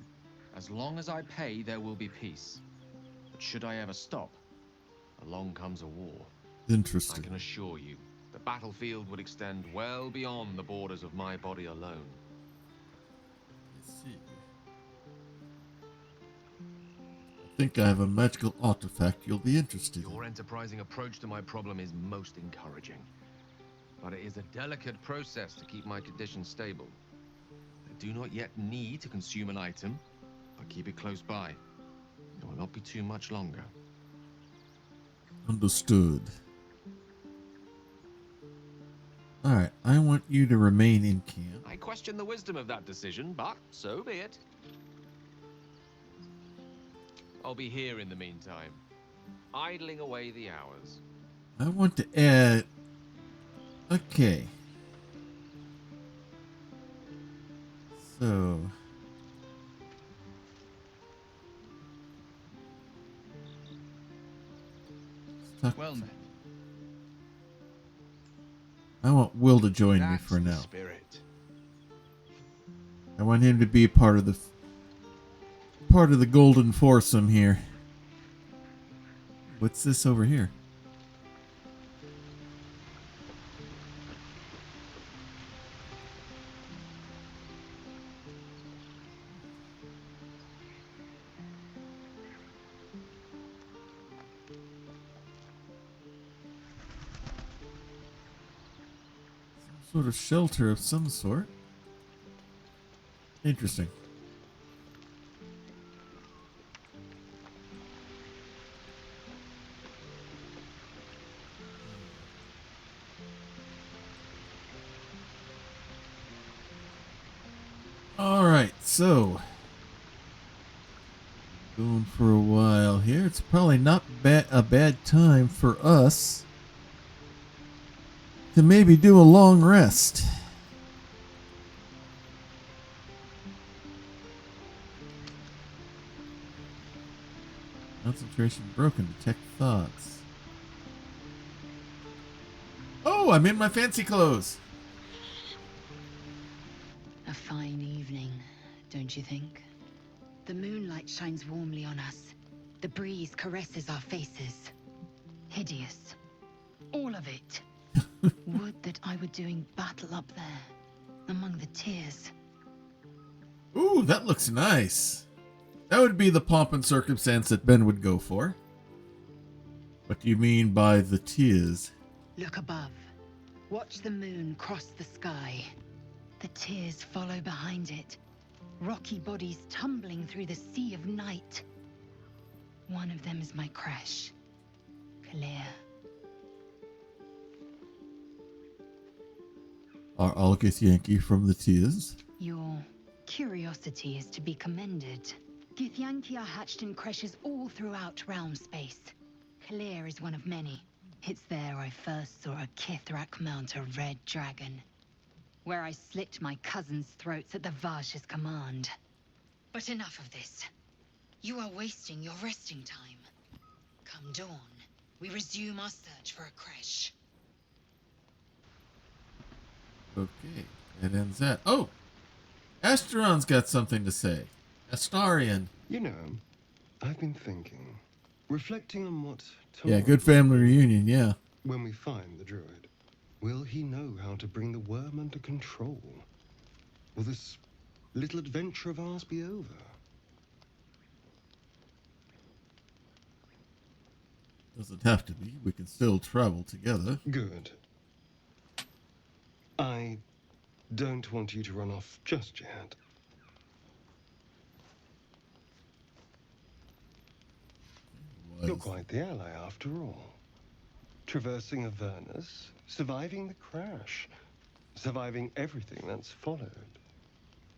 As long as I pay, there will be peace. But should I ever stop, along comes a war. Interesting. I can assure you, the battlefield would extend well beyond the borders of my body alone. Let's see. I think I have a magical artifact you'll be interested in. Your enterprising approach to my problem is most encouraging. But it is a delicate process to keep my condition stable. I do not yet need to consume an item, but keep it close by. It will not be too much longer. Understood. Alright, I want you to remain in camp. I question the wisdom of that decision, but so be it. I'll be here in the meantime, idling away the hours. I want to add... Okay. So... Well met. I want Will to join me for now. Spirit. I want him to be part of the golden foursome here. What's this over here? Some sort of shelter of some sort. Interesting. Alright, so going for a while here. It's probably not a bad time for us to maybe do a long rest. Concentration broken. Detect thoughts. Oh, I'm in my fancy clothes. A fine evening, don't you think? The moonlight shines warmly on us. The breeze caresses our faces. Hideous. All of it. Would that I were doing battle up there, among the tears. Ooh, that looks nice. That would be the pomp and circumstance that Ben would go for. What do you mean by the tears? Look above. Watch the moon cross the sky. The tears follow behind it. Rocky bodies tumbling through the sea of night. One of them is my crash. Clear. Our Algith Yankee from the tears. Your curiosity is to be commended. Githyanki are hatched in creches all throughout realm space. Clear is one of many. It's there I first saw a Kithrak mount a red dragon. Where I slit my cousin's throats at the Vash's command. But enough of this. You are wasting your resting time. Come dawn, we resume our search for a creche. Okay, that ends that. Oh! Asteron's got something to say. Astarion. You know, I've been thinking, reflecting on what Yeah, good family reunion, yeah. When we find the druid, will he know how to bring the worm under control? Will this little adventure of ours be over? Doesn't have to be. We can still travel together. Good. I don't want you to run off just yet. You're quite the ally after all. Traversing Avernus, surviving the crash. surviving everything that's followed.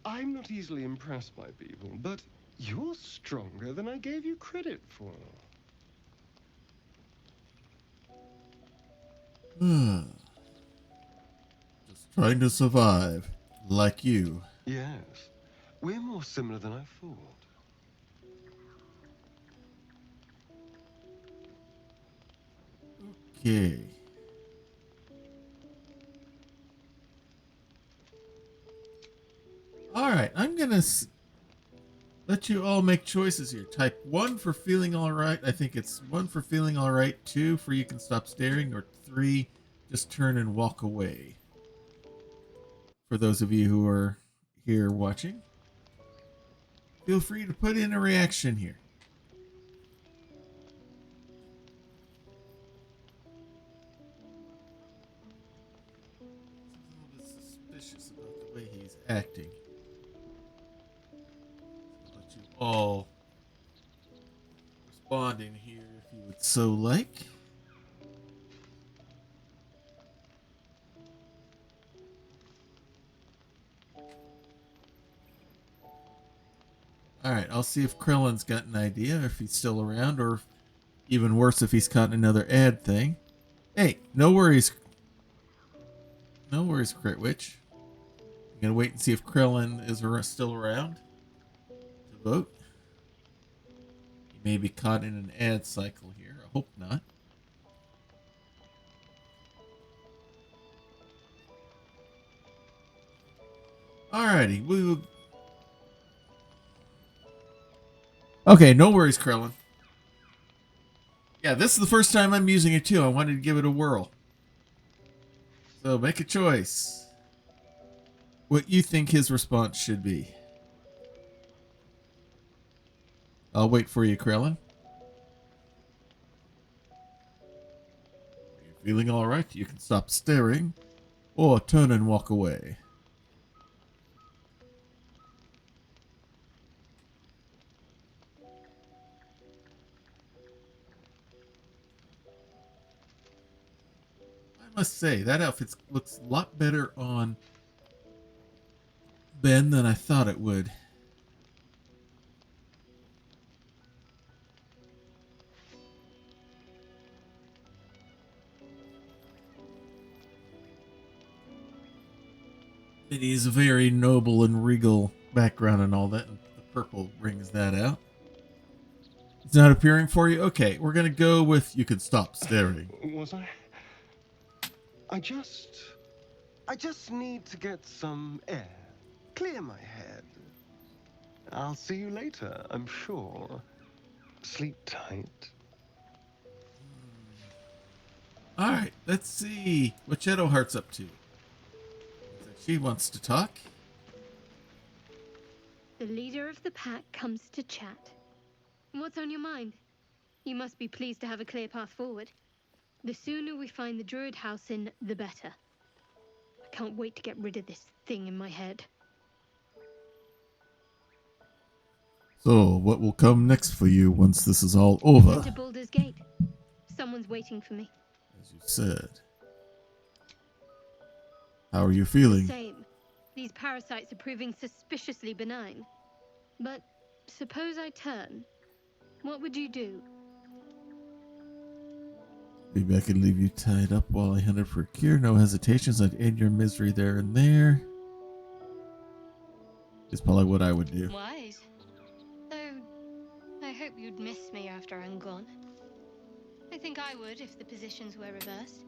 I'm not easily impressed by people, but you're stronger than I gave you credit for. Just trying to survive, like you. Yes, we're more similar than I thought. Okay. Alright, I'm gonna let you all make choices here. Type 1 for feeling alright. I think it's 1 for feeling alright, 2 for you can stop staring, or 3, just turn and walk away. For those of you who are here watching, feel free to put in a reaction here. I'm a little bit suspicious about the way he's acting. I'll let you all respond in here if you would so like. Alright, I'll see if Krellin's got an idea, if he's still around, or even worse, if he's caught another ad thing. Hey, no worries. No worries, Crit Witch. I'm gonna wait and see if Krellin is still around to vote. He may be caught in an ad cycle here. I hope not. Alrighty, we will. Okay, no worries, Krellin. Yeah, this is the first time I'm using it too. I wanted to give it a whirl. So make a choice. What you think his response should be. I'll wait for you, Krellin. Are you feeling alright? You can stop staring, or turn and walk away. I must say, that outfit looks a lot better on Ben than I thought it would. It is a very noble and regal background and all that, and the purple brings that out. It's not appearing for you? Okay, we're going to go with you can stop staring. Was I? I just need to get some air. Clear my head. I'll see you later, I'm sure. Sleep tight. Alright, let's see what Shadowheart's up to. She wants to talk. The leader of the pack comes to chat. What's on your mind? You must be pleased to have a clear path forward. The sooner we find the Druid house in, the better. I can't wait to get rid of this thing in my head. So, what will come next for you once this is all over? Head to Baldur's Gate. Someone's waiting for me. As you said. How are you feeling? Same. These parasites are proving suspiciously benign. But suppose I turn. What would you do? Maybe I could leave you tied up while I hunted for a cure. No hesitations. I'd end your misery there and there. Is probably what I would do. Wise. Though, I hope you'd miss me after I'm gone. I think I would if the positions were reversed.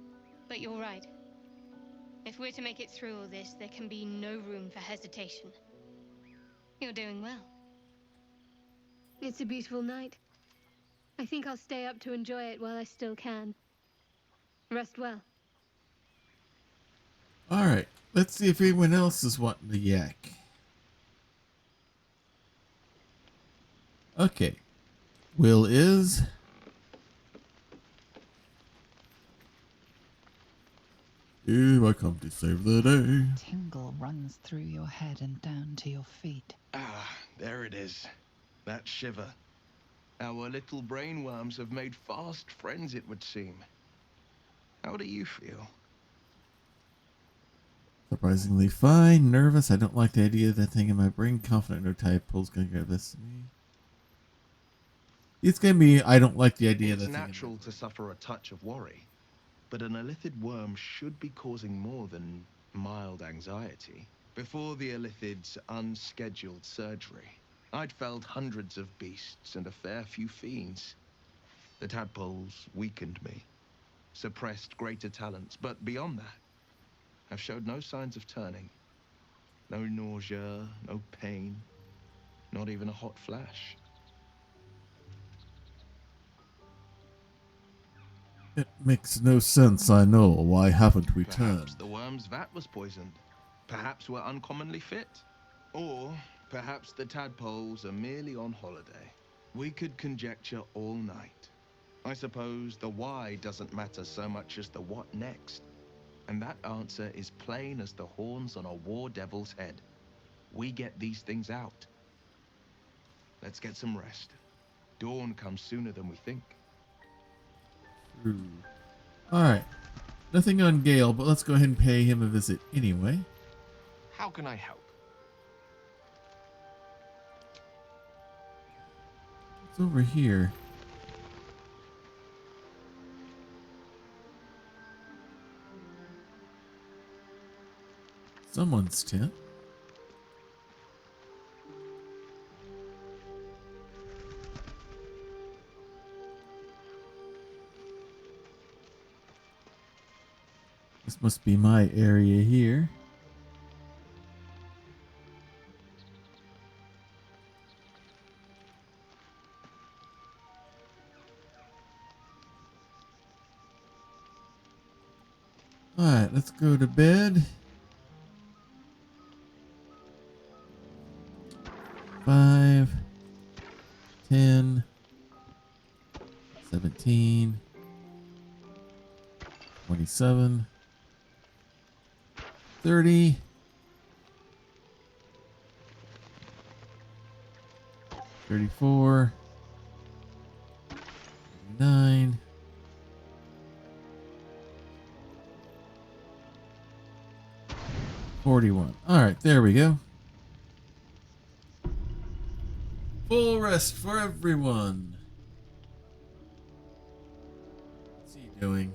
But you're right. If we're to make it through all this, there can be no room for hesitation. You're doing well. It's a beautiful night. I think I'll stay up to enjoy it while I still can. Rest well. Alright, let's see if anyone else is wanting to yak. Okay. Will is... Here I come to save the day. Tingle runs through your head and down to your feet. Ah, there it is. That shiver. Our little brainworms have made fast friends, it would seem. How do you feel? Surprisingly fine. Nervous. I don't like the idea of that thing in my brain. Confident no tadpole's gonna grab this. It's gonna be. I don't like the idea of It's that thing. natural to suffer a touch of worry, but an illithid worm should be causing more than mild anxiety. Before the illithid's unscheduled surgery, I'd felled hundreds of beasts and a fair few fiends. The tadpoles weakened me, suppressed greater talents, but beyond that, I've showed no signs of turning. No nausea, no pain, not even a hot flash. It makes no sense, I know. Why haven't we turned? Perhaps the worm's vat was poisoned. Perhaps we're uncommonly fit. Or perhaps the tadpoles are merely on holiday. We could conjecture all night. I suppose the why doesn't matter so much as the what next. And that answer is plain as the horns on a war devil's head. We get these things out. Let's get some rest. Dawn comes sooner than we think. Alright. Nothing on Gale, but let's go ahead and pay him a visit anyway. How can I help? It's over here. Someone's tent. This must be my area here. Alright, let's go to bed. 5, 10, 17, 27, 30, 34, 39, 41. All right, there we go. Full rest for everyone. What's he doing?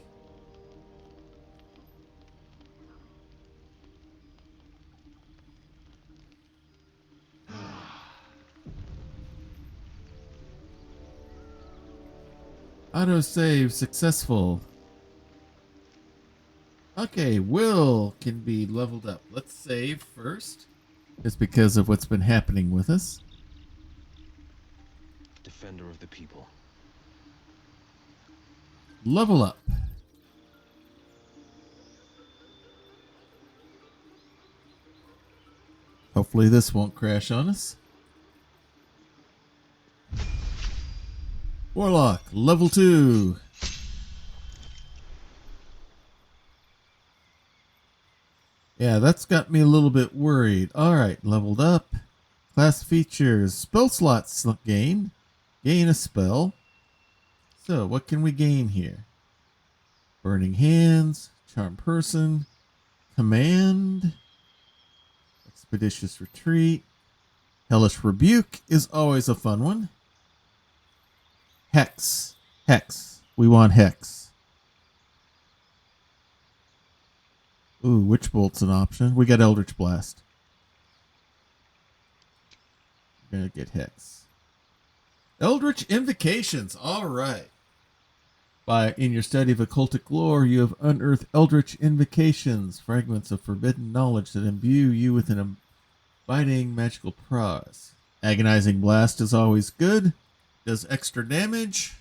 Autosave successful. Okay, Will can be leveled up. Let's save first. Just because of what's been happening with us. Defender of the people. Level up. Hopefully this won't crash on us. Warlock, level 2. Yeah, that's got me a little bit worried. Alright, leveled up. Class features. Spell slots gained. Gain a spell. So, what can we gain here? Burning Hands. Charm Person. Command. Expeditious Retreat. Hellish Rebuke is always a fun one. Hex. Hex. We want Hex. Ooh, Witch Bolt's an option. We got Eldritch Blast. We're gonna get Hex. Eldritch Invocations. All right. In your study of occultic lore, you have unearthed Eldritch Invocations, fragments of forbidden knowledge that imbue you with an abiding magical prowess. Agonizing Blast is always good. Does extra damage.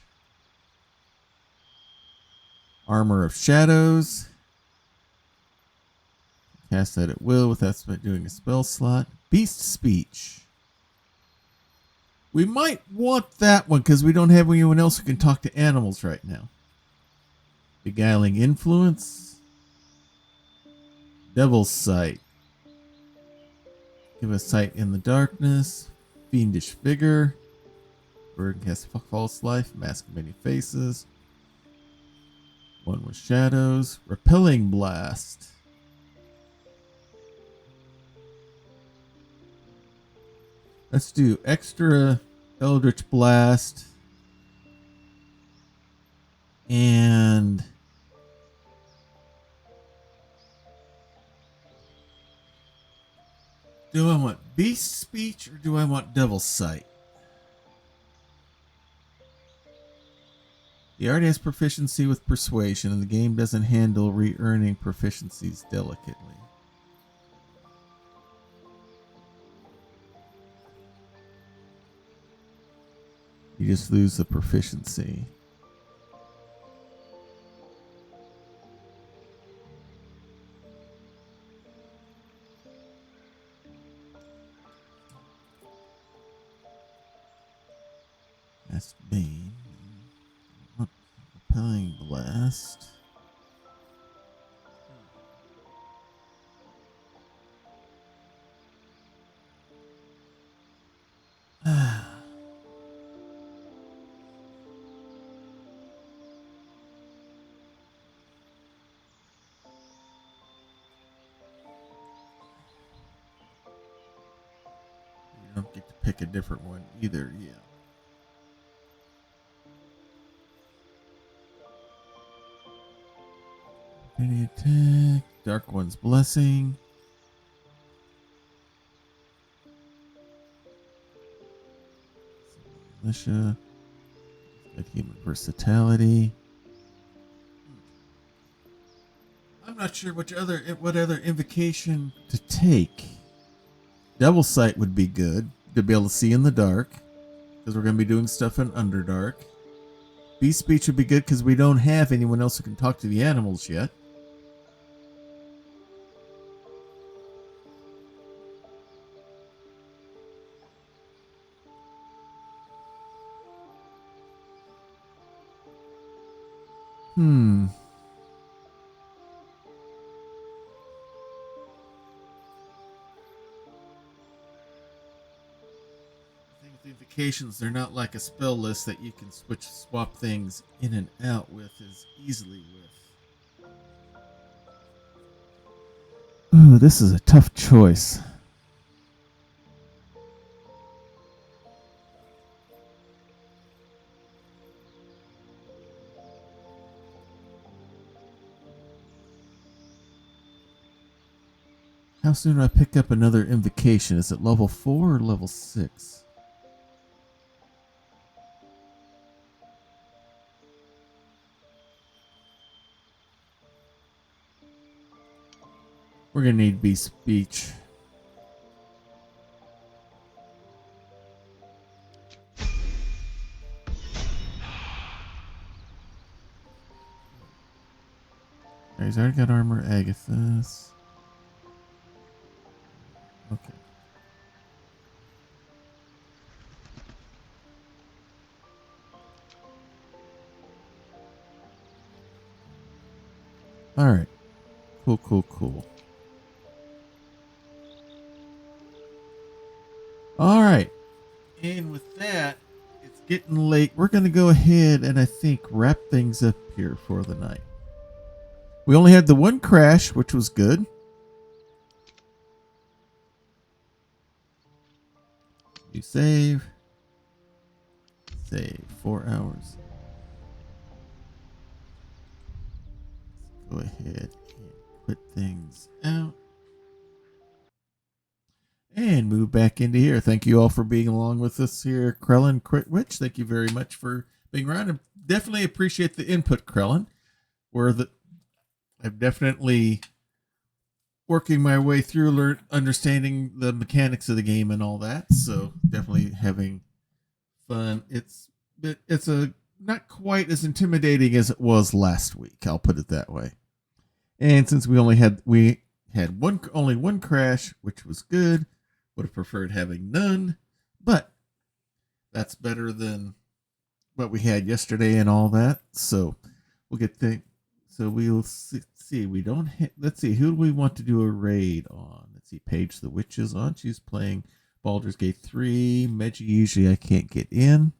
Armor of Shadows. Cast that at will without doing a spell slot. Beast Speech. We might want that one because we don't have anyone else who can talk to animals right now. Beguiling Influence. Devil's Sight. Give us sight in the darkness. Fiendish Vigor. Bird casts False Life. Mask of Many Faces. One with Shadows. Repelling Blast. Let's do extra Eldritch Blast. And do I want Beast Speech or do I want Devil's Sight? The art has proficiency with persuasion, and the game doesn't handle re-earning proficiencies delicately. You just lose the proficiency. That's Bane. Repelling Blast. You don't get to pick a different one either, yeah. Any attack. Dark One's Blessing. Militia. Got human versatility. I'm not sure what other invocation to take. Devil's Sight would be good to be able to see in the dark, because we're going to be doing stuff in Underdark. Beast Speech would be good because we don't have anyone else who can talk to the animals yet. The invocations, they're not like a spell list that you can swap things in and out with as easily with. Ooh, this is a tough choice. How soon do I pick up another invocation? Is it level 4 or level 6? We're going to need Beast Speech. Alright, he's already got armor. Agathis. Okay. Alright. Cool. Alright. And with that, it's getting late. We're going to go ahead and I think wrap things up here for the night. We only had the one crash, which was good. You save. Save 4 hours. Let's go ahead and quit things out. And move back into here. Thank you all for being along with us here. Krellin, Critwitch, thank you very much for being around. And definitely appreciate the input, Krellin. I'm definitely working my way through understanding the mechanics of the game and all that. So definitely having fun. It's not quite as intimidating as it was last week. I'll put it that way. And since we had only one crash, which was good. Would have preferred having none, but that's better than what we had yesterday and all that. So we'll get things. So we'll see. We don't. Let's see. Who do we want to do a raid on? Let's see. Paige the Witch is on. She's playing Baldur's Gate 3. Meji usually I can't get in.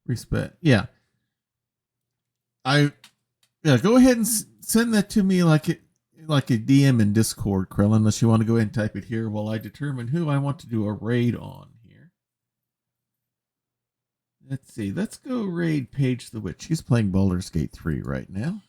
Respect. Yeah. Go ahead and send that to me like it. like a DM in Discord, Krill, unless you want to go ahead and type it here while I determine who I want to do a raid on here. Let's see. Let's go raid Paige the Witch. She's playing Baldur's Gate 3 right now.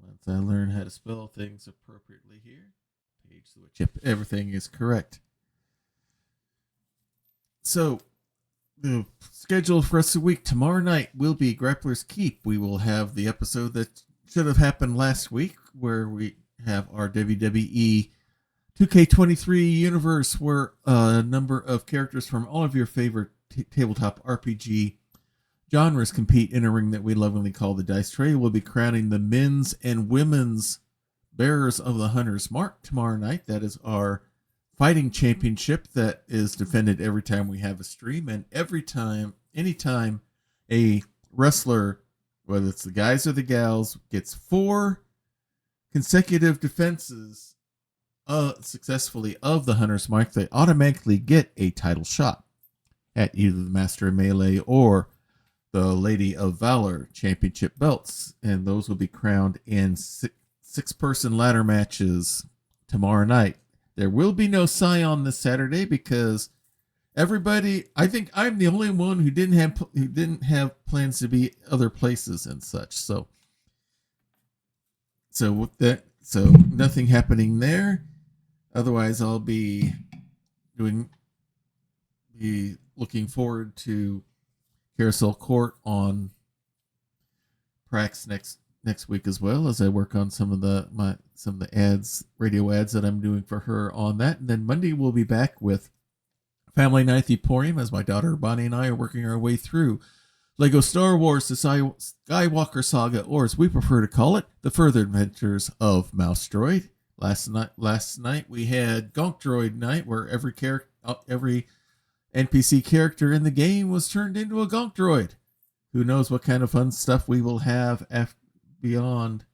Once I learn how to spell things appropriately here. Paige the Witch. Yep, everything is correct. So, the schedule for us a week tomorrow night will be Grappler's Keep. We will have the episode that should have happened last week, where we have our WWE 2K23 universe, where a number of characters from all of your favorite tabletop RPG genres compete in a ring that we lovingly call the Dice Tray. We'll be crowning the men's and women's bearers of the Hunter's Mark tomorrow night. That is our fighting championship that is defended every time we have a stream, and anytime a wrestler, whether it's the guys or the gals, gets 4 consecutive defenses successfully of the Hunter's Mark, they automatically get a title shot at either the Master of Melee or the Lady of Valor championship belts, and those will be crowned in 6-person ladder matches tomorrow night. There will be no Scion this Saturday because everybody, I think I'm the only one who didn't have plans to be other places and such. So with that, nothing happening there. Otherwise, I'll be looking forward to Carousel Court on Prax next week, as well as I work on some of the ads, radio ads that I'm doing for her on that. And then Monday we'll be back with Family Night Emporium as my daughter Bonnie and I are working our way through Lego Star Wars: The Skywalker Saga, or as we prefer to call it, The Further Adventures of Mouse Droid. Last night we had Gonk Droid Night, where every NPC character in the game was turned into a Gonk Droid. Who knows what kind of fun stuff we will have beyond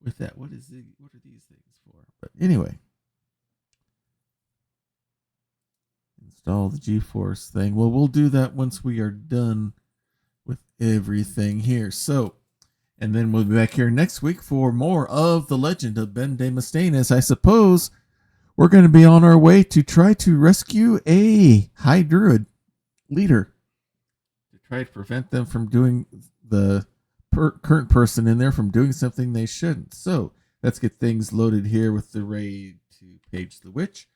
with that. What are these things for? But anyway, install the GeForce thing. Well, we'll do that once we are done with everything here. So, and then we'll be back here next week for more of The Legend of Ben de Mustaine, as I suppose we're going to be on our way to try to rescue a High Druid leader to try to prevent them from doing the current person in there from doing something they shouldn't. So let's get things loaded here with the raid to Paige the Witch.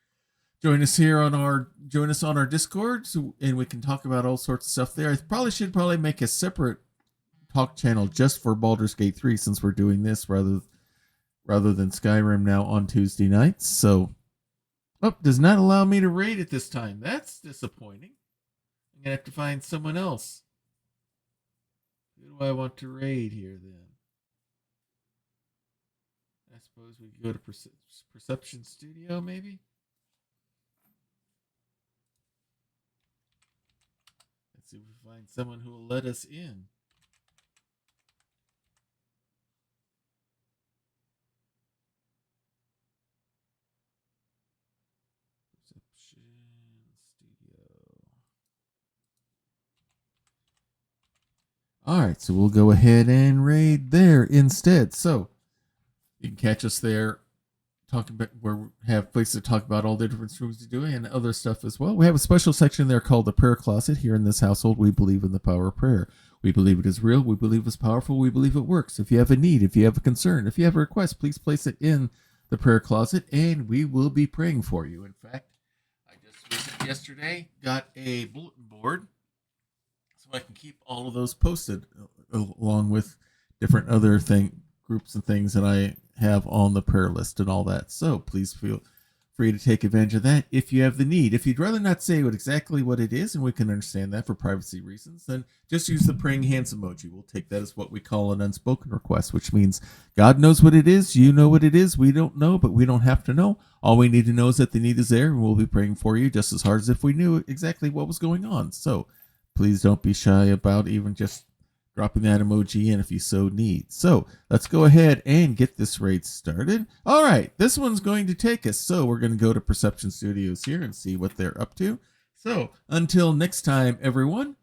Join us on our Discord, and we can talk about all sorts of stuff there. I should make a separate talk channel just for Baldur's Gate 3, since we're doing this rather than Skyrim now on Tuesday nights. So, does not allow me to raid at this time. That's disappointing. I'm gonna have to find someone else. Who do I want to raid here then? I suppose we could go to Perception Studio, maybe? Let's see if we find someone who will let us in. Perception Studio. Alright, so we'll go ahead and raid there instead. So, you can catch us there talking about where we have places to talk about all the different streams we're doing and other stuff as well. We have a special section there called the Prayer Closet. Here in this household, we believe in the power of prayer. We believe it is real. We believe it's powerful. We believe it works. If you have a need, if you have a concern, if you have a request, please place it in the Prayer Closet, and we will be praying for you. In fact, I just yesterday got a bulletin board so I can keep all of those posted along with different other groups and things that I have on the prayer list and all that. So please feel free to take advantage of that if you have the need. If you'd rather not say exactly what it is, and we can understand that for privacy reasons, then just use the praying hands emoji. We'll take that as what we call an unspoken request, which means God knows what it is, you know what it is, we don't know, but we don't have to know. All we need to know is that the need is there, and we'll be praying for you just as hard as if we knew exactly what was going on. So please don't be shy about even just dropping that emoji in if you so need. So let's go ahead and get this raid started. All right, this one's going to take us. So we're going to go to Perception Studios here and see what they're up to. So, until next time, everyone,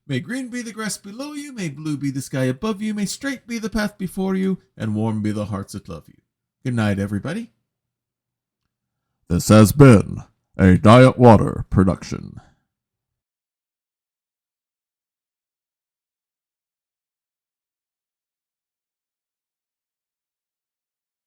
may green be the grass below you, may blue be the sky above you, may straight be the path before you, and warm be the hearts that love you. Good night, everybody. This has been a Diet Water production.